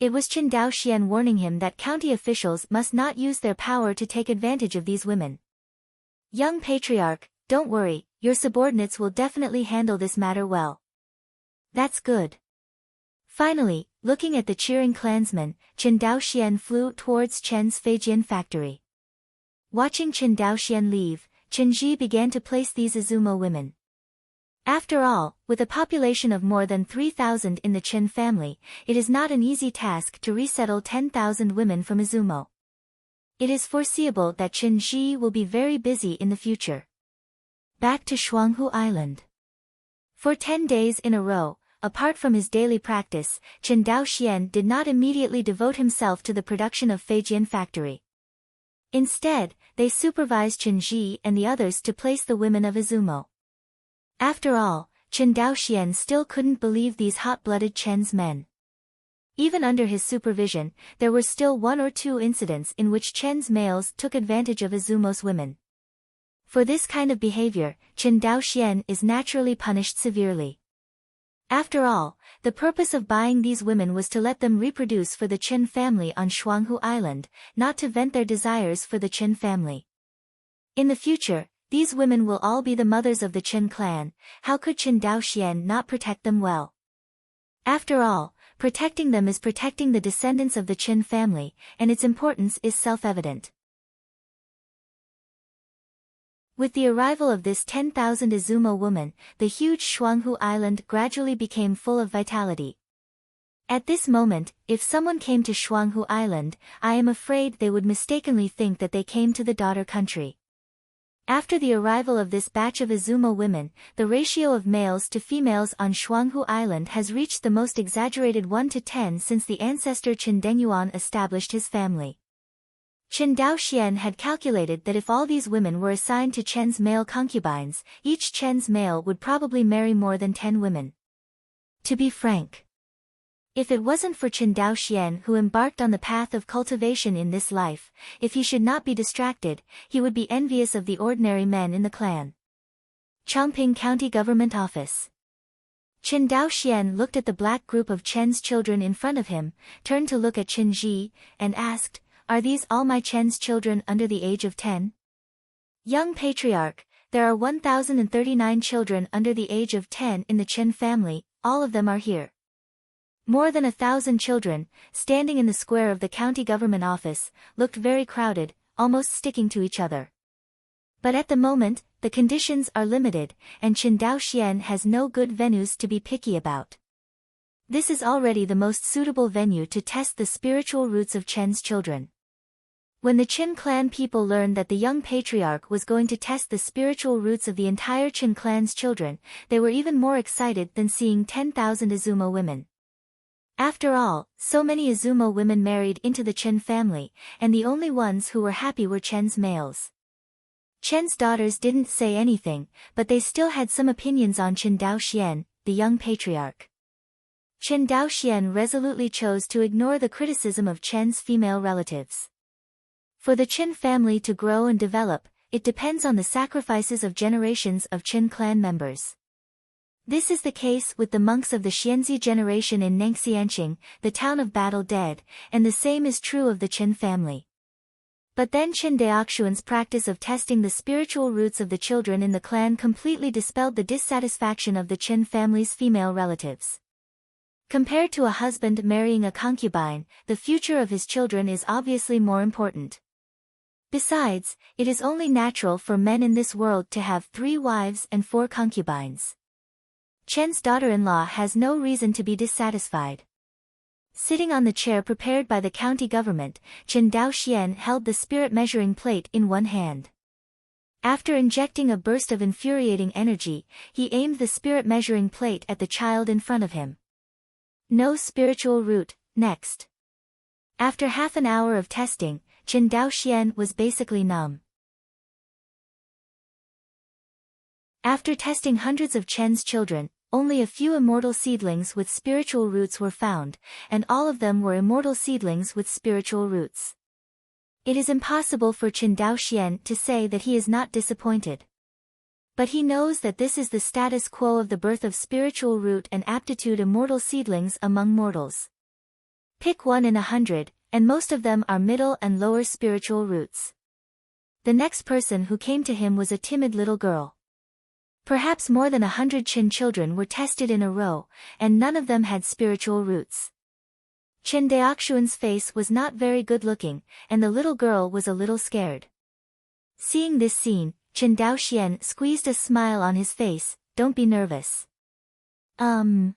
It was Chen Daoxian warning him that county officials must not use their power to take advantage of these women. Young patriarch, don't worry, your subordinates will definitely handle this matter well. That's good. Finally, looking at the cheering clansmen, Chen Daoxian flew towards Chen's Feijian factory. Watching Chen Daoxian leave, Chen Ji began to place these Izumo women. After all, with a population of more than 3,000 in the Chen family, it is not an easy task to resettle 10,000 women from Izumo. It is foreseeable that Chen Ji will be very busy in the future. Back to Shuanghu Island. For 10 days in a row, apart from his daily practice, Chen Daoxian did not immediately devote himself to the production of Feijian factory. Instead, they supervised Chen Ji and the others to place the women of Izumo. After all, Chen Daoxian still couldn't believe these hot-blooded Chen's men. Even under his supervision, there were still 1 or 2 incidents in which Chen's males took advantage of Izumo's women. For this kind of behavior, Chen Daoxian is naturally punished severely. After all, the purpose of buying these women was to let them reproduce for the Chen family on Shuanghu Island, not to vent their desires for the Chen family. In the future, these women will all be the mothers of the Chen clan. How could Chen Daoxian not protect them well? After all, protecting them is protecting the descendants of the Chen family, and its importance is self-evident. With the arrival of this 10,000 Izumo woman, the huge Shuanghu Island gradually became full of vitality. At this moment, if someone came to Shuanghu Island, I am afraid they would mistakenly think that they came to the daughter country. After the arrival of this batch of Izumo women, the ratio of males to females on Shuanghu Island has reached the most exaggerated 1:10 since the ancestor Chen Dengyuan established his family. Chen Daoxian had calculated that if all these women were assigned to Chen's male concubines, each Chen's male would probably marry more than 10 women. To be frank, If it wasn't for Qin Daoxian who embarked on the path of cultivation in this life, if he should not be distracted, he would be envious of the ordinary men in the clan. Chongping County Government Office. Qin Daoxian looked at the black group of Chen's children in front of him, turned to look at Qin Ji, and asked, "Are these all my Chen's children under the age of 10? Young Patriarch, there are 1,039 children under the age of 10 in the Chen family, all of them are here." More than 1,000 children, standing in the square of the county government office, looked very crowded, almost sticking to each other. But at the moment, the conditions are limited, and Qin Daoxian has no good venues to be picky about. This is already the most suitable venue to test the spiritual roots of Chen's children. When the Qin clan people learned that the young patriarch was going to test the spiritual roots of the entire Qin clan's children, they were even more excited than seeing 10,000 Azuma women. After all, so many Azuma women married into the Qin family, and the only ones who were happy were Chen's males. Chen's daughters didn't say anything, but they still had some opinions on Qin Daoxian, the young patriarch. Qin Daoxian resolutely chose to ignore the criticism of Chen's female relatives. For the Qin family to grow and develop, it depends on the sacrifices of generations of Qin clan members. This is the case with the monks of the Xianzi generation in Nengxianqing, the town of Battle Dead, and the same is true of the Qin family. But then Qin Daoxuan's practice of testing the spiritual roots of the children in the clan completely dispelled the dissatisfaction of the Qin family's female relatives. Compared to a husband marrying a concubine, the future of his children is obviously more important. Besides, it is only natural for men in this world to have 3 wives and 4 concubines. Chen's daughter-in-law has no reason to be dissatisfied. Sitting on the chair prepared by the county government, Qin Daoxian held the spirit measuring plate in one hand. After injecting a burst of infuriating energy, he aimed the spirit measuring plate at the child in front of him. No spiritual root, next. After half an hour of testing, Qin Daoxian was basically numb. After testing hundreds of Chen's children, only a few immortal seedlings with spiritual roots were found, and all of them were immortal seedlings with spiritual roots. It is impossible for Qin Daoxian to say that he is not disappointed. But he knows that this is the status quo of the birth of spiritual root and aptitude immortal seedlings among mortals. Pick 1 in 100, and most of them are middle and lower spiritual roots. The next person who came to him was a timid little girl. Perhaps more than 100 Qin children were tested in a row, and none of them had spiritual roots. Qin Daoxuan's face was not very good-looking, and the little girl was a little scared. Seeing this scene, Qin Daoxian squeezed a smile on his face. "Don't be nervous." The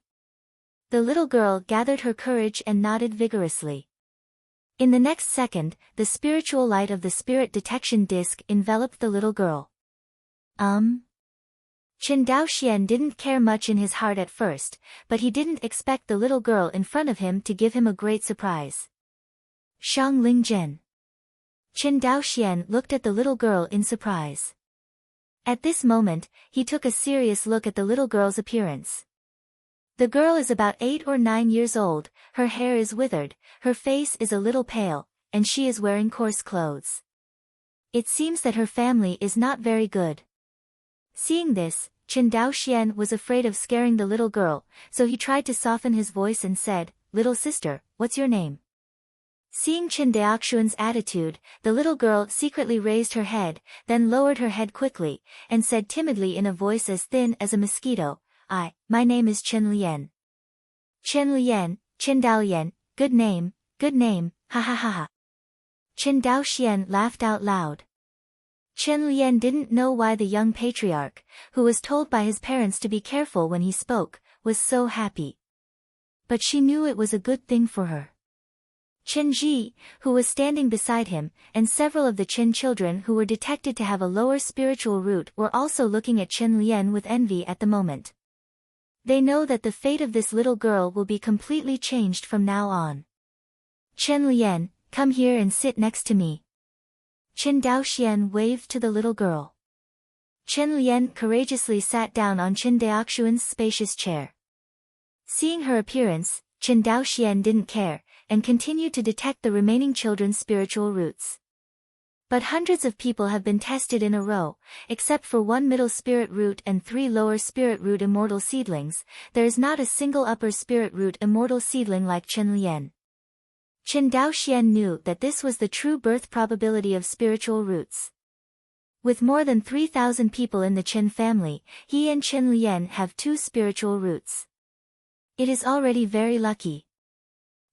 little girl gathered her courage and nodded vigorously. In the next second, the spiritual light of the spirit detection disc enveloped the little girl. Qin Daoxian didn't care much in his heart at first, but he didn't expect the little girl in front of him to give him a great surprise. Shang Lingzhen. Qin Daoxian looked at the little girl in surprise. At this moment, he took a serious look at the little girl's appearance. The girl is about 8 or 9 years old, her hair is withered, her face is a little pale, and she is wearing coarse clothes. It seems that her family is not very good. Seeing this, Qin Daoxian was afraid of scaring the little girl, so he tried to soften his voice and said, "Little sister, what's your name?" Seeing Qin Daoxuan's attitude, the little girl secretly raised her head, then lowered her head quickly, and said timidly in a voice as thin as a mosquito, My name is Qin Lian." "Qin Lian, Qin Daoyan, good name, ha ha ha ha." Qin Daoxian laughed out loud. Qin Lian didn't know why the young patriarch, who was told by his parents to be careful when he spoke, was so happy. But she knew it was a good thing for her. Qin Ji, who was standing beside him, and several of the Qin children who were detected to have a lower spiritual root were also looking at Qin Lian with envy at the moment. They know that the fate of this little girl will be completely changed from now on. "Qin Lian, come here and sit next to me." Qin Daoxian waved to the little girl. Qin Lian courageously sat down on Qin Daoxuan's spacious chair. Seeing her appearance, Chen Daoxian didn't care, and continued to detect the remaining children's spiritual roots. But hundreds of people have been tested in a row, except for one middle spirit root and 3 lower spirit root immortal seedlings. There is not a single upper spirit root immortal seedling like Chen Lian. Chen Daoxian knew that this was the true birth probability of spiritual roots. With more than 3,000 people in the Chen family, he and Chen Lian have 2 spiritual roots. It is already very lucky.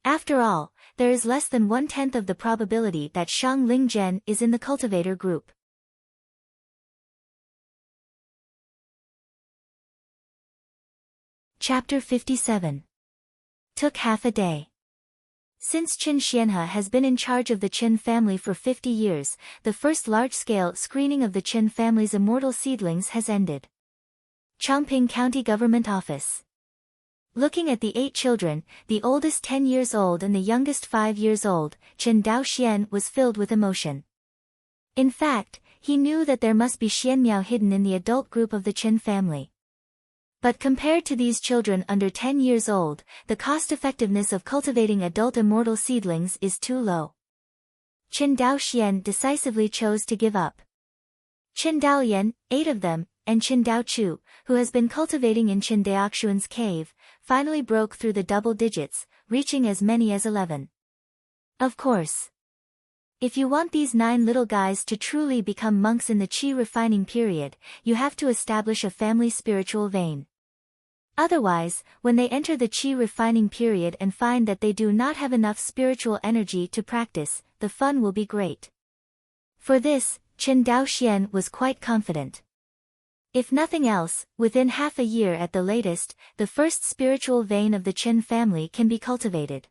After all, there is less than 1/10 of the probability that Shang Lingzhen is in the cultivator group. Chapter 57. Took half a day. Since Qin Xianhe has been in charge of the Qin family for 50 years, the first large-scale screening of the Qin family's immortal seedlings has ended. Chongping County Government Office. Looking at the 8 children, the oldest 10 years old and the youngest 5 years old, Chen Daoxian was filled with emotion. In fact, he knew that there must be Xianmiao hidden in the adult group of the Qin family. But compared to these children under 10 years old, the cost-effectiveness of cultivating adult immortal seedlings is too low. Chen Daoxian decisively chose to give up. Chen Daolian, 8 of them, and Chen Daochu, who has been cultivating in Chen Daoxuan's cave, finally broke through the double digits, reaching as many as 11. Of course. If you want these 9 little guys to truly become monks in the qi refining period, you have to establish a family spiritual vein. Otherwise, when they enter the qi refining period and find that they do not have enough spiritual energy to practice, the fun will be great. For this, Chen Daoxian was quite confident. If nothing else, within half a year at the latest, the first spiritual vein of the Qin family can be cultivated.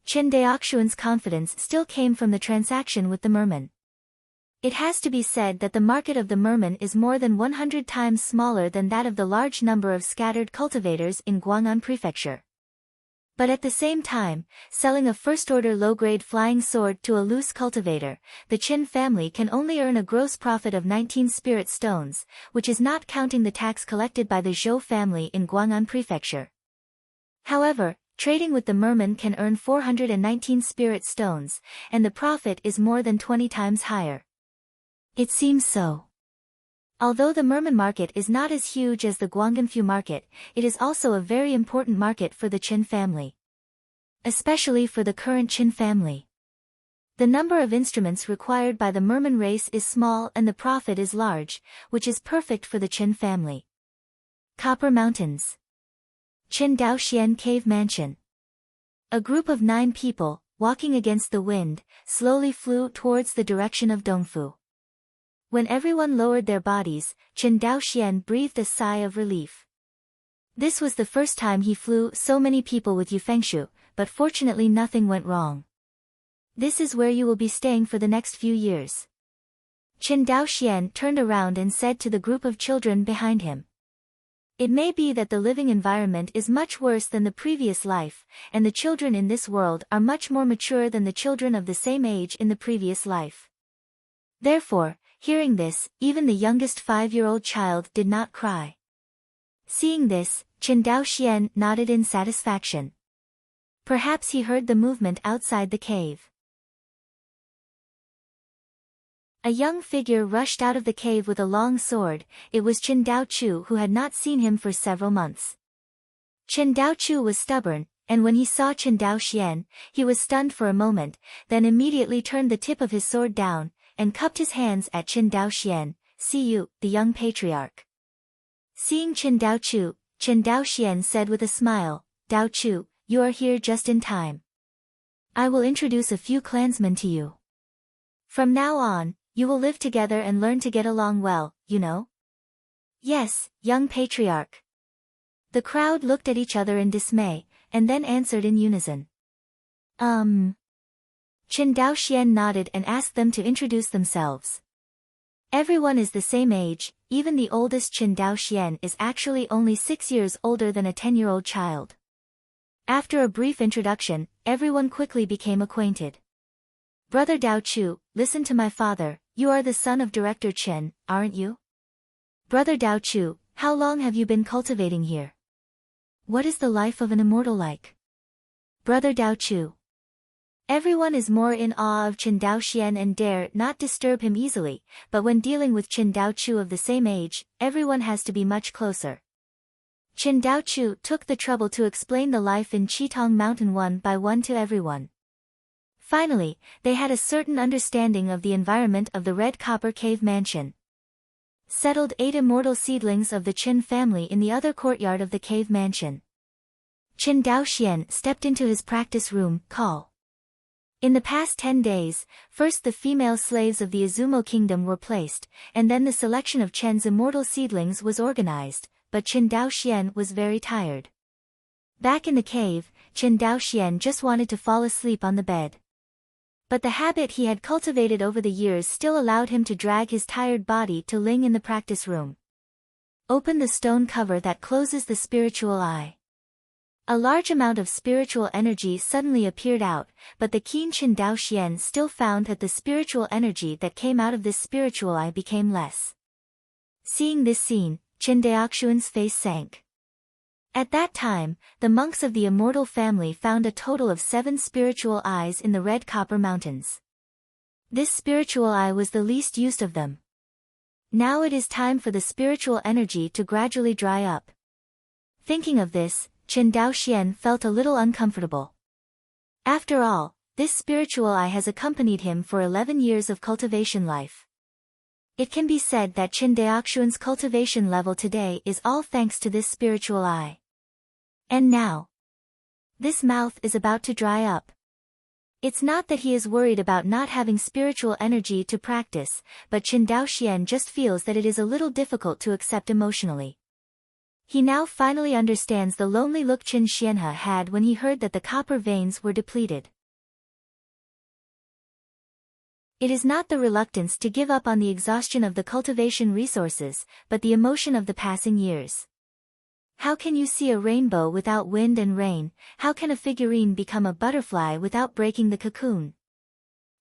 Chen Daoxuan's confidence still came from the transaction with the merman. It has to be said that the market of the merman is more than 100 times smaller than that of the large number of scattered cultivators in Guang'an Prefecture. But at the same time, selling a first-order low-grade flying sword to a loose cultivator, the Qin family can only earn a gross profit of 19 spirit stones, which is not counting the tax collected by the Zhou family in Guang'an Prefecture. However, trading with the merman can earn 419 spirit stones, and the profit is more than 20 times higher. It seems so. Although the merman market is not as huge as the Guangganfu market, it is also a very important market for the Qin family. Especially for the current Qin family. The number of instruments required by the merman race is small and the profit is large, which is perfect for the Qin family. Copper Mountains. Qin Daoxian Cave Mansion. A group of 9 people, walking against the wind, slowly flew towards the direction of Dongfu. When everyone lowered their bodies, Chen Daoxian breathed a sigh of relief. This was the first time he flew so many people with Yufengshu, but fortunately nothing went wrong. This is where you will be staying for the next few years. Chen Daoxian turned around and said to the group of children behind him. It may be that the living environment is much worse than the previous life, and the children in this world are much more mature than the children of the same age in the previous life. Therefore, hearing this, even the youngest 5-year-old child did not cry. Seeing this, Chen Daoxian nodded in satisfaction. Perhaps he heard the movement outside the cave. A young figure rushed out of the cave with a long sword. It was Chen Daochu, who had not seen him for several months. Chen Daochu was stubborn, and when he saw Chen Daoxian, he was stunned for a moment, then immediately turned the tip of his sword down, and cupped his hands at Chen Daoxian. "See you, the young patriarch." Seeing Chen Daochu, Chen Daoxian said with a smile, "Daochu, you are here just in time. I will introduce a few clansmen to you. From now on, you will live together and learn to get along well, you know?" "Yes, young patriarch." The crowd looked at each other in dismay, and then answered in unison. Chen Daoxian nodded and asked them to introduce themselves. Everyone is the same age, even the oldest Chen Daoxian is actually only 6 years older than a 10-year-old child. After a brief introduction, everyone quickly became acquainted. "Brother Daochu, listen to my father, you are the son of Director Chen, aren't you? Brother Daochu, how long have you been cultivating here? What is the life of an immortal like?" Brother Dao Chu. Everyone is more in awe of Chen Daoxian and dare not disturb him easily, but when dealing with Chen Daochu of the same age, everyone has to be much closer. Chen Daochu took the trouble to explain the life in Qitong Mountain one by one to everyone. Finally, they had a certain understanding of the environment of the Red Copper Cave Mansion. Settled 8 immortal seedlings of the Qin family in the other courtyard of the cave mansion. Chen Daoxian stepped into his practice room, call. In the past 10 days, first the female slaves of the Izumo kingdom were placed, and then the selection of Chen's immortal seedlings was organized, but Chen Daoxian was very tired. Back in the cave, Chen Daoxian just wanted to fall asleep on the bed. But the habit he had cultivated over the years still allowed him to drag his tired body to Ling in the practice room. Open the stone cover that closes the spiritual eye. A large amount of spiritual energy suddenly appeared out, but the keen Chen Daoxian still found that the spiritual energy that came out of this spiritual eye became less. Seeing this scene, Chen Daoxuan's face sank. At that time, the monks of the immortal family found a total of 7 spiritual eyes in the Red Copper Mountains. This spiritual eye was the least used of them. Now it is time for the spiritual energy to gradually dry up. Thinking of this, Chen Daoxian felt a little uncomfortable. After all, this spiritual eye has accompanied him for 11 years of cultivation life. It can be said that Chen Daoxuan's cultivation level today is all thanks to this spiritual eye. And now, this mouth is about to dry up. It's not that he is worried about not having spiritual energy to practice, but Chen Daoxian just feels that it is a little difficult to accept emotionally. He now finally understands the lonely look Chen Xianhe had when he heard that the copper veins were depleted. It is not the reluctance to give up on the exhaustion of the cultivation resources, but the emotion of the passing years. How can you see a rainbow without wind and rain? How can a figurine become a butterfly without breaking the cocoon?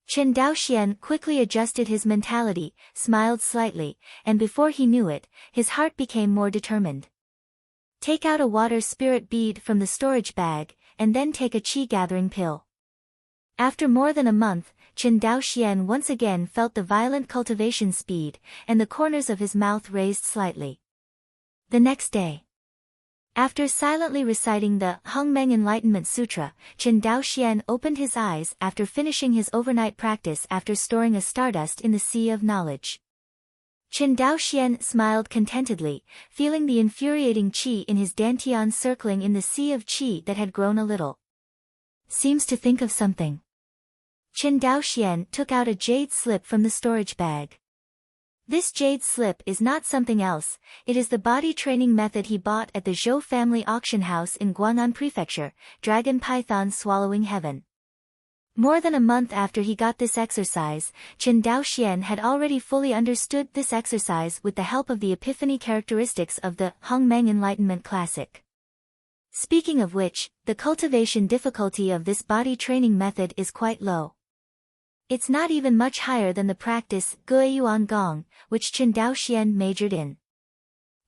Chen Daoxian quickly adjusted his mentality, smiled slightly, and before he knew it, his heart became more determined. Take out a water spirit bead from the storage bag, and then take a qi gathering pill. After more than a month, Chen Daoxian once again felt the violent cultivation speed, and the corners of his mouth raised slightly. The next day, after silently reciting the Hongmeng Enlightenment Sutra, Chen Daoxian opened his eyes after finishing his overnight practice after storing a stardust in the sea of knowledge. Chen Daoxian smiled contentedly, feeling the infuriating qi in his dantian circling in the sea of qi that had grown a little. Seems to think of something. Chen Daoxian took out a jade slip from the storage bag. This jade slip is not something else, it is the body training method he bought at the Zhou family auction house in Guang'an Prefecture, Dragon Python Swallowing Heaven. More than a month after he got this exercise, Chen Daoxian had already fully understood this exercise with the help of the epiphany characteristics of the Hongmeng Enlightenment Classic. Speaking of which, the cultivation difficulty of this body training method is quite low. It's not even much higher than the practice Guiyuan Gong, which Chen Daoxian majored in.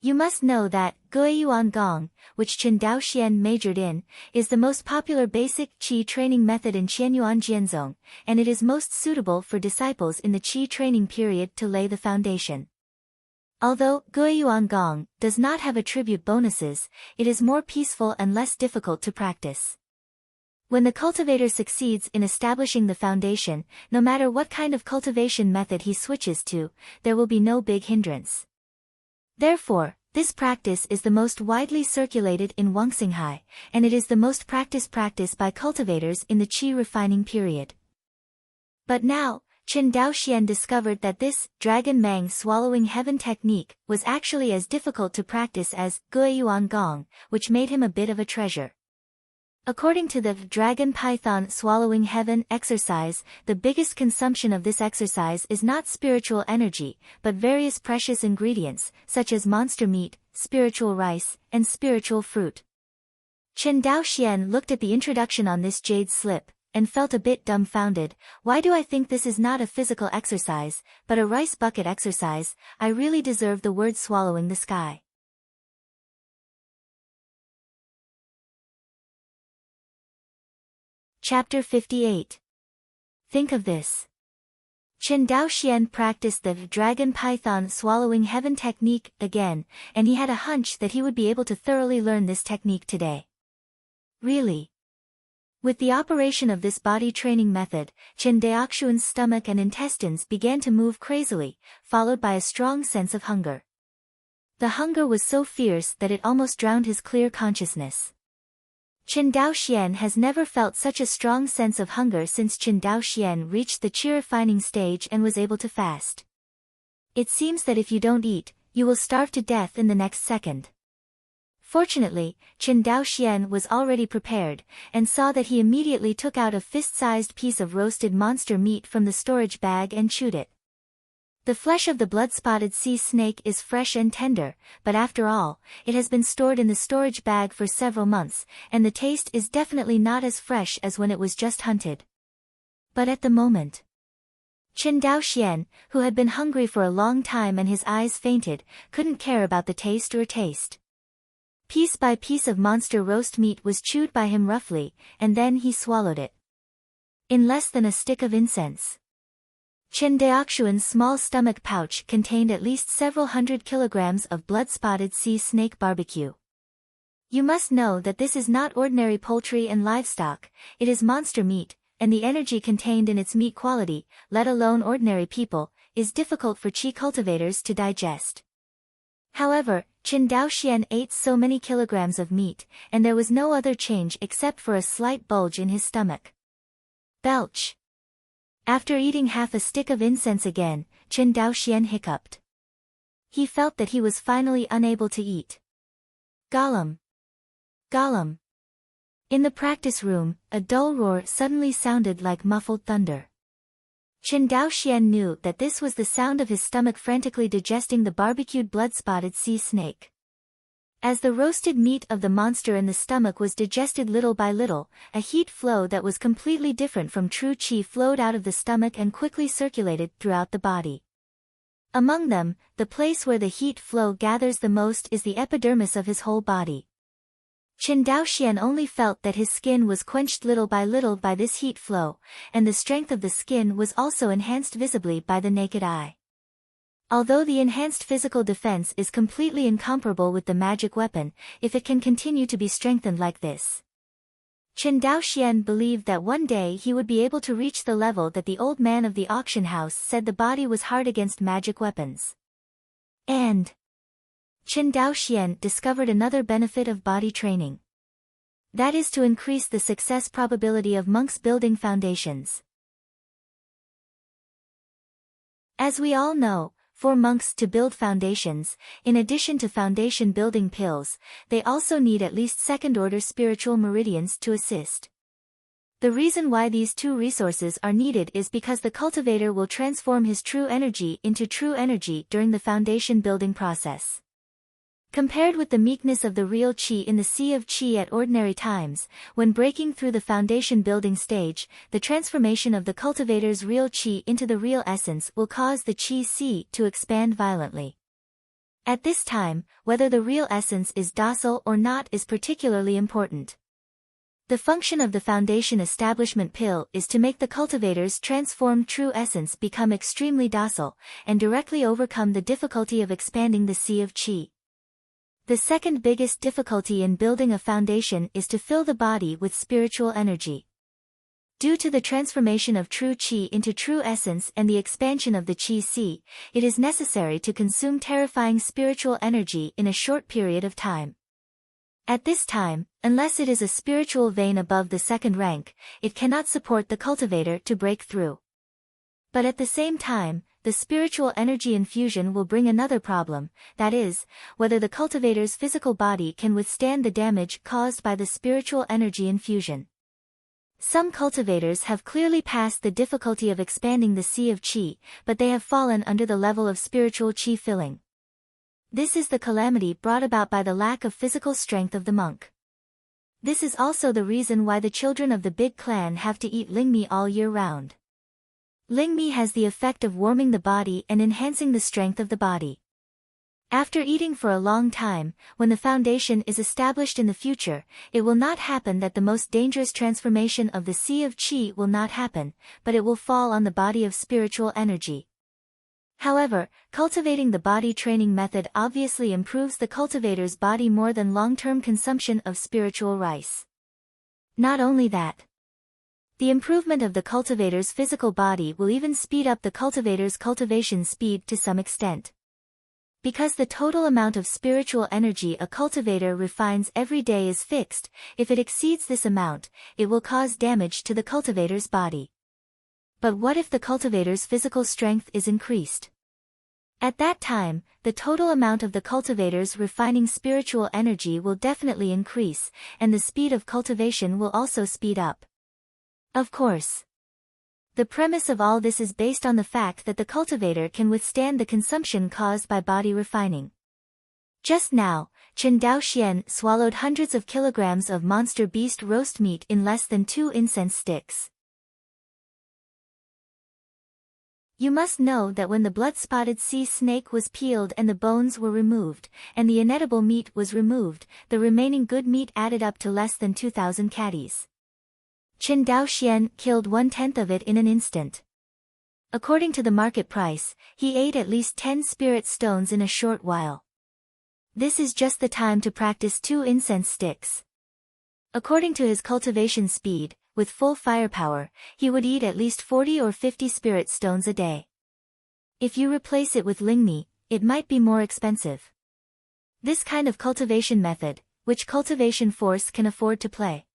You must know that Guiyuan Gong, which Chen Daoxian majored in, is the most popular basic qi training method in Qianyuan Jianzong, and it is most suitable for disciples in the qi training period to lay the foundation. Although Guiyuan Gong does not have attribute bonuses, it is more peaceful and less difficult to practice. When the cultivator succeeds in establishing the foundation, no matter what kind of cultivation method he switches to, there will be no big hindrance. Therefore, this practice is the most widely circulated in Wangxinghai, and it is the most practiced practice by cultivators in the qi refining period. But now, Chen Daoxian discovered that this Dragon Mang Swallowing Heaven technique was actually as difficult to practice as Guiyuan Gong, which made him a bit of a treasure. According to the Dragon Python Swallowing Heaven exercise, the biggest consumption of this exercise is not spiritual energy, but various precious ingredients, such as monster meat, spiritual rice, and spiritual fruit. Chen Daoxian looked at the introduction on this jade slip, and felt a bit dumbfounded. Why do I think this is not a physical exercise, but a rice bucket exercise? I really deserve the word swallowing the sky. Chapter 58. Think of this. Chen Daoxian practiced the dragon python swallowing heaven technique again, and he had a hunch that he would be able to thoroughly learn this technique today. Really? With the operation of this body training method, Chen Daoxuan's stomach and intestines began to move crazily, followed by a strong sense of hunger. The hunger was so fierce that it almost drowned his clear consciousness. Chen Daoxian has never felt such a strong sense of hunger since Chen Daoxian reached the qi refining stage and was able to fast. It seems that if you don't eat, you will starve to death in the next second. Fortunately, Chen Daoxian was already prepared, and saw that he immediately took out a fist-sized piece of roasted monster meat from the storage bag and chewed it. The flesh of the blood-spotted sea snake is fresh and tender, but after all, it has been stored in the storage bag for several months, and the taste is definitely not as fresh as when it was just hunted. But at the moment, Chen Daoxian, who had been hungry for a long time and his eyes fainted, couldn't care about the taste or taste. Piece by piece of monster roast meat was chewed by him roughly, and then he swallowed it. In less than a stick of incense. Chen Daoxuan's small stomach pouch contained at least several hundred kilograms of blood-spotted sea snake barbecue. You must know that this is not ordinary poultry and livestock, it is monster meat, and the energy contained in its meat quality, let alone ordinary people, is difficult for qi cultivators to digest. However, Chen Daoxian ate so many kilograms of meat, and there was no other change except for a slight bulge in his stomach. Belch. After eating half a stick of incense again, Chen Daoxian hiccuped. He felt that he was finally unable to eat. Gollum. Gollum. In the practice room, a dull roar suddenly sounded like muffled thunder. Chen Daoxian knew that this was the sound of his stomach frantically digesting the barbecued blood-spotted sea snake. As the roasted meat of the monster in the stomach was digested little by little, a heat flow that was completely different from true qi flowed out of the stomach and quickly circulated throughout the body. Among them, the place where the heat flow gathers the most is the epidermis of his whole body. Chen Daoxian only felt that his skin was quenched little by this heat flow, and the strength of the skin was also enhanced visibly by the naked eye. Although the enhanced physical defense is completely incomparable with the magic weapon, if it can continue to be strengthened like this. Chen Daoxian believed that one day he would be able to reach the level that the old man of the auction house said the body was hard against magic weapons. And Chen Daoxian discovered another benefit of body training. That is to increase the success probability of monks building foundations. As we all know, for monks to build foundations, in addition to foundation building pills, they also need at least second-order spiritual meridians to assist. The reason why these two resources are needed is because the cultivator will transform his true energy into true energy during the foundation building process. Compared with the meekness of the real qi in the sea of qi at ordinary times, when breaking through the foundation building stage, the transformation of the cultivator's real qi into the real essence will cause the qi sea to expand violently. At this time, whether the real essence is docile or not is particularly important. The function of the foundation establishment pill is to make the cultivator's transformed true essence become extremely docile, and directly overcome the difficulty of expanding the sea of qi. The second biggest difficulty in building a foundation is to fill the body with spiritual energy. Due to the transformation of true qi into true essence and the expansion of the qi sea, it is necessary to consume terrifying spiritual energy in a short period of time. At this time, unless it is a spiritual vein above the second rank, it cannot support the cultivator to break through. But at the same time, the spiritual energy infusion will bring another problem, that is, whether the cultivator's physical body can withstand the damage caused by the spiritual energy infusion. Some cultivators have clearly passed the difficulty of expanding the sea of qi, but they have fallen under the level of spiritual qi filling. This is the calamity brought about by the lack of physical strength of the monk. This is also the reason why the children of the big clan have to eat lingmi all year round. Lingmi has the effect of warming the body and enhancing the strength of the body. After eating for a long time, when the foundation is established in the future, it will not happen that the most dangerous transformation of the sea of qi will not happen, but it will fall on the body of spiritual energy. However, cultivating the body training method obviously improves the cultivator's body more than long-term consumption of spiritual rice. Not only that, the improvement of the cultivator's physical body will even speed up the cultivator's cultivation speed to some extent. Because the total amount of spiritual energy a cultivator refines every day is fixed, if it exceeds this amount, it will cause damage to the cultivator's body. But what if the cultivator's physical strength is increased? At that time, the total amount of the cultivator's refining spiritual energy will definitely increase, and the speed of cultivation will also speed up. Of course, the premise of all this is based on the fact that the cultivator can withstand the consumption caused by body refining. Just now, Chen Daoxian swallowed hundreds of kilograms of monster beast roast meat in less than 2 incense sticks. You must know that when the blood-spotted sea snake was peeled and the bones were removed, and the inedible meat was removed, the remaining good meat added up to less than 2,000 catties. Chen Daoxian killed 1/10 of it in an instant. According to the market price, he ate at least 10 spirit stones in a short while. This is just the time to practice 2 incense sticks. According to his cultivation speed, with full firepower, he would eat at least 40 or 50 spirit stones a day. If you replace it with lingmi, it might be more expensive. This kind of cultivation method, which cultivation force can afford to play?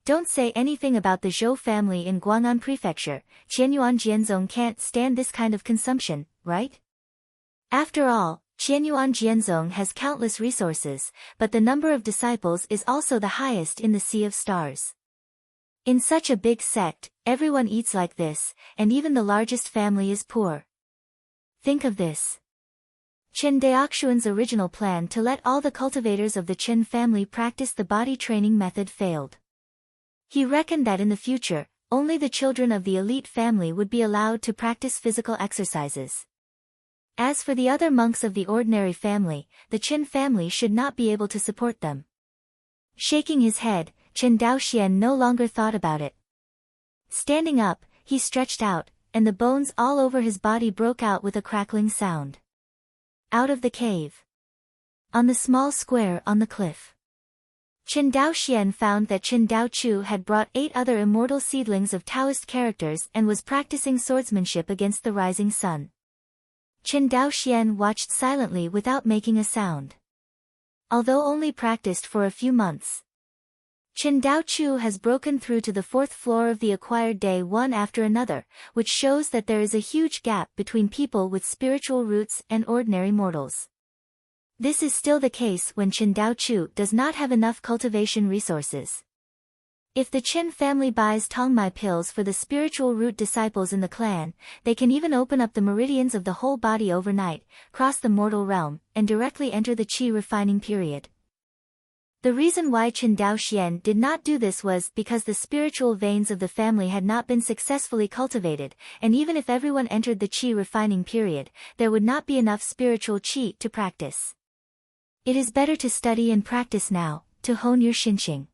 Don't say anything about the Zhou family in Guang'an Prefecture. Qianyuan Jianzong can't stand this kind of consumption, right? After all, Qianyuan Jianzong has countless resources, but the number of disciples is also the highest in the Sea of Stars. In such a big sect, everyone eats like this, and even the largest family is poor. Think of this. Chen Daoxuan's original plan to let all the cultivators of the Chen family practice the body training method failed. He reckoned that in the future, only the children of the elite family would be allowed to practice physical exercises. As for the other monks of the ordinary family, the Chen family should not be able to support them. Shaking his head, Chen Daoxian no longer thought about it. Standing up, he stretched out, and the bones all over his body broke out with a crackling sound. Out of the cave. On the small square on the cliff. Chen Daoxian found that Chen Daochu had brought 8 other immortal seedlings of Taoist characters and was practicing swordsmanship against the rising sun. Chen Daoxian watched silently without making a sound. Although only practiced for a few months, Chen Daochu has broken through to the 4th floor of the acquired day one after another, which shows that there is a huge gap between people with spiritual roots and ordinary mortals. This is still the case when Chen Daochu does not have enough cultivation resources. If the Chen family buys Tongmai pills for the spiritual root disciples in the clan, they can even open up the meridians of the whole body overnight, cross the mortal realm, and directly enter the qi refining period. The reason why Chen Daoxian did not do this was because the spiritual veins of the family had not been successfully cultivated, and even if everyone entered the qi refining period, there would not be enough spiritual qi to practice. It is better to study and practice now, to hone your xinqing.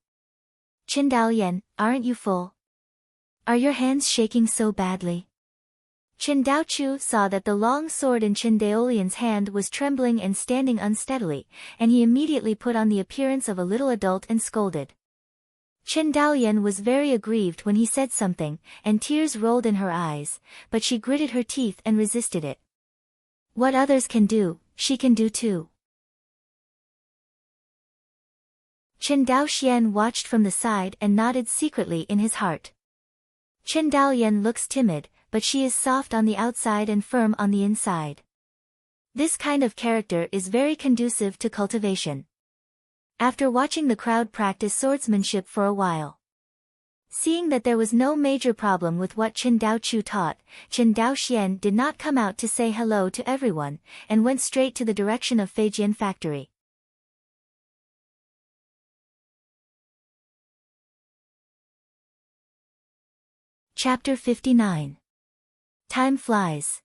Chen Daoyan, aren't you full? Are your hands shaking so badly? Chen Daochu saw that the long sword in Chen Daolian's hand was trembling and standing unsteadily, and he immediately put on the appearance of a little adult and scolded. Chen Daolian was very aggrieved when he said something, and tears rolled in her eyes, but she gritted her teeth and resisted it. What others can do, she can do too. Chen Daoxian watched from the side and nodded secretly in his heart. Chen Daolian looks timid, but she is soft on the outside and firm on the inside. This kind of character is very conducive to cultivation. After watching the crowd practice swordsmanship for a while, seeing that there was no major problem with what Chen Daochu taught, Chen Daoxian did not come out to say hello to everyone, and went straight to the direction of Feijian factory. Chapter 59. Time flies.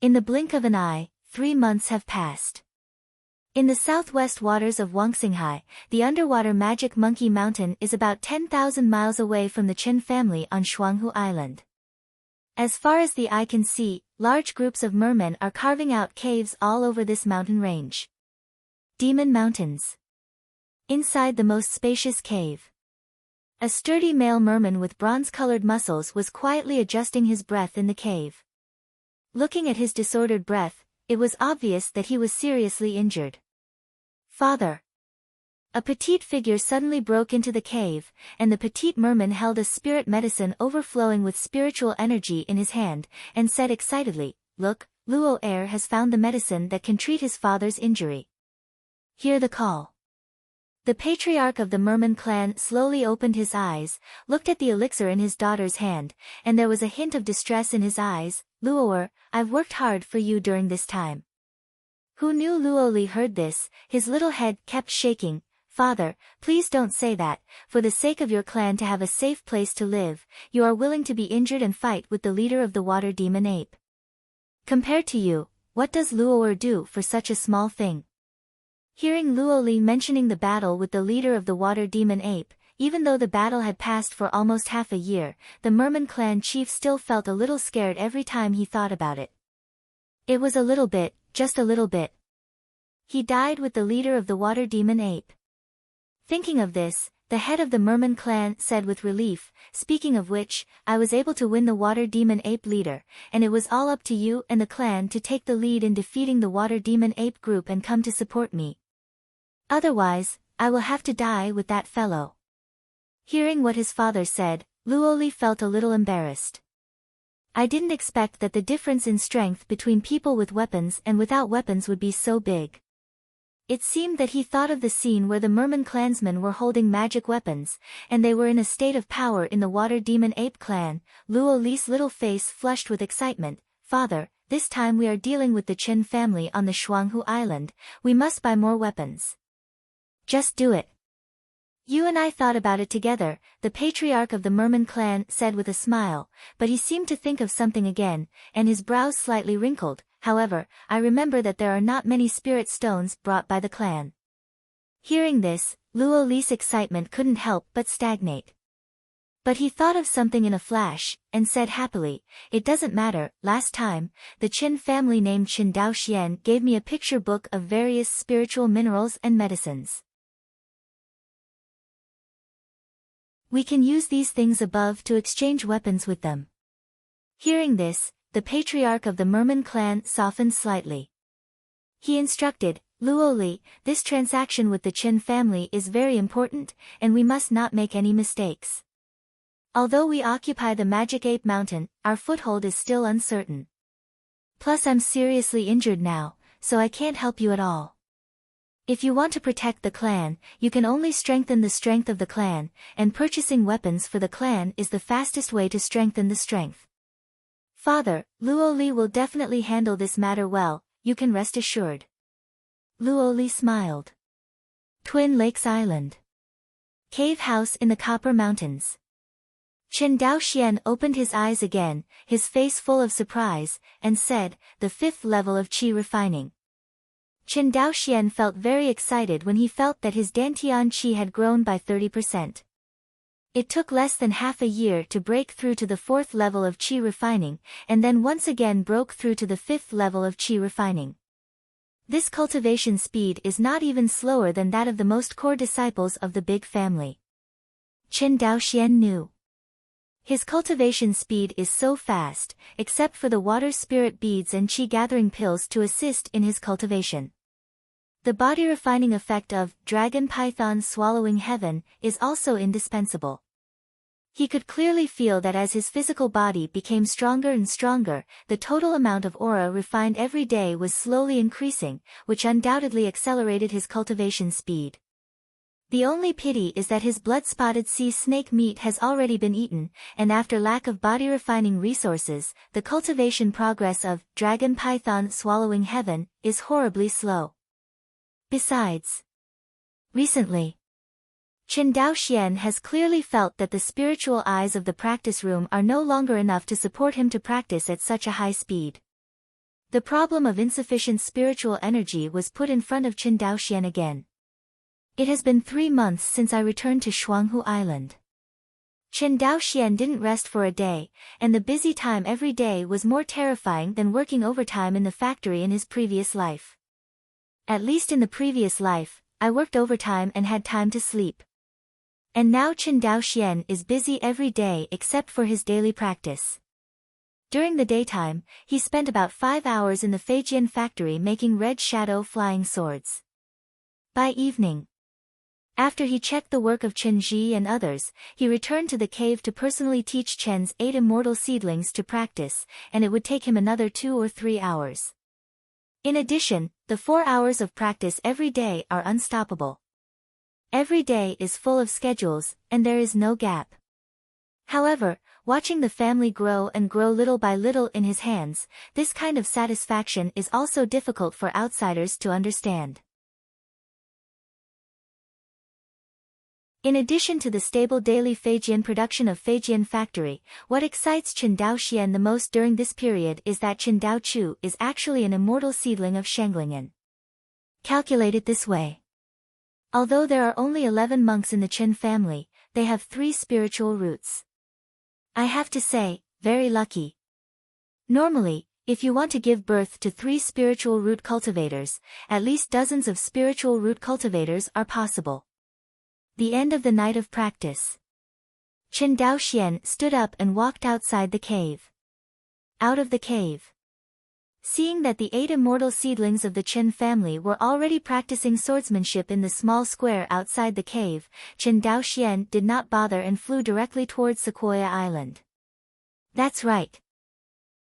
In the blink of an eye, 3 months have passed. In the southwest waters of Wangxinghai, the underwater Magic Monkey Mountain is about 10,000 miles away from the Chen family on Shuanghu Island. As far as the eye can see, large groups of mermen are carving out caves all over this mountain range. Demon Mountains. Inside the most spacious cave, a sturdy male merman with bronze-colored muscles was quietly adjusting his breath in the cave. Looking at his disordered breath, it was obvious that he was seriously injured. Father! A petite figure suddenly broke into the cave, and the petite merman held a spirit medicine overflowing with spiritual energy in his hand, and said excitedly, "Look, Luo Air has found the medicine that can treat his father's injury. Hear the call." The patriarch of the merman clan slowly opened his eyes, looked at the elixir in his daughter's hand, and there was a hint of distress in his eyes. "Luoer, I've worked hard for you during this time." Who knew Luoli heard this, his little head kept shaking. "Father, please don't say that. For the sake of your clan to have a safe place to live, you are willing to be injured and fight with the leader of the water demon ape. Compared to you, what does Luoer do for such a small thing?" Hearing Luoli mentioning the battle with the leader of the water demon ape, even though the battle had passed for almost half a year, the merman clan chief still felt a little scared every time he thought about it. It was a little bit, just a little bit. He died with the leader of the water demon ape. Thinking of this, the head of the merman clan said with relief, "Speaking of which, I was able to win the water demon ape leader, and it was all up to you and the clan to take the lead in defeating the water demon ape group and come to support me. Otherwise, I will have to die with that fellow." Hearing what his father said, Luoli felt a little embarrassed. "I didn't expect that the difference in strength between people with weapons and without weapons would be so big." It seemed that he thought of the scene where the merman clansmen were holding magic weapons, and they were in a state of power in the water demon ape clan. Luoli's little face flushed with excitement. "Father, this time we are dealing with the Chen family on the Shuanghu Island. We must buy more weapons." "Just do it. You and I thought about it together," the patriarch of the merman clan said with a smile, but he seemed to think of something again, and his brows slightly wrinkled. "However, I remember that there are not many spirit stones brought by the clan." Hearing this, Luoli's excitement couldn't help but stagnate. But he thought of something in a flash, and said happily, "It doesn't matter. Last time, the Qin family named Qin Daoxian gave me a picture book of various spiritual minerals and medicines. We can use these things above to exchange weapons with them." Hearing this, the patriarch of the merman clan softened slightly. He instructed, "Luoli, this transaction with the Qin family is very important, and we must not make any mistakes. Although we occupy the Magic Ape Mountain, our foothold is still uncertain. Plus I'm seriously injured now, so I can't help you at all. If you want to protect the clan, you can only strengthen the strength of the clan, and purchasing weapons for the clan is the fastest way to strengthen the strength. Father, Luoli will definitely handle this matter well, you can rest assured." Luoli smiled. Twin Lakes Island. Cave house in the Copper Mountains. Chen Daoxian opened his eyes again, his face full of surprise, and said, "The 5th level of qi refining." Chen Daoxian felt very excited when he felt that his Dantian qi had grown by 30%. It took less than half a year to break through to the 4th level of qi refining, and then once again broke through to the 5th level of qi refining. This cultivation speed is not even slower than that of the most core disciples of the big family. Chen Daoxian knew. His cultivation speed is so fast, except for the water spirit beads and qi gathering pills to assist in his cultivation. The body refining effect of dragon python swallowing heaven is also indispensable. He could clearly feel that as his physical body became stronger and stronger, the total amount of aura refined every day was slowly increasing, which undoubtedly accelerated his cultivation speed. The only pity is that his blood-spotted sea snake meat has already been eaten, and after lack of body refining resources, the cultivation progress of dragon python swallowing heaven is horribly slow. Besides, recently, Chen Daoxian has clearly felt that the spiritual eyes of the practice room are no longer enough to support him to practice at such a high speed. The problem of insufficient spiritual energy was put in front of Qin Daoxian again. It has been 3 months since I returned to Shuanghu Island. Qin Daoxian didn't rest for a day, and the busy time every day was more terrifying than working overtime in the factory in his previous life. At least in the previous life, I worked overtime and had time to sleep. And now Qin Daoxian is busy every day except for his daily practice. During the daytime, he spent about 5 hours in the Feijian factory making red shadow flying swords. By evening, after he checked the work of Chen Ji and others, he returned to the cave to personally teach Chen's 8 immortal seedlings to practice, and it would take him another 2 or 3 hours. In addition, the 4 hours of practice every day are unstoppable. Every day is full of schedules, and there is no gap. However, watching the family grow and grow little by little in his hands, this kind of satisfaction is also difficult for outsiders to understand. In addition to the stable daily Feijian production of Feijian factory, what excites Qin Daoxian the most during this period is that Qin Daochu is actually an immortal seedling of Shenglingen. Calculated this way. Although there are only 11 monks in the Qin family, they have 3 spiritual roots. I have to say, very lucky. Normally, if you want to give birth to 3 spiritual root cultivators, at least dozens of spiritual root cultivators are possible. The end of the night of practice. Qin Daoxian stood up and walked outside the cave. Out of the cave. Seeing that the 8 immortal seedlings of the Qin family were already practicing swordsmanship in the small square outside the cave, Qin Daoxian did not bother and flew directly towards Sequoia Island. That's right.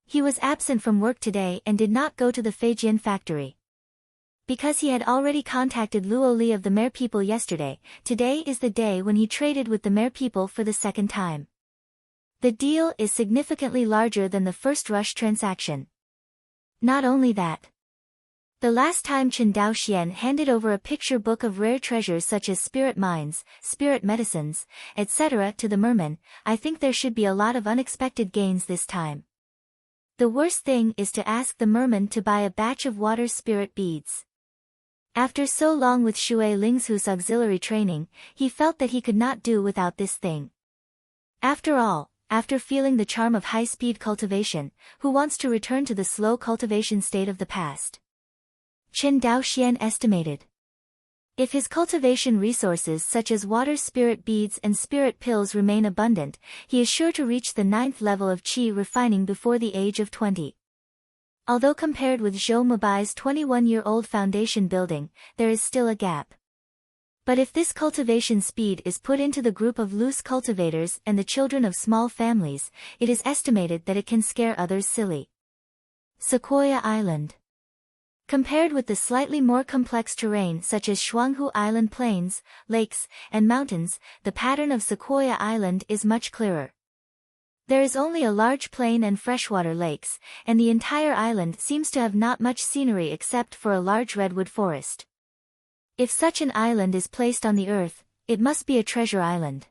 He was absent from work today and did not go to the Feijian factory. Because he had already contacted Luo Li of the Mare people yesterday, today is the day when he traded with the Mare people for the second time. The deal is significantly larger than the first rush transaction. Not only that. The last time Qin Daoxian handed over a picture book of rare treasures such as spirit mines, spirit medicines, etc. to the merman, I think there should be a lot of unexpected gains this time. The worst thing is to ask the merman to buy a batch of water spirit beads. After so long with Shui Linghu's auxiliary training, he felt that he could not do without this thing. After all, after feeling the charm of high-speed cultivation, who wants to return to the slow cultivation state of the past? Qin Daoxian estimated. If his cultivation resources such as water spirit beads and spirit pills remain abundant, he is sure to reach the 9th level of qi refining before the age of 20. Although compared with Zhou Mubai's 21-year-old foundation building, there is still a gap. But if this cultivation speed is put into the group of loose cultivators and the children of small families, it is estimated that it can scare others silly. Sequoia Island. Compared with the slightly more complex terrain such as Shuanghu Island plains, lakes, and mountains, the pattern of Sequoia Island is much clearer. There is only a large plain and freshwater lakes, and the entire island seems to have not much scenery except for a large redwood forest. If such an island is placed on the earth, it must be a treasure island.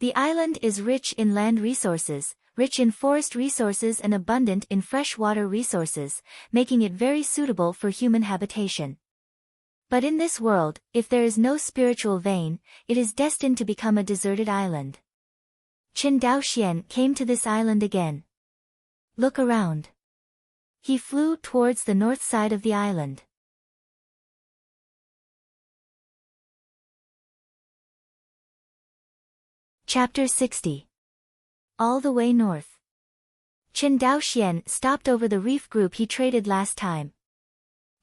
The island is rich in land resources, rich in forest resources and abundant in freshwater resources, making it very suitable for human habitation. But in this world, if there is no spiritual vein, it is destined to become a deserted island. Qin Daoxian came to this island again. Look around. He flew towards the north side of the island. Chapter 60. All the way north. Qin Daoxian stopped over the reef group he traded last time.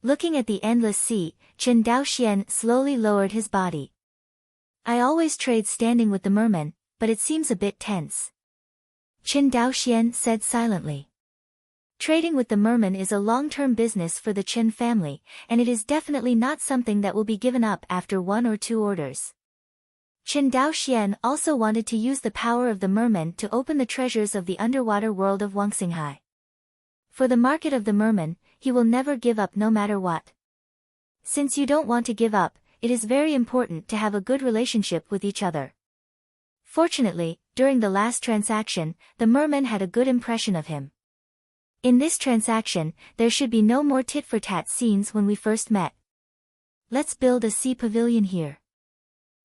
Looking at the endless sea, Qin Daoxian slowly lowered his body. I always trade standing with the merman, but it seems a bit tense. Qin Daoxian said silently. Trading with the merman is a long-term business for the Qin family, and it is definitely not something that will be given up after 1 or 2 orders. Qin Daoxian also wanted to use the power of the merman to open the treasures of the underwater world of Wangxinghai. For the market of the merman, he will never give up no matter what. Since you don't want to give up, it is very important to have a good relationship with each other. Fortunately, during the last transaction, the merman had a good impression of him. In this transaction, there should be no more tit-for-tat scenes when we first met. Let's build a sea pavilion here.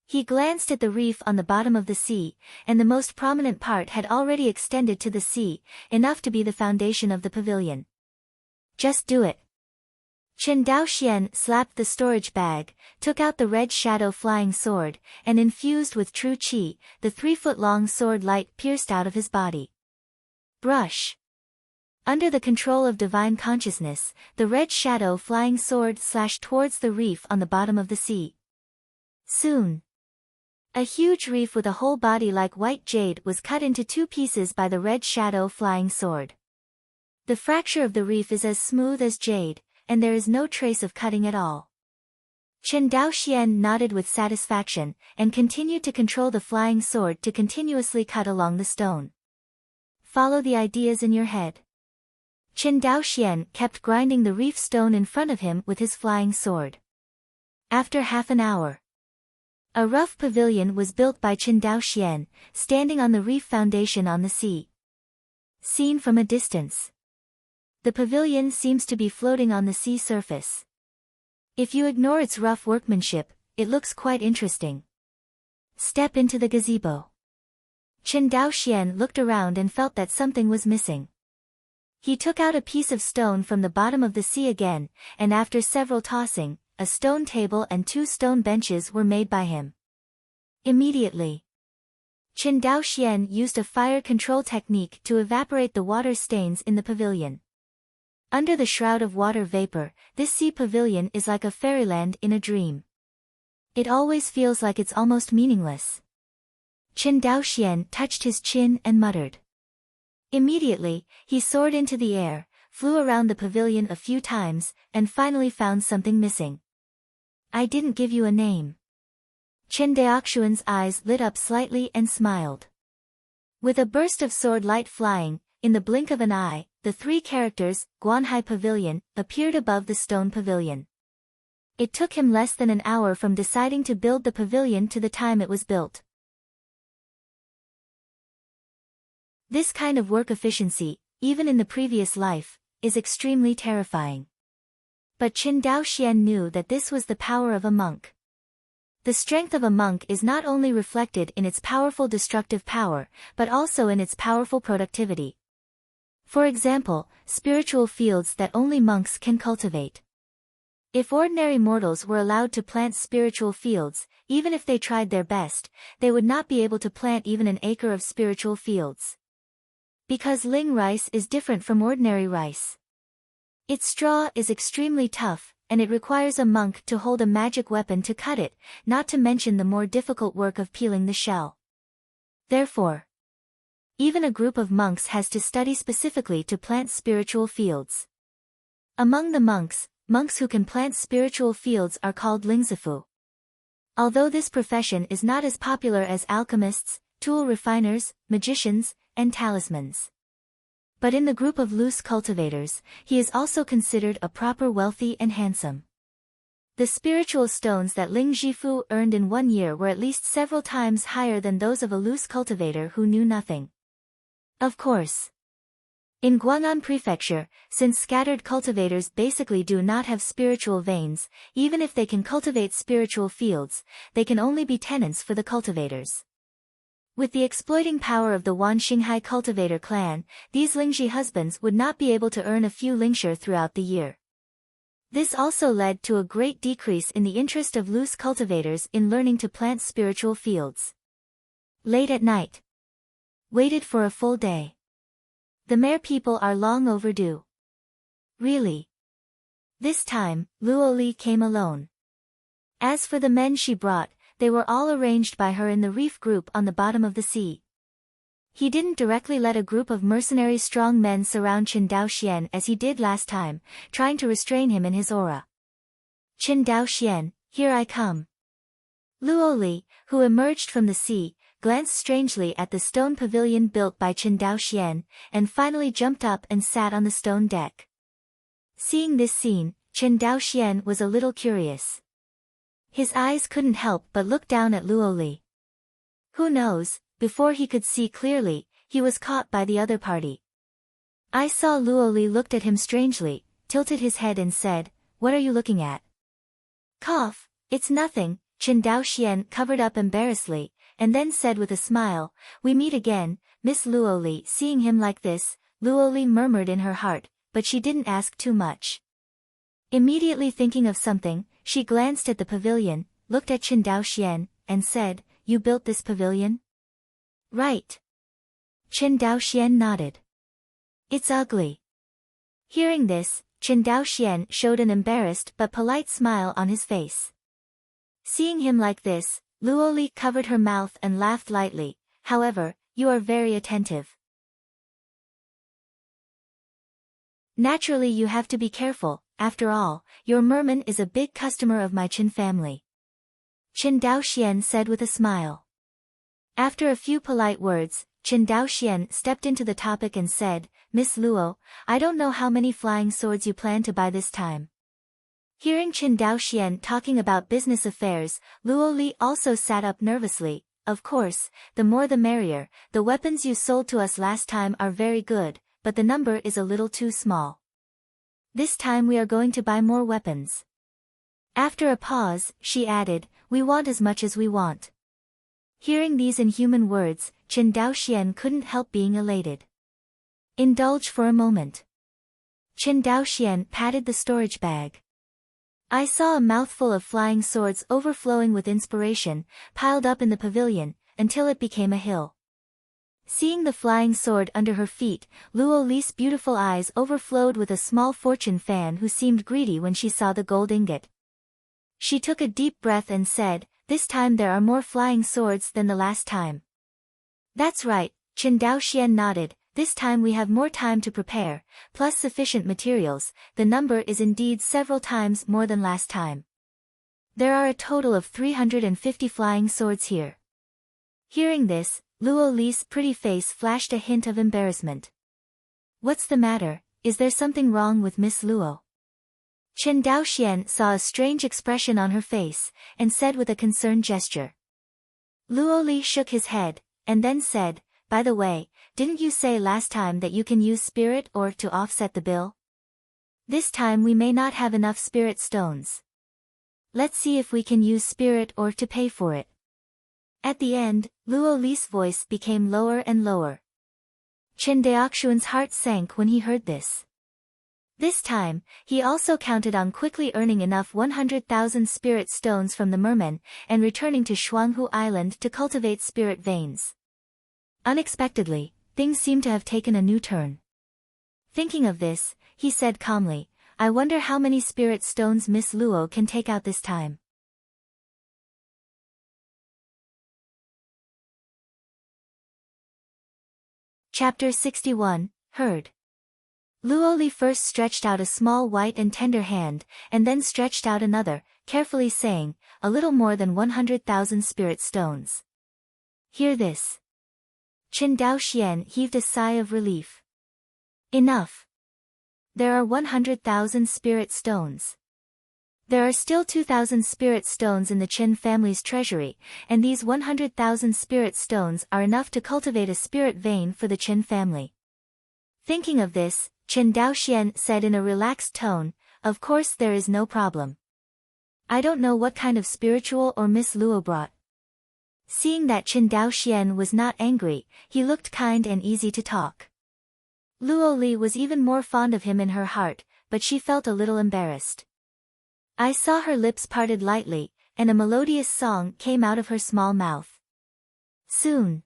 He glanced at the reef on the bottom of the sea, and the most prominent part had already extended to the sea, enough to be the foundation of the pavilion. Just do it. Chen Daoxian slapped the storage bag, took out the red shadow flying sword, and infused with true qi, the 3-foot-long sword light pierced out of his body. Brush. Under the control of divine consciousness, the red shadow flying sword slashed towards the reef on the bottom of the sea. Soon, a huge reef with a whole body like white jade was cut into 2 pieces by the red shadow flying sword. The fracture of the reef is as smooth as jade, and there is no trace of cutting at all. Chen Daoxian nodded with satisfaction, and continued to control the flying sword to continuously cut along the stone. Follow the ideas in your head. Chen Daoxian kept grinding the reef stone in front of him with his flying sword. After half an hour, a rough pavilion was built by Chen Daoxian, standing on the reef foundation on the sea. Seen from a distance, the pavilion seems to be floating on the sea surface. If you ignore its rough workmanship, it looks quite interesting. Step into the gazebo. Chen Daoxian looked around and felt that something was missing. He took out a piece of stone from the bottom of the sea again, and after several tossing, a stone table and 2 stone benches were made by him. Immediately, Chen Daoxian used a fire control technique to evaporate the water stains in the pavilion. Under the shroud of water vapor, this sea pavilion is like a fairyland in a dream. It always feels like it's almost meaningless. Chen Daoxian touched his chin and muttered. Immediately, he soared into the air, flew around the pavilion a few times, and finally found something missing. I didn't give you a name. Chen Daoxian's eyes lit up slightly and smiled. With a burst of sword light flying, in the blink of an eye, the 3 characters, Guanhai Pavilion, appeared above the stone pavilion. It took him less than an hour from deciding to build the pavilion to the time it was built. This kind of work efficiency, even in the previous life, is extremely terrifying. But Chen Daoxian knew that this was the power of a monk. The strength of a monk is not only reflected in its powerful destructive power, but also in its powerful productivity. For example, spiritual fields that only monks can cultivate. If ordinary mortals were allowed to plant spiritual fields, even if they tried their best, they would not be able to plant even an acre of spiritual fields. Because ling rice is different from ordinary rice. Its straw is extremely tough, and it requires a monk to hold a magic weapon to cut it, not to mention the more difficult work of peeling the shell. Therefore, even a group of monks has to study specifically to plant spiritual fields. Among the monks who can plant spiritual fields are called lingzifu. Although this profession is not as popular as alchemists, tool refiners, magicians, and talismans. But in the group of loose cultivators, he is also considered a proper wealthy and handsome. The spiritual stones that Ling Zhifu earned in 1 year were at least several times higher than those of a loose cultivator who knew nothing. Of course, in Guang'an Prefecture, since scattered cultivators basically do not have spiritual veins, even if they can cultivate spiritual fields, they can only be tenants for the cultivators. With the exploiting power of the Wan Xinghai cultivator clan, these Lingzhi husbands would not be able to earn a few lingshire throughout the year. This also led to a great decrease in the interest of loose cultivators in learning to plant spiritual fields. Late at night. Waited for a full day. The Mare people are long overdue. Really? This time, Luo Li came alone. As for the men she brought, they were all arranged by her in the reef group on the bottom of the sea. He didn't directly let a group of mercenary strong men surround Chen Daoxian as he did last time, trying to restrain him in his aura. Chen Daoxian, here I come. Luo Li, who emerged from the sea, glanced strangely at the stone pavilion built by Chen Daoxian, and finally jumped up and sat on the stone deck. Seeing this scene, Chen Daoxian was a little curious. His eyes couldn't help but look down at Luo Li. Who knows, before he could see clearly, he was caught by the other party. I saw Luoli looked at him strangely, tilted his head and said, "What are you looking at?" Cough, "It's nothing," Chen Daoxian covered up embarrassedly, and then said with a smile, "We meet again, Miss Luoli." Seeing him like this, Luoli murmured in her heart, but she didn't ask too much. Immediately thinking of something, she glanced at the pavilion, looked at Chen Daoxian, and said, "You built this pavilion?" "Right." Chen Daoxian nodded. "It's ugly." Hearing this, Chen Daoxian showed an embarrassed but polite smile on his face. Seeing him like this, Luoli covered her mouth and laughed lightly. "However, you are very attentive. Naturally you have to be careful, after all, your merman is a big customer of my Chen family," Chen Daoxian said with a smile. After a few polite words, Chen Daoxian stepped into the topic and said, "Miss Luo, I don't know how many flying swords you plan to buy this time." Hearing Chen Daoxian talking about business affairs, Luo Li also sat up nervously. "Of course, the more the merrier. The weapons you sold to us last time are very good, but the number is a little too small. This time we are going to buy more weapons." After a pause, she added, "We want as much as we want." Hearing these inhuman words, Chen Daoxian couldn't help being elated. "Indulge for a moment." Chen Daoxian patted the storage bag. I saw a mouthful of flying swords overflowing with inspiration, piled up in the pavilion, until it became a hill. Seeing the flying sword under her feet, Luo Li's beautiful eyes overflowed with a small fortune fan who seemed greedy when she saw the gold ingot. She took a deep breath and said, "This time there are more flying swords than the last time." "That's right," Chen Daoxian nodded, "this time we have more time to prepare, plus sufficient materials. The number is indeed several times more than last time. There are a total of 350 flying swords here." Hearing this, Luo Li's pretty face flashed a hint of embarrassment. "What's the matter? Is there something wrong with Miss Luo?" Chen Daoxian saw a strange expression on her face, and said with a concerned gesture. Luo Li shook his head, and then said, "By the way, didn't you say last time that you can use spirit ore to offset the bill? This time we may not have enough spirit stones. Let's see if we can use spirit ore to pay for it." At the end, Luo Li's voice became lower and lower. Chen Daoxuan's heart sank when he heard this. This time, he also counted on quickly earning enough 100,000 spirit stones from the merman, and returning to Shuanghu Island to cultivate spirit veins. Unexpectedly, things seemed to have taken a new turn. Thinking of this, he said calmly, "I wonder how many spirit stones Miss Luo can take out this time." Chapter 61, Heard. Luo Li first stretched out a small white and tender hand, and then stretched out another, carefully saying, "A little more than 100,000 spirit stones." Hear this. Chen Daoxian heaved a sigh of relief. "Enough. There are 100,000 spirit stones. There are still 2,000 spirit stones in the Chen family's treasury, and these 100,000 spirit stones are enough to cultivate a spirit vein for the Chen family." Thinking of this, Chen Daoxian said in a relaxed tone, "Of course there is no problem. I don't know what kind of spiritual or Miss Luo brought." Seeing that Chen Daoxian was not angry, he looked kind and easy to talk. Luo Li was even more fond of him in her heart, but she felt a little embarrassed. I saw her lips parted lightly, and a melodious song came out of her small mouth. Soon,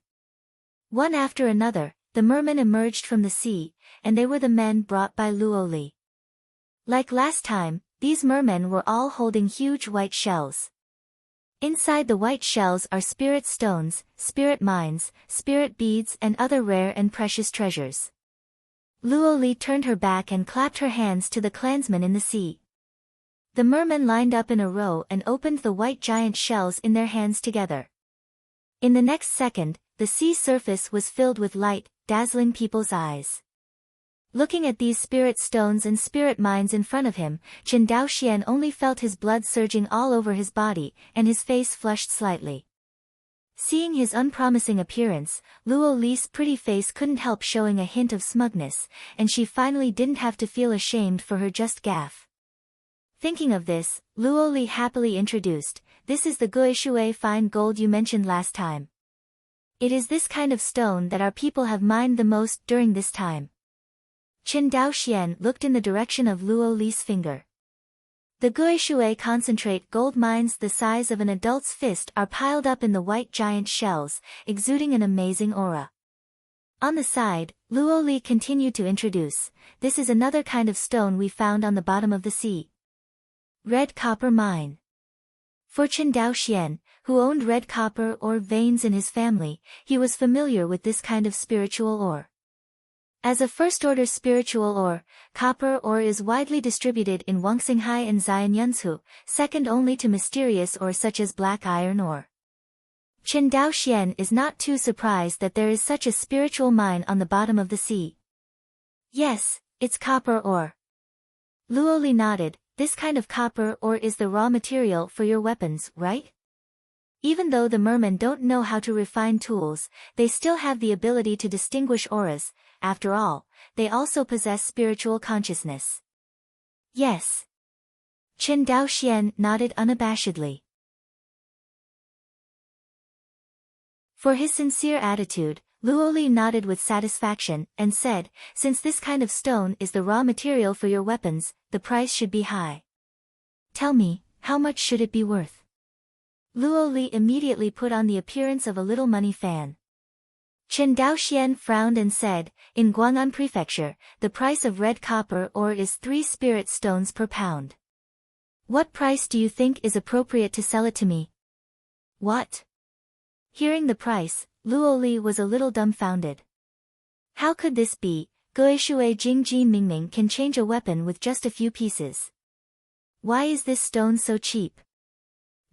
one after another, the mermen emerged from the sea, and they were the men brought by Luo Li. Like last time, these mermen were all holding huge white shells. Inside the white shells are spirit stones, spirit mines, spirit beads and other rare and precious treasures. Luo Li turned her back and clapped her hands to the clansmen in the sea. The mermen lined up in a row and opened the white giant shells in their hands together. In the next second, the sea surface was filled with light, dazzling people's eyes. Looking at these spirit stones and spirit mines in front of him, Chen Daoxian only felt his blood surging all over his body, and his face flushed slightly. Seeing his unpromising appearance, Luo Li's pretty face couldn't help showing a hint of smugness, and she finally didn't have to feel ashamed for her just gaffe. Thinking of this, Luo Li happily introduced, "This is the Guishui fine gold you mentioned last time. It is this kind of stone that our people have mined the most during this time." Qin Daoxian looked in the direction of Luo Li's finger. The Guishui concentrate gold mines the size of an adult's fist are piled up in the white giant shells, exuding an amazing aura. On the side, Luo Li continued to introduce, "This is another kind of stone we found on the bottom of the sea. Red copper mine." For Qin Daoxian, who owned red copper ore veins in his family, he was familiar with this kind of spiritual ore. As a first-order spiritual ore, copper ore is widely distributed in Wangxinghai and Xianyunzhu, second only to mysterious ore such as black iron ore. Qin Daoxian is not too surprised that there is such a spiritual mine on the bottom of the sea. "Yes, it's copper ore." Luo Li nodded, "This kind of copper ore is the raw material for your weapons, right? Even though the mermen don't know how to refine tools, they still have the ability to distinguish auras. After all, they also possess spiritual consciousness." "Yes." Qin Daoxian nodded unabashedly. For his sincere attitude, Luo Li nodded with satisfaction, and said, "Since this kind of stone is the raw material for your weapons, the price should be high. Tell me, how much should it be worth?" Luo Li immediately put on the appearance of a little money fan. Qin Daoxian frowned and said, "In Guang'an Prefecture, the price of red copper ore is 3 spirit stones per pound. What price do you think is appropriate to sell it to me?" "What?" Hearing the price, Luo Li was a little dumbfounded. How could this be? Guishui Jingji Mingming can change a weapon with just a few pieces. Why is this stone so cheap?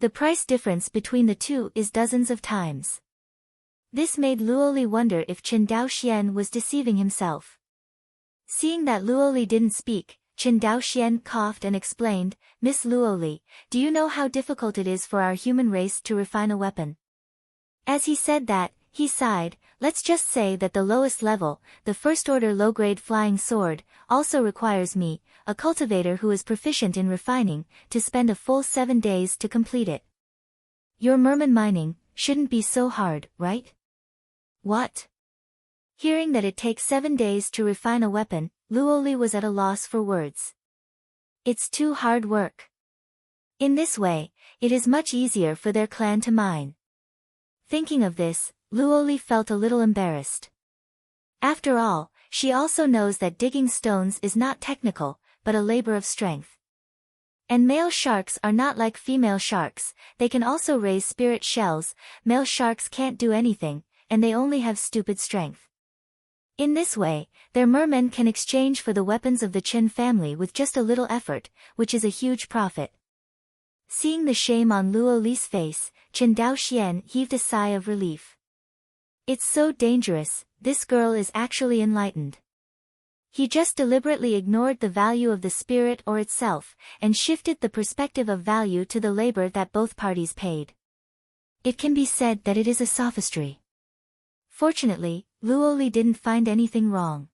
The price difference between the two is dozens of times. This made Luo Li wonder if Qin Daoxian was deceiving himself. Seeing that Luo Li didn't speak, Qin Daoxian coughed and explained, "Miss Luo Li, do you know how difficult it is for our human race to refine a weapon?" As he said that, he sighed, "Let's just say that the lowest level, the first-order low-grade flying sword, also requires me, a cultivator who is proficient in refining, to spend a full 7 days to complete it. Your merman mining shouldn't be so hard, right?" "What?" Hearing that it takes 7 days to refine a weapon, Luo Li was at a loss for words. "It's too hard work. In this way, it is much easier for their clan to mine." Thinking of this, Luo Li felt a little embarrassed. After all, she also knows that digging stones is not technical, but a labor of strength. And male sharks are not like female sharks, they can also raise spirit shells. Male sharks can't do anything, and they only have stupid strength. In this way, their mermen can exchange for the weapons of the Qin family with just a little effort, which is a huge profit. Seeing the shame on Luo Li's face, Qin Daoxian heaved a sigh of relief. It's so dangerous, this girl is actually enlightened. He just deliberately ignored the value of the spirit or itself, and shifted the perspective of value to the labor that both parties paid. It can be said that it is a sophistry. Fortunately, Luo Li didn't find anything wrong.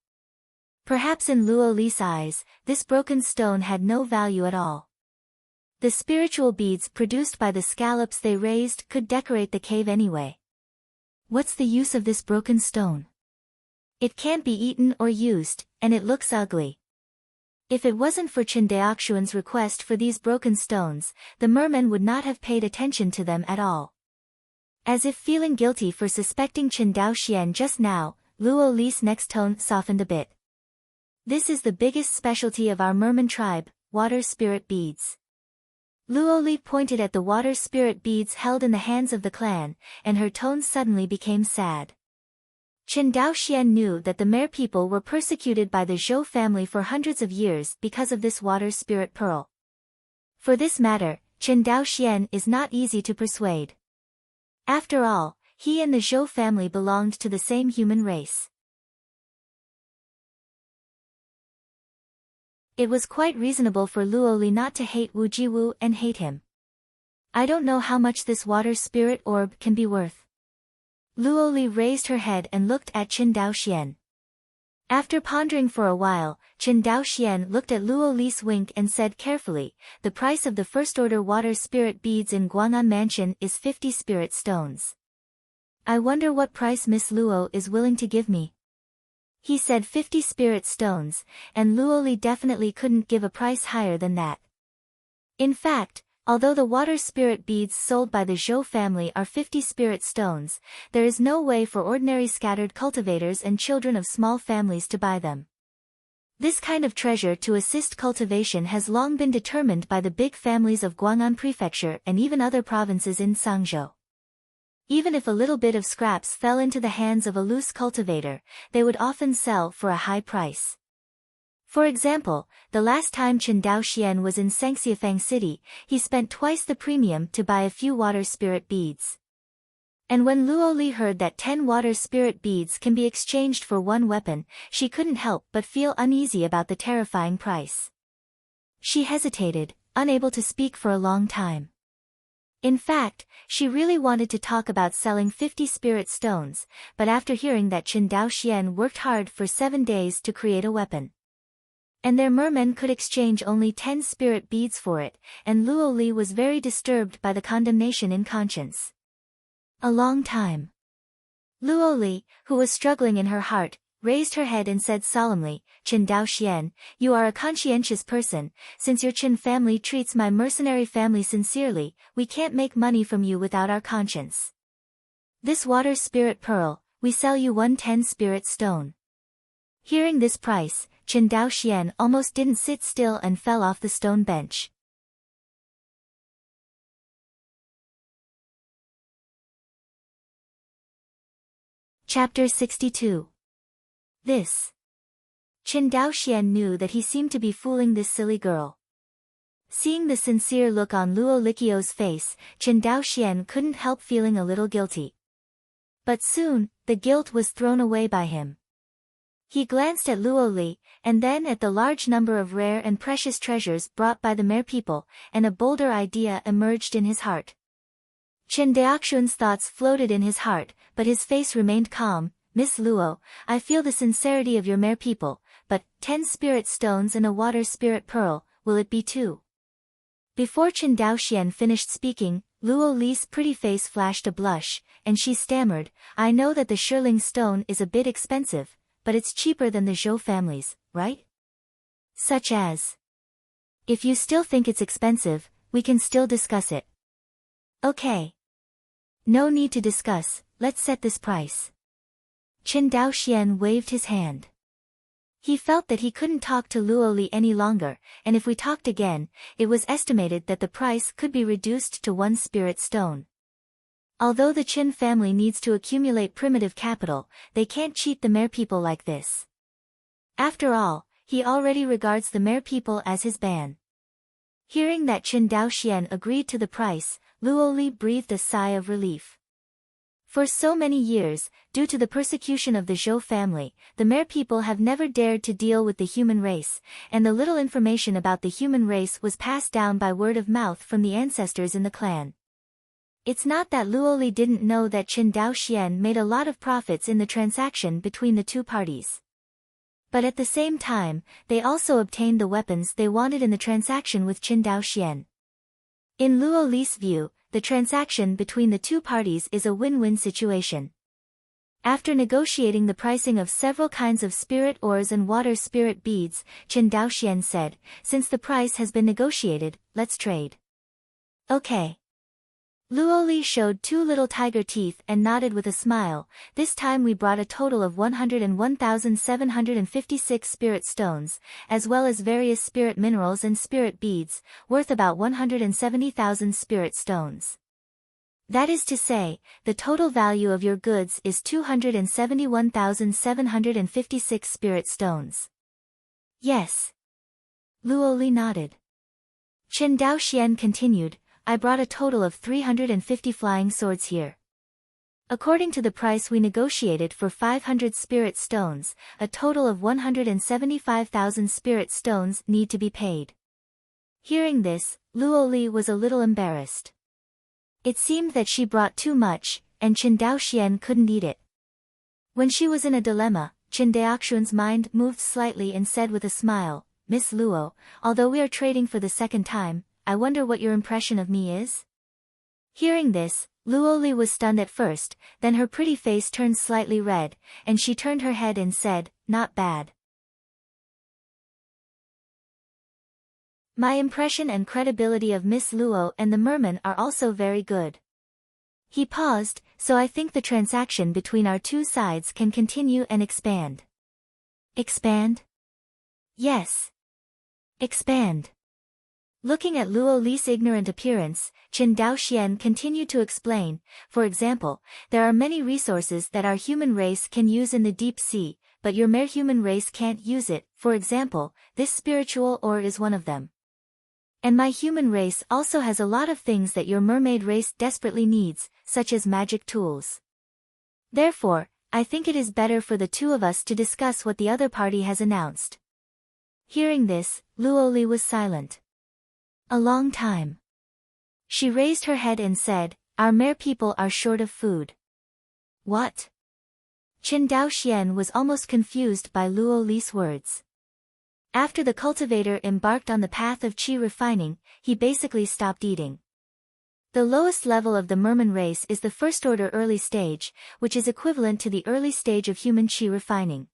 Perhaps in Luo Li's eyes, this broken stone had no value at all. The spiritual beads produced by the scallops they raised could decorate the cave anyway. What's the use of this broken stone? It can't be eaten or used, and it looks ugly. If it wasn't for Qin Daoxian's request for these broken stones, the mermen would not have paid attention to them at all. As if feeling guilty for suspecting Qin Daoxian just now, Luo Li's next tone softened a bit. This is the biggest specialty of our merman tribe, water spirit beads. Luo Li pointed at the water spirit beads held in the hands of the clan, and her tone suddenly became sad. Qin Daoxian knew that the Mer people were persecuted by the Zhou family for hundreds of years because of this water spirit pearl. For this matter, Qin Daoxian is not easy to persuade. After all, he and the Zhou family belonged to the same human race. It was quite reasonable for Luo Li not to hate Wu Jiwu and hate him. I don't know how much this water spirit orb can be worth. Luo Li raised her head and looked at Qin Daoxian. After pondering for a while, Qin Daoxian looked at Luo Li's wink and said carefully, "The price of the first-order water spirit beads in Guang'an Mansion is 50 spirit stones. I wonder what price Miss Luo is willing to give me." He said 50 spirit stones, and Luo Li definitely couldn't give a price higher than that. In fact, although the water spirit beads sold by the Zhou family are 50 spirit stones, there is no way for ordinary scattered cultivators and children of small families to buy them. This kind of treasure to assist cultivation has long been determined by the big families of Guang'an Prefecture and even other provinces in Sangzhou. Even if a little bit of scraps fell into the hands of a loose cultivator, they would often sell for a high price. For example, the last time Qin Daoxian was in Sangxiafang City, he spent twice the premium to buy a few water spirit beads. And when Luo Li heard that 10 water spirit beads can be exchanged for one weapon, she couldn't help but feel uneasy about the terrifying price. She hesitated, unable to speak for a long time. In fact, she really wanted to talk about selling 50 spirit stones, but after hearing that Qin Daoxian worked hard for 7 days to create a weapon, and their mermen could exchange only 10 spirit beads for it, and Luo Li was very disturbed by the condemnation in conscience. A long time. Luo Li, who was struggling in her heart, raised her head and said solemnly, "Qin Daoxian, you are a conscientious person. Since your Qin family treats my mercenary family sincerely, we can't make money from you without our conscience. This water spirit pearl, we sell you 110 spirit stone." Hearing this price, Qin Daoxian almost didn't sit still and fell off the stone bench. Chapter 62. This. Qin Daoxian knew that he seemed to be fooling this silly girl. Seeing the sincere look on Luo Liqiu's face, Qin Daoxian couldn't help feeling a little guilty. But soon, the guilt was thrown away by him. He glanced at Luo Li, and then at the large number of rare and precious treasures brought by the mere people, and a bolder idea emerged in his heart. Qin Daoxian's thoughts floated in his heart, but his face remained calm. "Miss Luo, I feel the sincerity of your mere people, but 10 spirit stones and a water spirit pearl, will it be 2? Before Qin Daoxian finished speaking, Luo Li's pretty face flashed a blush, and she stammered, "I know that the Shirling stone is a bit expensive, but it's cheaper than the Zhou families, right? Such as. If you still think it's expensive, we can still discuss it." "Okay. No need to discuss, let's set this price." Qin Daoxian waved his hand. He felt that he couldn't talk to Luo Li any longer, and if we talked again, it was estimated that the price could be reduced to 1 spirit stone. Although the Qin family needs to accumulate primitive capital, they can't cheat the mere people like this. After all, he already regards the mere people as his ban. Hearing that Qin Daoxian agreed to the price, Luo Li breathed a sigh of relief. For so many years, due to the persecution of the Zhou family, the mere people have never dared to deal with the human race, and the little information about the human race was passed down by word of mouth from the ancestors in the clan. It's not that Luo Li didn't know that Qin Daoxian made a lot of profits in the transaction between the two parties. But at the same time, they also obtained the weapons they wanted in the transaction with Qin Daoxian. In Luo Li's view, the transaction between the two parties is a win-win situation. After negotiating the pricing of several kinds of spirit ores and water spirit beads, Qin Daoxian said, "Since the price has been negotiated, let's trade." "Okay." Luo Li showed 2 little tiger teeth and nodded with a smile. "This time we brought a total of 101,756 spirit stones, as well as various spirit minerals and spirit beads, worth about 170,000 spirit stones. That is to say, the total value of your goods is 271,756 spirit stones." "Yes." Luo Li nodded. Qin Daoxian continued, "I brought a total of 350 flying swords here. According to the price we negotiated for 500 spirit stones, a total of 175,000 spirit stones need to be paid." Hearing this, Luo Li was a little embarrassed. It seemed that she brought too much, and Chen Daoxian couldn't eat it. When she was in a dilemma, Chen Daoxuan's mind moved slightly and said with a smile, "Miss Luo, although we are trading for the second time, I wonder what your impression of me is?" Hearing this, Luo Li was stunned at first, then her pretty face turned slightly red, and she turned her head and said, "Not bad. My impression and credibility of Miss Luo and the merman are also very good." He paused, "So I think the transaction between our two sides can continue and expand." Expand? Yes. Expand. Looking at Luo Li's ignorant appearance, Chen Daoxian continued to explain, "For example, there are many resources that our human race can use in the deep sea, but your mere human race can't use it. For example, this spiritual ore is one of them. And my human race also has a lot of things that your mermaid race desperately needs, such as magic tools. Therefore, I think it is better for the two of us to discuss what the other party has announced." Hearing this, Luo Li was silent. A long time. She raised her head and said, "Our mere people are short of food." What? Chen Daoxian was almost confused by Luo Li's words. After the cultivator embarked on the path of qi refining, he basically stopped eating. The lowest level of the merman race is the first order early stage, which is equivalent to the early stage of human qi refining.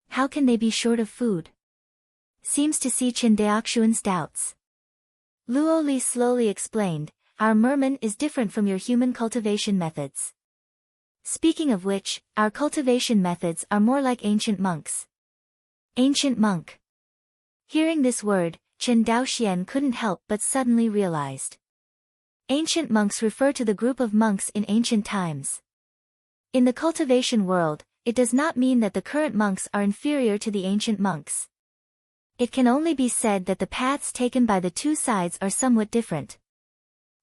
How can they be short of food? Seems to see Chen Daoxuan's doubts. Luo Li slowly explained, "Our merman is different from your human cultivation methods. Speaking of which, our cultivation methods are more like ancient monks." Ancient monk. Hearing this word, Chen Daoxian couldn't help but suddenly realized. Ancient monks refer to the group of monks in ancient times. In the cultivation world, it does not mean that the current monks are inferior to the ancient monks. It can only be said that the paths taken by the two sides are somewhat different.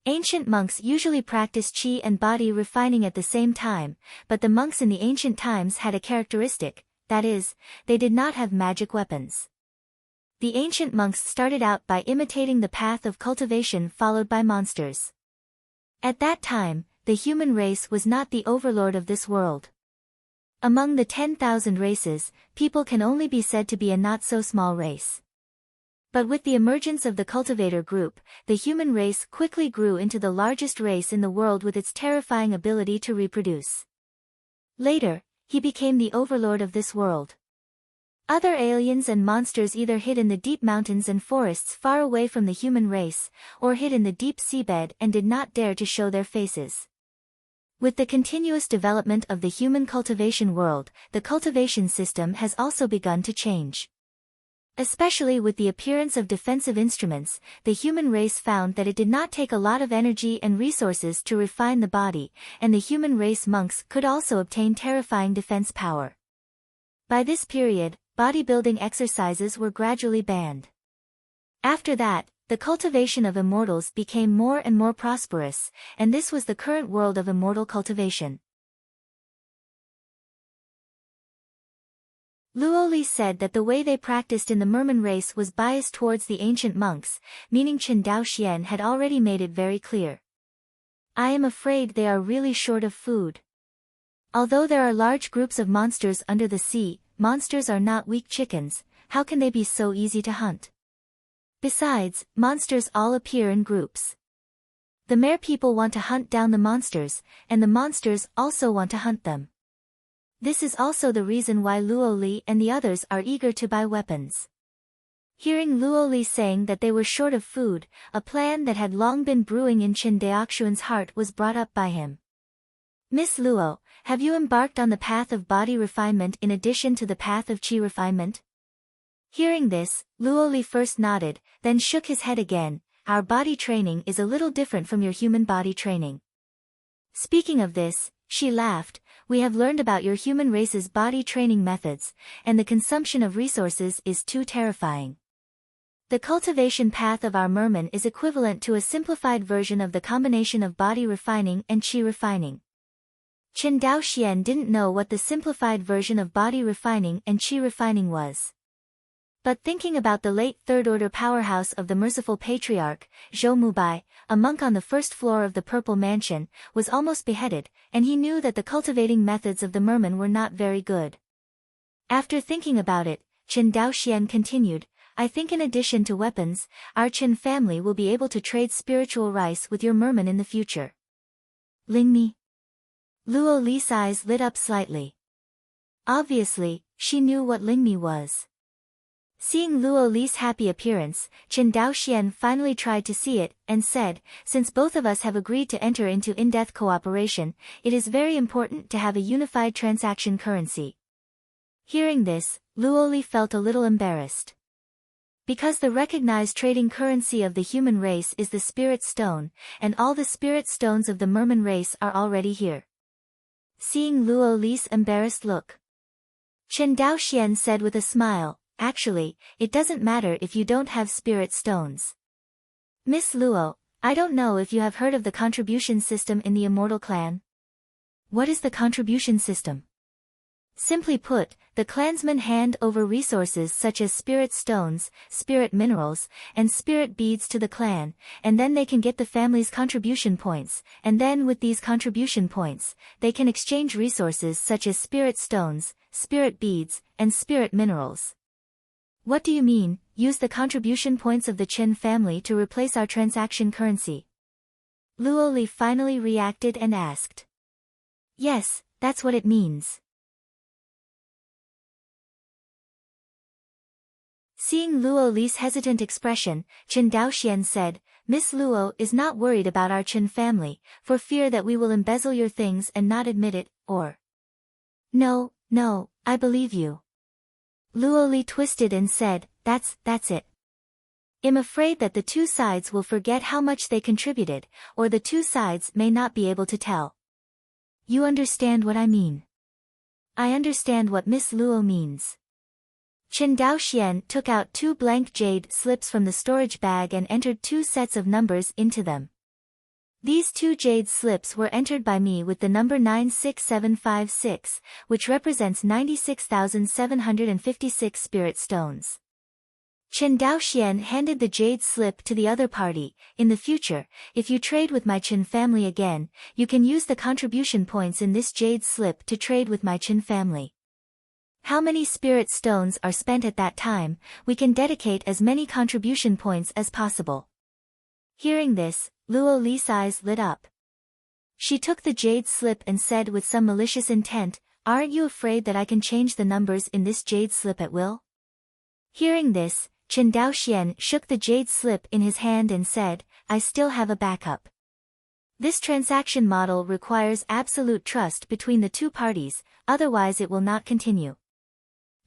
Ancient monks usually practice qi and body refining at the same time, but the monks in the ancient times had a characteristic, that is, they did not have magic weapons. The ancient monks started out by imitating the path of cultivation followed by monsters. At that time, the human race was not the overlord of this world. Among the 10,000 races, people can only be said to be a not-so-small race. But with the emergence of the cultivator group, the human race quickly grew into the largest race in the world with its terrifying ability to reproduce. Later, he became the overlord of this world. Other aliens and monsters either hid in the deep mountains and forests far away from the human race, or hid in the deep seabed and did not dare to show their faces. With the continuous development of the human cultivation world, the cultivation system has also begun to change. Especially with the appearance of defensive instruments, the human race found that it did not take a lot of energy and resources to refine the body, and the human race monks could also obtain terrifying defense power. By this period, bodybuilding exercises were gradually banned. After that, the cultivation of immortals became more and more prosperous, and this was the current world of immortal cultivation. Luo Li said that the way they practiced in the merman race was biased towards the ancient monks, meaning Chen Daoxian had already made it very clear. "I am afraid they are really short of food. Although there are large groups of monsters under the sea, monsters are not weak chickens. How can they be so easy to hunt? Besides, monsters all appear in groups. The mere people want to hunt down the monsters, and the monsters also want to hunt them. This is also the reason why Luo Li and the others are eager to buy weapons." Hearing Luo Li saying that they were short of food, a plan that had long been brewing in Chen Daoxuan's heart was brought up by him. "Miss Luo, have you embarked on the path of body refinement in addition to the path of qi refinement?" Hearing this, Luo Li first nodded, then shook his head again. "Our body training is a little different from your human body training." Speaking of this, she laughed. "We have learned about your human race's body training methods, and the consumption of resources is too terrifying. The cultivation path of our merman is equivalent to a simplified version of the combination of body refining and qi refining." Chen Daoxian didn't know what the simplified version of body refining and qi refining was. But thinking about the late third-order powerhouse of the merciful patriarch, Zhou Mubai, a monk on the first floor of the Purple Mansion, was almost beheaded, and he knew that the cultivating methods of the merman were not very good. After thinking about it, Qin Daoxian continued, I think in addition to weapons, our Qin family will be able to trade spiritual rice with your merman in the future. Lingmi? Luo Li's eyes lit up slightly. Obviously, she knew what Lingmi was. Seeing Luo Li's happy appearance, Qin Daoxian finally tried to see it, and said, since both of us have agreed to enter into in-depth cooperation, it is very important to have a unified transaction currency. Hearing this, Luo Li felt a little embarrassed. Because the recognized trading currency of the human race is the spirit stone, and all the spirit stones of the merman race are already here. Seeing Luo Li's embarrassed look, Qin Daoxian said with a smile, actually, it doesn't matter if you don't have spirit stones. Miss Luo, I don't know if you have heard of the contribution system in the Immortal Clan. What is the contribution system? Simply put, the clansmen hand over resources such as spirit stones, spirit minerals, and spirit beads to the clan, and then they can get the family's contribution points, and then with these contribution points, they can exchange resources such as spirit stones, spirit beads, and spirit minerals. What do you mean, use the contribution points of the Qin family to replace our transaction currency? Luo Li finally reacted and asked. Yes, that's what it means. Seeing Luo Li's hesitant expression, Qin Daoxian said, Miss Luo is not worried about our Qin family, for fear that we will embezzle your things and not admit it, or... No, I believe you. Luo Li twisted and said, that's it. I'm afraid that the two sides will forget how much they contributed, or the two sides may not be able to tell. You understand what I mean? I understand what Miss Luo means. Qin Daoxian took out 2 blank jade slips from the storage bag and entered 2 sets of numbers into them. These 2 jade slips were entered by me with the number 96756, which represents 96,756 spirit stones. Qin Daoxian handed the jade slip to the other party. In the future, if you trade with my Qin family again, you can use the contribution points in this jade slip to trade with my Qin family. How many spirit stones are spent at that time, we can dedicate as many contribution points as possible. Hearing this, Luo Li's eyes lit up. She took the jade slip and said with some malicious intent, aren't you afraid that I can change the numbers in this jade slip at will? Hearing this, Qin Daoxian shook the jade slip in his hand and said, I still have a backup. This transaction model requires absolute trust between the two parties, otherwise it will not continue.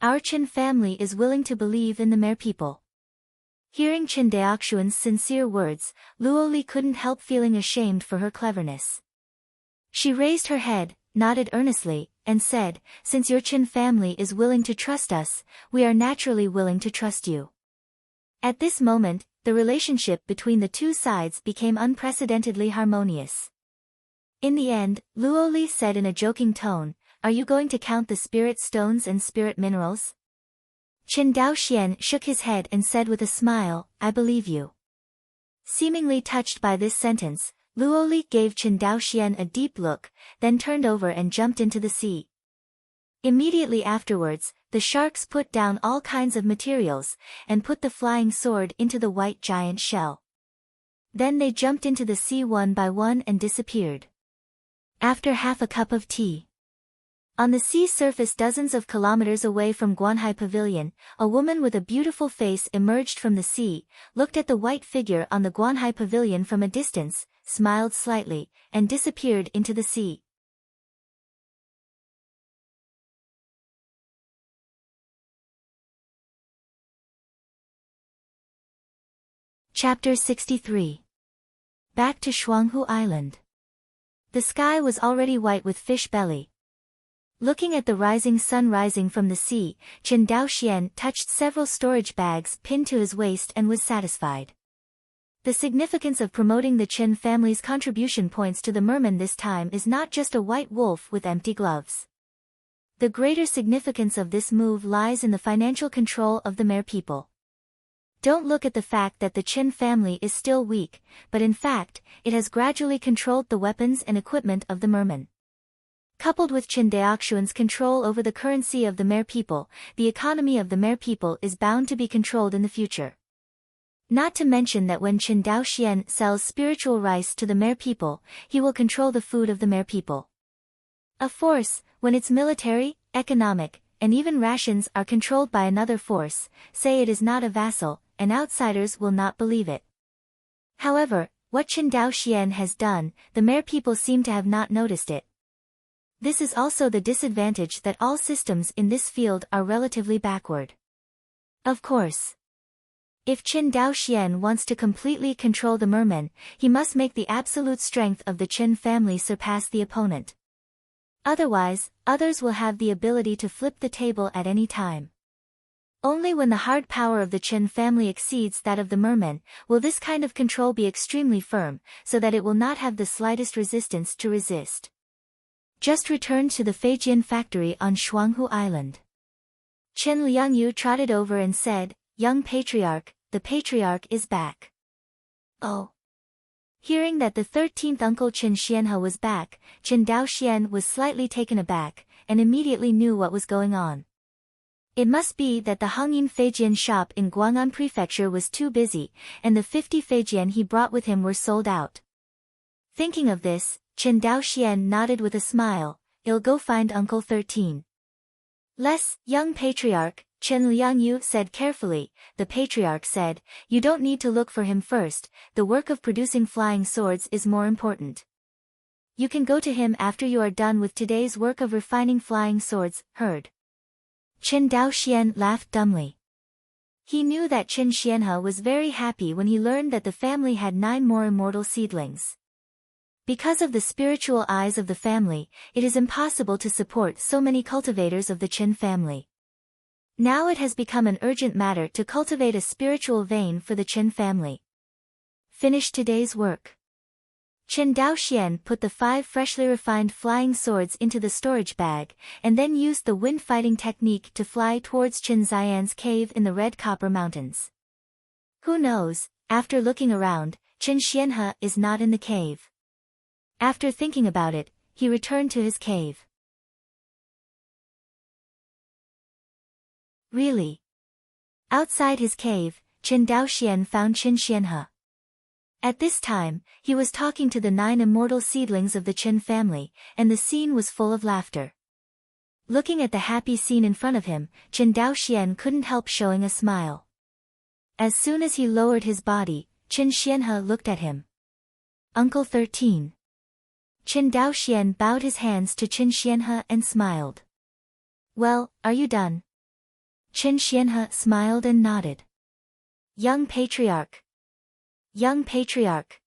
Our Qin family is willing to believe in the Mer people. Hearing Qin Daoxian's sincere words, Luo Li couldn't help feeling ashamed for her cleverness. She raised her head, nodded earnestly, and said, since your Qin family is willing to trust us, we are naturally willing to trust you. At this moment, the relationship between the two sides became unprecedentedly harmonious. In the end, Luo Li said in a joking tone, are you going to count the spirit stones and spirit minerals? Qin Daoxian shook his head and said with a smile, I believe you. Seemingly touched by this sentence, Luo Li gave Qin Daoxian a deep look, then turned over and jumped into the sea. Immediately afterwards, the sharks put down all kinds of materials, and put the flying sword into the white giant shell. Then they jumped into the sea one by one and disappeared. After half a cup of tea. On the sea surface dozens of kilometers away from Guanhai Pavilion, a woman with a beautiful face emerged from the sea, looked at the white figure on the Guanhai Pavilion from a distance, smiled slightly, and disappeared into the sea. Chapter 63. Back to Shuanghu Island. The sky was already white with fish belly. Looking at the rising sun rising from the sea, Qin Daoxian touched several storage bags pinned to his waist and was satisfied. The significance of promoting the Qin family's contribution points to the merman this time is not just a white wolf with empty gloves. The greater significance of this move lies in the financial control of the Mer people. Don't look at the fact that the Qin family is still weak, but in fact, it has gradually controlled the weapons and equipment of the mermen. Coupled with Qin Daoxuan's control over the currency of the Mer people, the economy of the Mer people is bound to be controlled in the future. Not to mention that when Qin Daoxian sells spiritual rice to the Mer people, he will control the food of the Mer people. A force, when its military, economic, and even rations are controlled by another force, say it is not a vassal, and outsiders will not believe it. However, what Qin Daoxian has done, the Mer people seem to have not noticed it. This is also the disadvantage that all systems in this field are relatively backward. Of course, if Qin Daoxian wants to completely control the mermen, he must make the absolute strength of the Qin family surpass the opponent. Otherwise, others will have the ability to flip the table at any time. Only when the hard power of the Qin family exceeds that of the mermen, will this kind of control be extremely firm, so that it will not have the slightest resistance to resist. Just returned to the Feijian factory on Shuanghu Island. Qin Liangyu trotted over and said, "Young patriarch, the patriarch is back." Oh. Hearing that the 13th uncle Qin Xianhe was back, Qin Daoxian was slightly taken aback, and immediately knew what was going on. It must be that the Hongyin Feijian shop in Guang'an Prefecture was too busy, and the 50 Feijian he brought with him were sold out. Thinking of this, Qin Daoxian nodded with a smile, "I'll go find Uncle 13. Young patriarch," Qin Liangyu said carefully. The patriarch said, "You don't need to look for him first, the work of producing flying swords is more important. You can go to him after you are done with today's work of refining flying swords, heard?" Qin Daoxian laughed dumbly. He knew that Qin Xianhe was very happy when he learned that the family had 9 more immortal seedlings. Because of the spiritual eyes of the family, it is impossible to support so many cultivators of the Qin family. Now it has become an urgent matter to cultivate a spiritual vein for the Qin family. Finish today's work. Qin Daoxian put the 5 freshly refined flying swords into the storage bag, and then used the wind-fighting technique to fly towards Qin Xian's cave in the Red Copper Mountains. Who knows, after looking around, Qin Xianhe is not in the cave. After thinking about it, he returned to his cave. Really? Outside his cave, Qin Daoxian found Qin Xianhe. At this time, he was talking to the 9 immortal seedlings of the Qin family, and the scene was full of laughter. Looking at the happy scene in front of him, Qin Daoxian couldn't help showing a smile. As soon as he lowered his body, Qin Xianhe looked at him. "Uncle 13. Qin Daoxian bowed his hands to Qin Xianhe and smiled. "Well, are you done?" Qin Xianhe smiled and nodded. "Young patriarch. Young patriarch."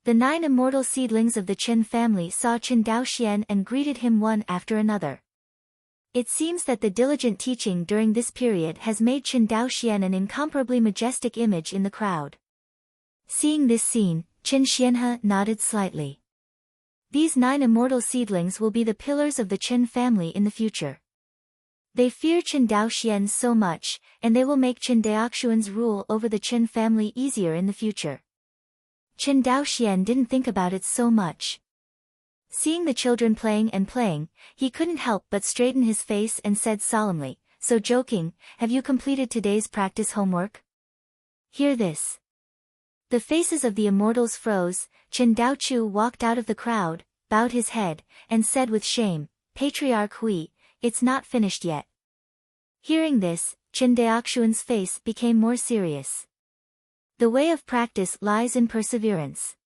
The 9 immortal seedlings of the Qin family saw Qin Daoxian and greeted him one after another. It seems that the diligent teaching during this period has made Qin Daoxian an incomparably majestic image in the crowd. Seeing this scene, Qin Xianhe nodded slightly. These 9 immortal seedlings will be the pillars of the Qin family in the future. They fear Qin Daoxian so much, and they will make Qin Daoxuan's rule over the Qin family easier in the future. Qin Daoxian didn't think about it so much. Seeing the children playing and playing, he couldn't help but straighten his face and said solemnly, "So joking, have you completed today's practice homework?" Hear this. The faces of the immortals froze. Qin Daochu walked out of the crowd, bowed his head, and said with shame, "Patriarch Hui, it's not finished yet." Hearing this, Qin Daoxuan's face became more serious. The way of practice lies in perseverance.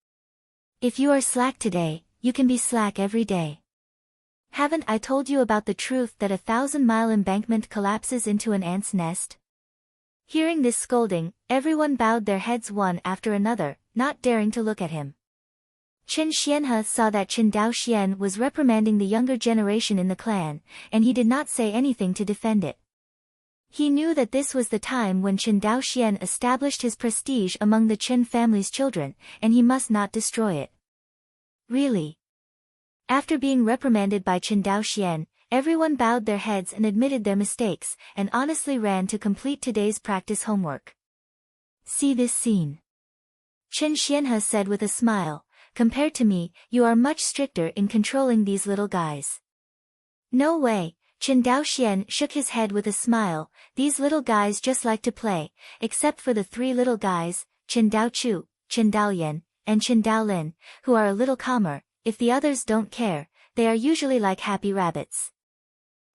If you are slack today, you can be slack every day. Haven't I told you about the truth that a 1,000-mile embankment collapses into an ant's nest? Hearing this scolding, everyone bowed their heads one after another, not daring to look at him. Qin Xianhe saw that Qin Daoxian was reprimanding the younger generation in the clan, and he did not say anything to defend it. He knew that this was the time when Qin Daoxian established his prestige among the Qin family's children, and he must not destroy it. Really? After being reprimanded by Qin Daoxian, everyone bowed their heads and admitted their mistakes, and honestly ran to complete today's practice homework. See this scene. Chen Xianhe said with a smile, compared to me, you are much stricter in controlling these little guys. No way, Chen Daoxian shook his head with a smile, these little guys just like to play, except for the three little guys, Chen Daochu, Chen Daoyan, and Chen Daolin, who are a little calmer. If the others don't care, they are usually like happy rabbits.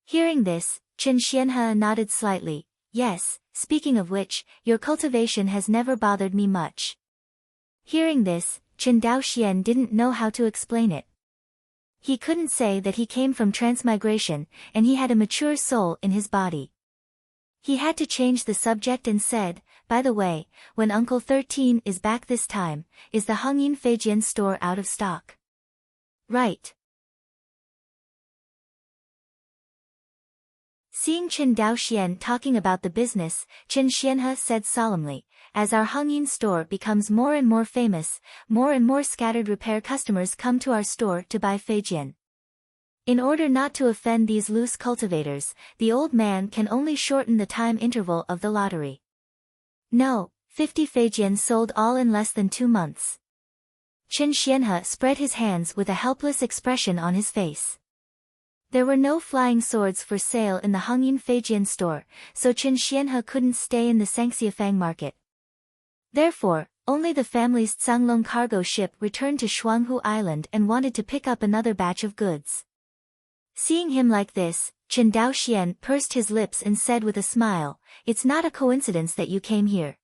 Hearing this, Chen Xianhe nodded slightly. Yes, speaking of which, your cultivation has never bothered me much. Hearing this, Chen Daoxian didn't know how to explain it. He couldn't say that he came from transmigration, and he had a mature soul in his body. He had to change the subject and said, by the way, when Uncle 13 is back this time, is the Hongyin Feijian store out of stock? Right. Seeing Chen Daoxian talking about the business, Chen Xianhe said solemnly, as our Hongyin store becomes more and more famous, more and more scattered repair customers come to our store to buy Feijian. In order not to offend these loose cultivators, the old man can only shorten the time interval of the lottery. No, 50 Feijian sold all in less than 2 months. Chen Xianhe spread his hands with a helpless expression on his face. There were no flying swords for sale in the Hongyin Feijian store, so Chen Xianhe couldn't stay in the Sangxiafang market. Therefore, only the family's Canglong cargo ship returned to Shuanghu Island and wanted to pick up another batch of goods. Seeing him like this, Chen Daoxian pursed his lips and said with a smile, it's not a coincidence that you came here.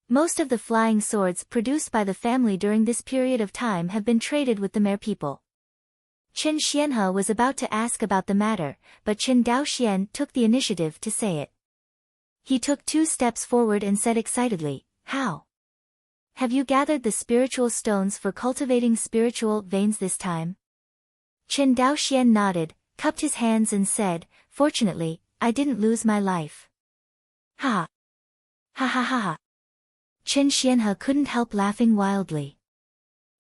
Most of the flying swords produced by the family during this period of time have been traded with the Mer people. Chen Xianhe was about to ask about the matter, but Chen Daoxian took the initiative to say it. He took 2 steps forward and said excitedly, how? Have you gathered the spiritual stones for cultivating spiritual veins this time? Chen Daoxian nodded, cupped his hands and said, fortunately, I didn't lose my life. Ha! Ha ha ha ha! Chen Xianhe couldn't help laughing wildly.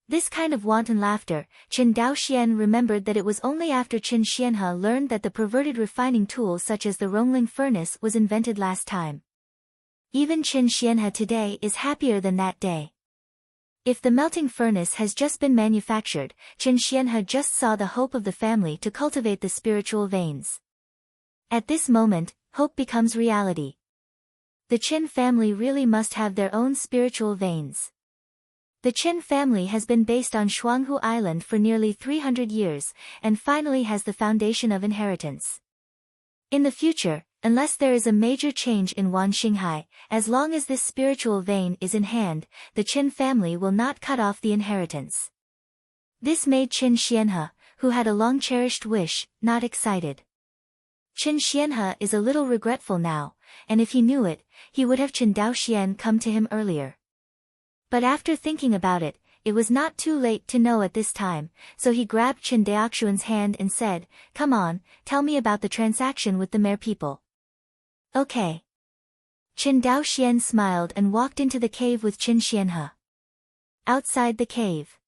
This kind of wanton laughter, Chen Daoxian remembered that it was only after Chen Xianhe learned that the perverted refining tool such as the Rongling furnace was invented last time. Even Chen Xianhe today is happier than that day. If the melting furnace has just been manufactured, Chen Xianhe just saw the hope of the family to cultivate the spiritual veins. At this moment, hope becomes reality. The Chen family really must have their own spiritual veins. The Chen family has been based on Shuanghu Island for nearly 300 years, and finally has the foundation of inheritance. In the future, unless there is a major change in Wan Xinghai, as long as this spiritual vein is in hand, the Chen family will not cut off the inheritance. This made Chen Xianhe, who had a long-cherished wish, not excited. Chen Xianhe is a little regretful now, and if he knew it, he would have Chen Daoxian come to him earlier. But after thinking about it, it was not too late to know at this time, so he grabbed Chen Daoxuan's hand and said, come on, tell me about the transaction with the Mer people. Okay. Chen Daoxian smiled and walked into the cave with Chen Xianhe. Outside the cave,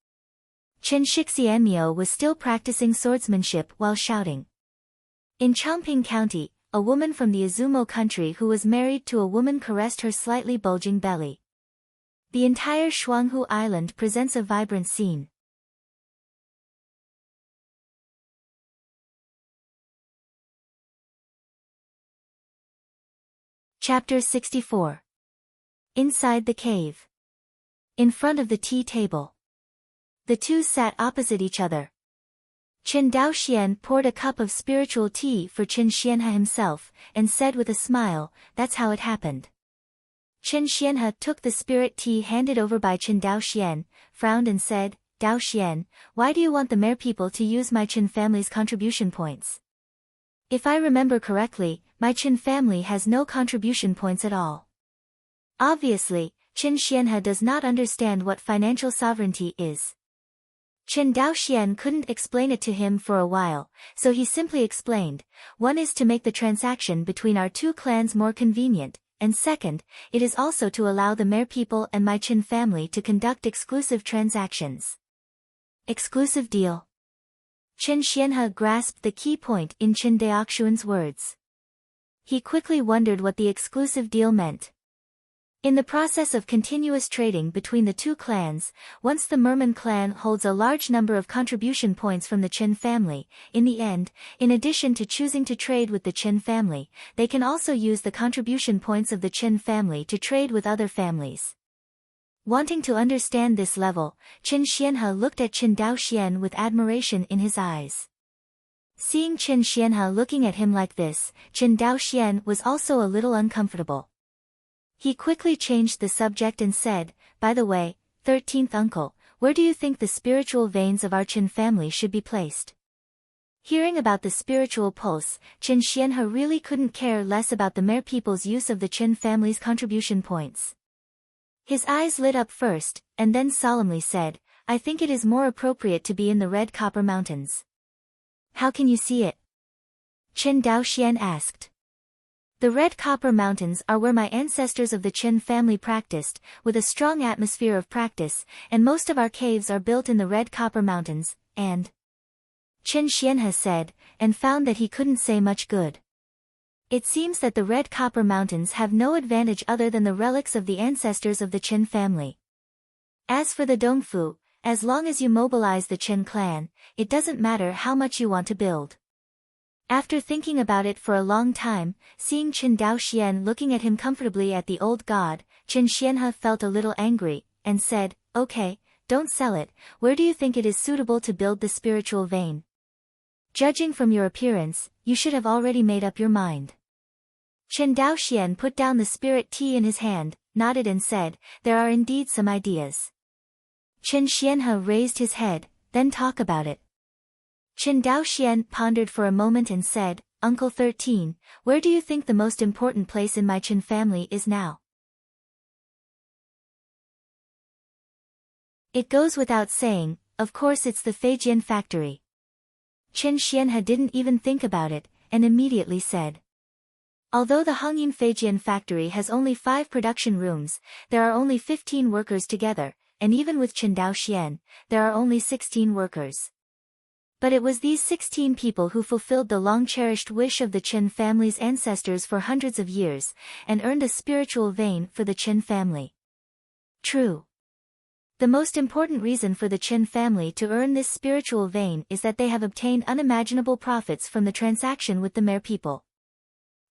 Chen Shixianmiao was still practicing swordsmanship while shouting. In Chongping County, a woman from the Izumo country who was married to a woman caressed her slightly bulging belly. The entire Shuanghu Island presents a vibrant scene. Chapter 64. Inside the cave. In front of the tea table. The two sat opposite each other. Chen Daoxian poured a cup of spiritual tea for Chen Xianhe himself, and said with a smile, that's how it happened. Chen Xianhe took the spirit tea handed over by Chen Daoxian, frowned and said, Daoxian, why do you want the Mer people to use my Chen family's contribution points? If I remember correctly, my Chen family has no contribution points at all. Obviously, Chen Xianhe does not understand what financial sovereignty is. Chen Daoxian couldn't explain it to him for a while, so he simply explained, one is to make the transaction between our two clans more convenient, and second, it is also to allow the Mer people and my Chen family to conduct exclusive transactions. Exclusive deal. Chen Xianhe grasped the key point in Chen Daoxuan's words. He quickly wondered what the exclusive deal meant. In the process of continuous trading between the two clans, once the Merman clan holds a large number of contribution points from the Chen family, in the end, in addition to choosing to trade with the Chen family, they can also use the contribution points of the Chen family to trade with other families. Wanting to understand this level, Chen Xianhe looked at Chen Daoxian with admiration in his eyes. Seeing Chen Xianhe looking at him like this, Chen Daoxian was also a little uncomfortable. He quickly changed the subject and said, "By the way, 13th uncle, where do you think the spiritual veins of our Chen family should be placed?" Hearing about the spiritual pulse, Chen Xianhe really couldn't care less about the mere people's use of the Chen family's contribution points. His eyes lit up first, and then solemnly said, "I think it is more appropriate to be in the Red Copper Mountains." "How can you see it?" Chen Daoxian asked. "The Red Copper Mountains are where my ancestors of the Chen family practiced, with a strong atmosphere of practice, and most of our caves are built in the Red Copper Mountains, and..." Chen Xianhe said, and found that he couldn't say much good. It seems that the Red Copper Mountains have no advantage other than the relics of the ancestors of the Chen family. As for the Dongfu, as long as you mobilize the Chen clan, it doesn't matter how much you want to build. After thinking about it for a long time, seeing Chen Daoxian looking at him comfortably at the old god, Chen Xianhe felt a little angry, and said, "Okay, don't sell it, where do you think it is suitable to build the spiritual vein? Judging from your appearance, you should have already made up your mind." Chen Daoxian put down the spirit tea in his hand, nodded and said, "There are indeed some ideas." Chen Xianhe raised his head, "Then talk about it." Chen Daoxian pondered for a moment and said, "Uncle 13, where do you think the most important place in my Chen family is now?" "It goes without saying, of course it's the Feijian factory." Chen Xianhe didn't even think about it, and immediately said. Although the Hongyin Feijian factory has only 5 production rooms, there are only 15 workers together, and even with Chen Daoxian, there are only 16 workers. But it was these 16 people who fulfilled the long-cherished wish of the Chen family's ancestors for hundreds of years, and earned a spiritual vein for the Chen family. True. The most important reason for the Chen family to earn this spiritual vein is that they have obtained unimaginable profits from the transaction with the mere people.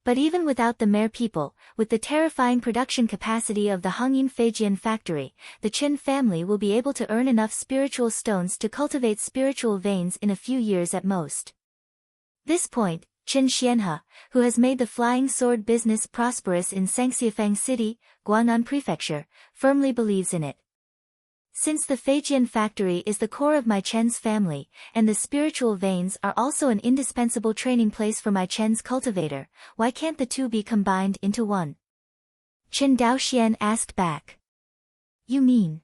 But even without the mere people, with the terrifying production capacity of the Hongyin Feijian factory, the Chen family will be able to earn enough spiritual stones to cultivate spiritual veins in a few years at most. This point, Chen Xianhe, who has made the flying sword business prosperous in Sangxiafang City, Guang'an Prefecture, firmly believes in it. Since the Feijian factory is the core of my Chen's family, and the spiritual veins are also an indispensable training place for my Chen's cultivator, why can't the two be combined into one? Chen Daoxian asked back. You mean?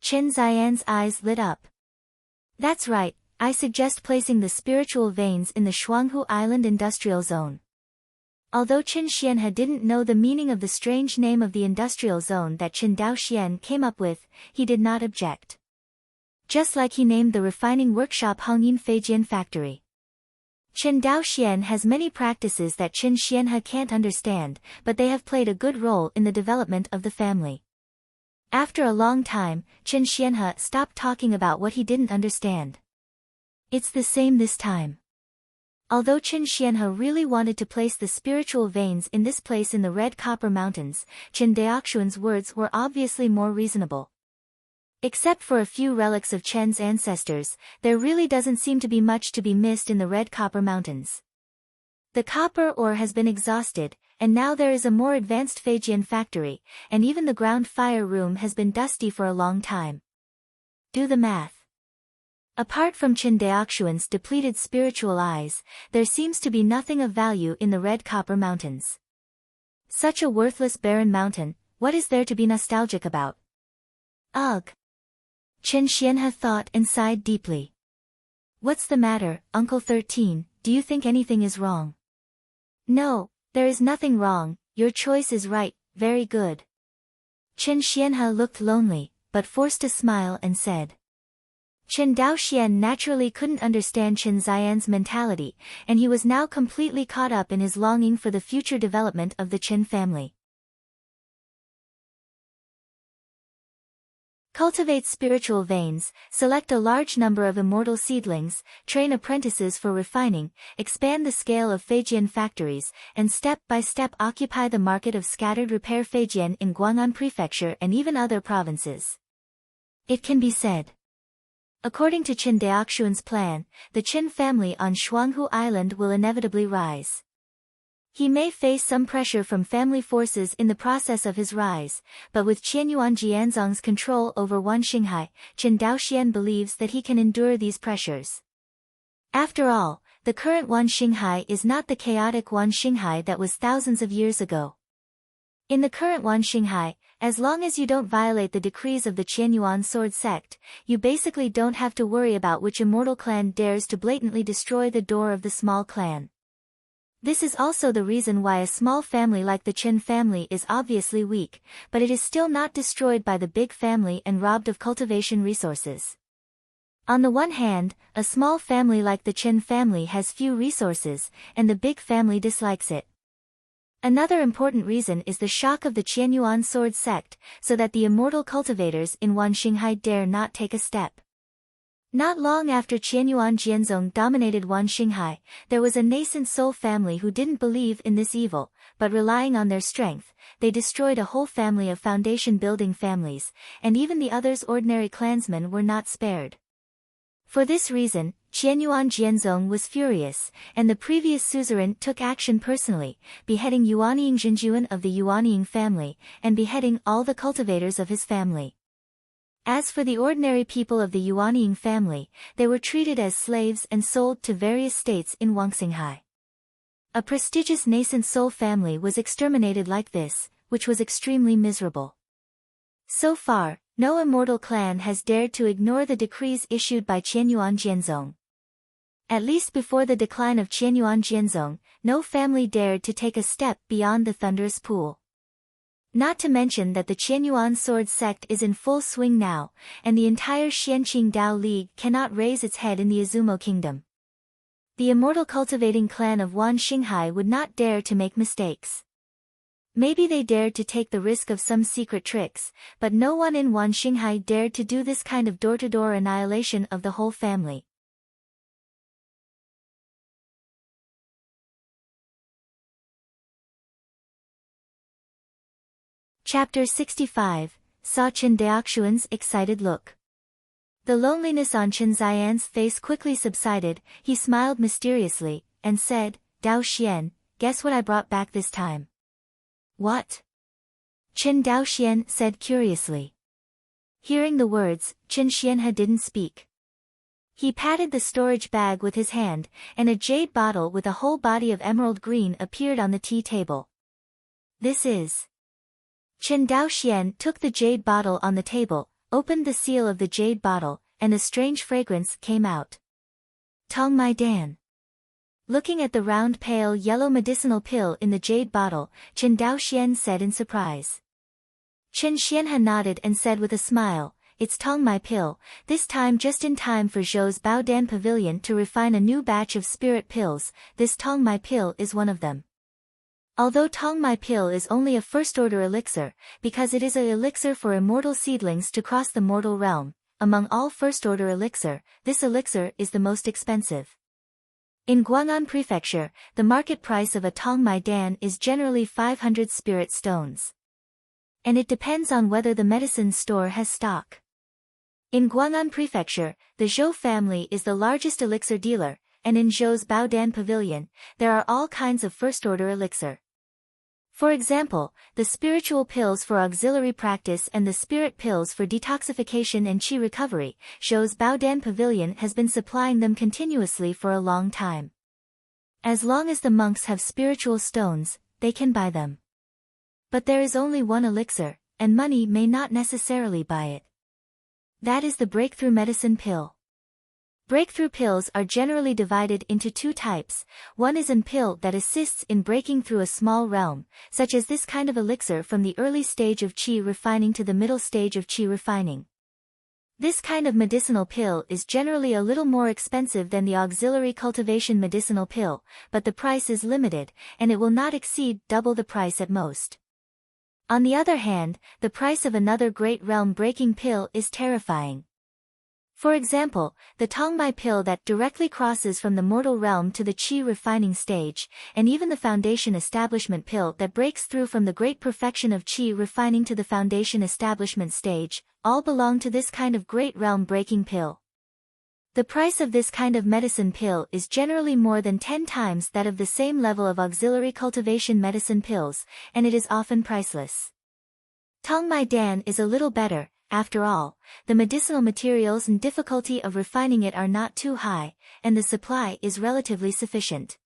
Chen Xian's eyes lit up. That's right, I suggest placing the spiritual veins in the Shuanghu Island Industrial Zone. Although Chen Xianhe didn't know the meaning of the strange name of the industrial zone that Chen Daoxian came up with, he did not object. Just like he named the refining workshop Hongyin Feijian factory. Chen Daoxian has many practices that Chen Xianhe can't understand, but they have played a good role in the development of the family. After a long time, Chen Xianhe stopped talking about what he didn't understand. It's the same this time. Although Chen Xianhe really wanted to place the spiritual veins in this place in the Red Copper Mountains, Chen Daoxuan's words were obviously more reasonable. Except for a few relics of Chen's ancestors, there really doesn't seem to be much to be missed in the Red Copper Mountains. The copper ore has been exhausted, and now there is a more advanced Feijian factory, and even the ground fire room has been dusty for a long time. Do the math. Apart from Chen Daoxuan's depleted spiritual eyes, there seems to be nothing of value in the Red Copper Mountains. Such a worthless barren mountain, what is there to be nostalgic about? Ugh! Chen Xianhe thought and sighed deeply. What's the matter, Uncle 13, do you think anything is wrong? No, there is nothing wrong, your choice is right, very good. Chen Xianhe looked lonely, but forced a smile and said. Qin Daoxian naturally couldn't understand Qin Ziyan's mentality, and he was now completely caught up in his longing for the future development of the Qin family. Cultivate spiritual veins, select a large number of immortal seedlings, train apprentices for refining, expand the scale of Feijian factories, and step by step occupy the market of scattered repair Feijian in Guang'an Prefecture and even other provinces. It can be said. According to Qin Daoxuan's plan, the Qin family on Shuanghu Island will inevitably rise. He may face some pressure from family forces in the process of his rise, but with Qianyuan Jianzong's control over Wan Xinghai, Qin Daoxian believes that he can endure these pressures. After all, the current Wan Xinghai is not the chaotic Wan Xinghai that was thousands of years ago. In the current Wan Xinghai, as long as you don't violate the decrees of the Qianyuan sword sect, you basically don't have to worry about which immortal clan dares to blatantly destroy the door of the small clan. This is also the reason why a small family like the Qin family is obviously weak, but it is still not destroyed by the big family and robbed of cultivation resources. On the one hand, a small family like the Qin family has few resources, and the big family dislikes it. Another important reason is the shock of the Qianyuan sword sect, so that the immortal cultivators in Wan Xinghai dare not take a step. Not long after Qianyuan Jianzong dominated Wan Xinghai, there was a nascent soul family who didn't believe in this evil, but relying on their strength, they destroyed a whole family of foundation-building families, and even the others' ordinary clansmen were not spared. For this reason, Qianyuan Jianzong was furious, and the previous suzerain took action personally, beheading Yuanying Zhenjuan of the Yuanying family, and beheading all the cultivators of his family. As for the ordinary people of the Yuanying family, they were treated as slaves and sold to various states in Wangxinghai. A prestigious nascent soul family was exterminated like this, which was extremely miserable. So far, no immortal clan has dared to ignore the decrees issued by Qianyuan Jianzong. At least before the decline of Qianyuan Jianzong, no family dared to take a step beyond the thunderous pool. Not to mention that the Qianyuan sword sect is in full swing now, and the entire Xianqing Dao League cannot raise its head in the Izumo kingdom. The immortal cultivating clan of Wan Xinghai would not dare to make mistakes. Maybe they dared to take the risk of some secret tricks, but no one in Wan Xinghai dared to do this kind of door-to-door annihilation of the whole family. Chapter 65, Saw Qin Daoxuan's excited look. The loneliness on Qin Ziyan's face quickly subsided, he smiled mysteriously, and said, "Dao Xian, guess what I brought back this time?" "What?" Qin Daoxian said curiously. Hearing the words, Qin Xianhe didn't speak. He patted the storage bag with his hand, and a jade bottle with a whole body of emerald green appeared on the tea table. "This is..." Qin Daoxian took the jade bottle on the table, opened the seal of the jade bottle, and a strange fragrance came out. "Tong Mai Dan." Looking at the round pale yellow medicinal pill in the jade bottle, Qin Daoxian said in surprise. Qin Xianhe nodded and said with a smile, "It's Tong Mai pill, this time just in time for Zhou's Baodan Pavilion to refine a new batch of spirit pills, this Tong Mai pill is one of them." Although Tong Mai pill is only a first-order elixir, because it is an elixir for immortal seedlings to cross the mortal realm, among all first-order elixir, this elixir is the most expensive. In Guang'an Prefecture, the market price of a Tong Mai Dan is generally 500 spirit stones. And it depends on whether the medicine store has stock. In Guang'an Prefecture, the Zhou family is the largest elixir dealer, and in Zhou's Baodan Pavilion, there are all kinds of first-order elixir. For example, the spiritual pills for auxiliary practice and the spirit pills for detoxification and qi recovery, Zhou's Baodan Pavilion has been supplying them continuously for a long time. As long as the monks have spiritual stones, they can buy them. But there is only one elixir, and money may not necessarily buy it. That is the breakthrough medicine pill. Breakthrough pills are generally divided into two types. One is an pill that assists in breaking through a small realm, such as this kind of elixir from the early stage of qi refining to the middle stage of qi refining. This kind of medicinal pill is generally a little more expensive than the auxiliary cultivation medicinal pill, but the price is limited, and it will not exceed double the price at most. On the other hand, the price of another great realm-breaking pill is terrifying. For example, the Tongmai pill that directly crosses from the mortal realm to the qi refining stage, and even the foundation establishment pill that breaks through from the great perfection of qi refining to the foundation establishment stage, all belong to this kind of great realm-breaking pill. The price of this kind of medicine pill is generally more than 10 times that of the same level of auxiliary cultivation medicine pills, and it is often priceless. Tongmai Dan is a little better. After all, the medicinal materials and difficulty of refining it are not too high, and the supply is relatively sufficient.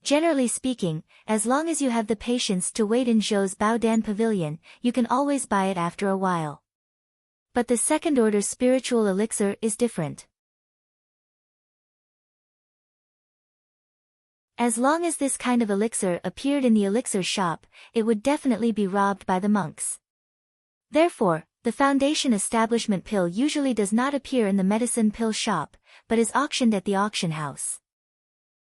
Generally speaking, as long as you have the patience to wait in Zhou's Baodan Pavilion, you can always buy it after a while. But the second-order spiritual elixir is different. As long as this kind of elixir appeared in the elixir shop, it would definitely be robbed by the monks. Therefore, the foundation establishment pill usually does not appear in the medicine pill shop, but is auctioned at the auction house.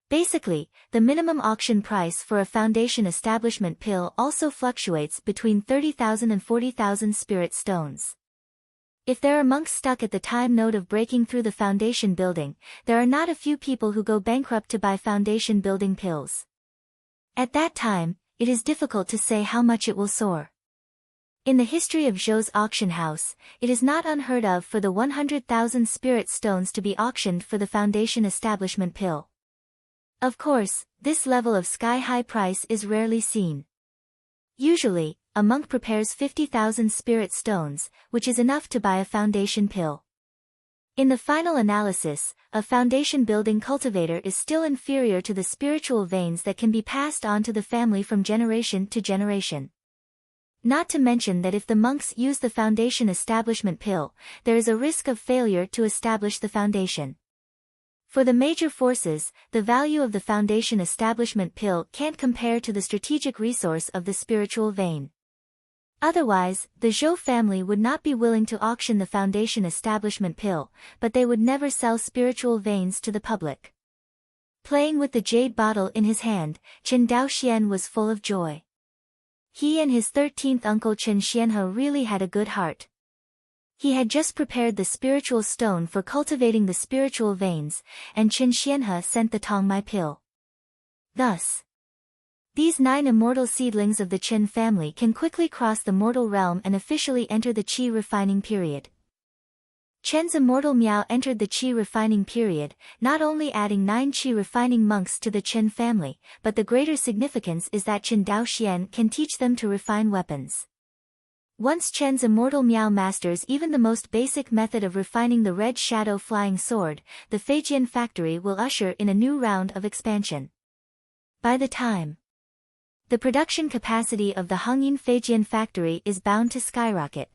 Basically, the minimum auction price for a foundation establishment pill also fluctuates between 30,000 and 40,000 spirit stones. If there are monks stuck at the time node of breaking through the foundation building, there are not a few people who go bankrupt to buy foundation building pills. At that time, it is difficult to say how much it will soar. In the history of Zhou's auction house, it is not unheard of for the 100,000 spirit stones to be auctioned for the foundation establishment pill. Of course, this level of sky-high price is rarely seen. Usually, a monk prepares 50,000 spirit stones, which is enough to buy a foundation pill. In the final analysis, a foundation building cultivator is still inferior to the spiritual veins that can be passed on to the family from generation to generation. Not to mention that if the monks use the foundation establishment pill, there is a risk of failure to establish the foundation. For the major forces, the value of the foundation establishment pill can't compare to the strategic resource of the spiritual vein. Otherwise, the Zhou family would not be willing to auction the foundation establishment pill, but they would never sell spiritual veins to the public. Playing with the jade bottle in his hand, Chen Daoxian was full of joy. He and his 13th uncle Chen Xianhe really had a good heart. He had just prepared the spiritual stone for cultivating the spiritual veins, and Chen Xianhe sent the Tongmai pill. Thus, these 9 immortal seedlings of the Chen family can quickly cross the mortal realm and officially enter the qi refining period. Chen's immortal Miao entered the qi refining period, not only adding 9 qi refining monks to the Chen family, but the greater significance is that Chen Daoxian can teach them to refine weapons. Once Chen's immortal Miao masters even the most basic method of refining the red shadow flying sword, the Feijian factory will usher in a new round of expansion. By the time, the production capacity of the Hongyin Feijian factory is bound to skyrocket.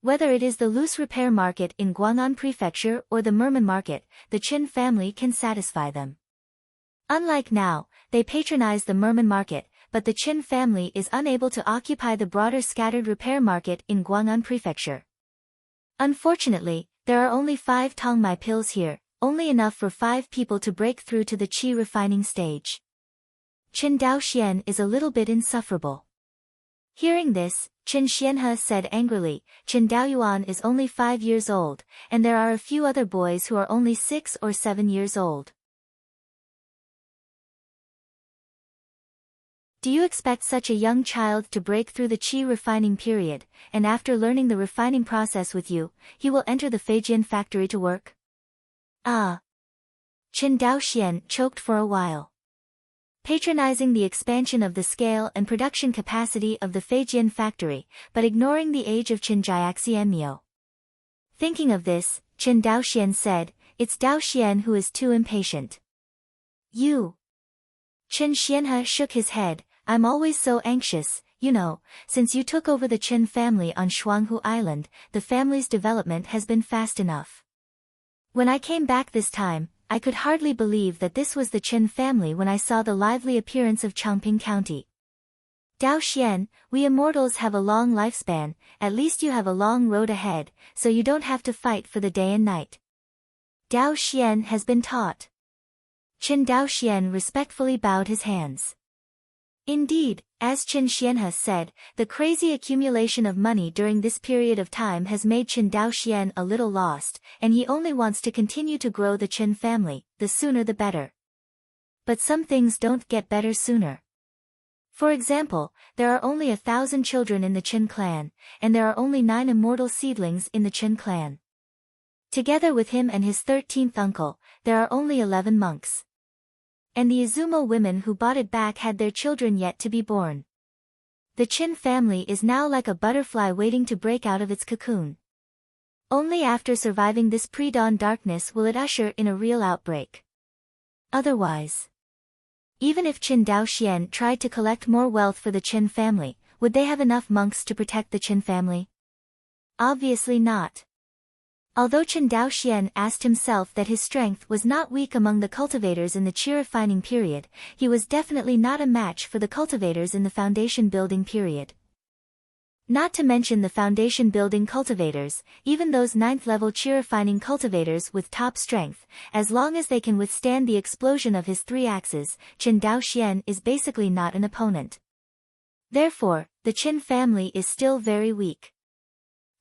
Whether it is the loose repair market in Guang'an Prefecture or the Merman market, the Chen family can satisfy them. Unlike now, they patronize the Merman market, but the Chen family is unable to occupy the broader scattered repair market in Guang'an Prefecture. Unfortunately, there are only 5 Tongmai pills here, only enough for 5 people to break through to the qi refining stage. Chen Daoxian is a little bit insufferable. Hearing this, Chen Xianhe said angrily, Chen Daoyuan is only 5 years old, and there are a few other boys who are only 6 or 7 years old. Do you expect such a young child to break through the qi refining period, and after learning the refining process with you, he will enter the Feijian factory to work? Ah! Chen Daoxian choked for a while. Patronizing the expansion of the scale and production capacity of the Feijian factory, but ignoring the age of Chen Jiaxianmiao. Thinking of this, Chen Daoxian said, it's Daoxian who is too impatient. You! Chen Xianhe shook his head, I'm always so anxious, you know, since you took over the Chen family on Shuanghu Island, the family's development has been fast enough. When I came back this time, I could hardly believe that this was the Chen family when I saw the lively appearance of Changping County. Dao Xian, we immortals have a long lifespan, at least you have a long road ahead, so you don't have to fight for the day and night. Dao Xian has been taught. Qin Dao Xian respectfully bowed his hands. Indeed, as Qin Xianhe said, the crazy accumulation of money during this period of time has made Qin Dao Xian a little lost, and he only wants to continue to grow the Qin family, the sooner the better. But some things don't get better sooner. For example, there are only 1,000 children in the Qin clan, and there are only 9 immortal seedlings in the Qin clan. Together with him and his 13th uncle, there are only 11 monks. And the Izumo women who bought it back had their children yet to be born. The Qin family is now like a butterfly waiting to break out of its cocoon. Only after surviving this pre-dawn darkness will it usher in a real outbreak. Otherwise, even if Qin Dao Xian tried to collect more wealth for the Qin family, would they have enough monks to protect the Qin family? Obviously not. Although Qin Dao Xian asked himself that his strength was not weak among the cultivators in the Qi refining period, he was definitely not a match for the cultivators in the foundation building period. Not to mention the foundation building cultivators, even those 9th level Qi refining cultivators with top strength, as long as they can withstand the explosion of his 3 axes, Qin Dao Xian is basically not an opponent. Therefore, the Qin family is still very weak.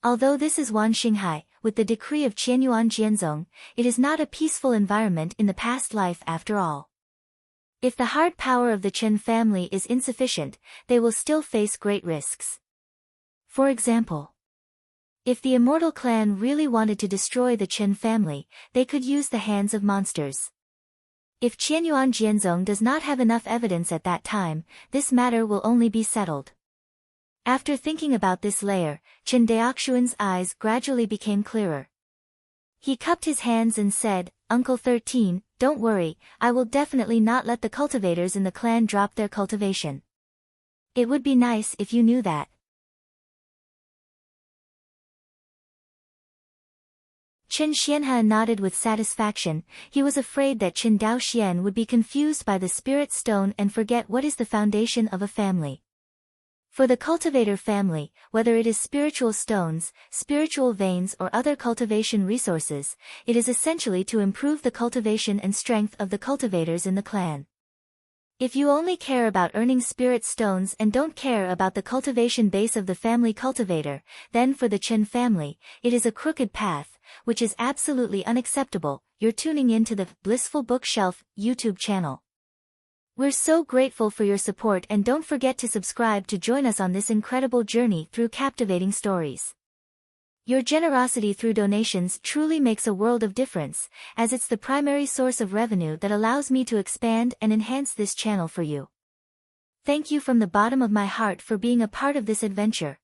Although this is Wan Xinghai, with the decree of Qianyuan Jianzong, it is not a peaceful environment in the past life after all. If the hard power of the Qin family is insufficient, they will still face great risks. For example, if the immortal clan really wanted to destroy the Qin family, they could use the hands of monsters. If Qianyuan Jianzong does not have enough evidence at that time, this matter will only be settled. After thinking about this layer, Qin Daoxuan's eyes gradually became clearer. He cupped his hands and said, "Uncle 13, don't worry, I will definitely not let the cultivators in the clan drop their cultivation. It would be nice if you knew that." Qin Xianhe nodded with satisfaction. He was afraid that Qin Dao Xian would be confused by the spirit stone and forget what is the foundation of a family. For the cultivator family, whether it is spiritual stones, spiritual veins or other cultivation resources, it is essentially to improve the cultivation and strength of the cultivators in the clan. If you only care about earning spirit stones and don't care about the cultivation base of the family cultivator, then for the Qin family, it is a crooked path, which is absolutely unacceptable. You're tuning in to the Blissful Bookshelf YouTube channel. We're so grateful for your support, and don't forget to subscribe to join us on this incredible journey through captivating stories. Your generosity through donations truly makes a world of difference, as it's the primary source of revenue that allows me to expand and enhance this channel for you. Thank you from the bottom of my heart for being a part of this adventure.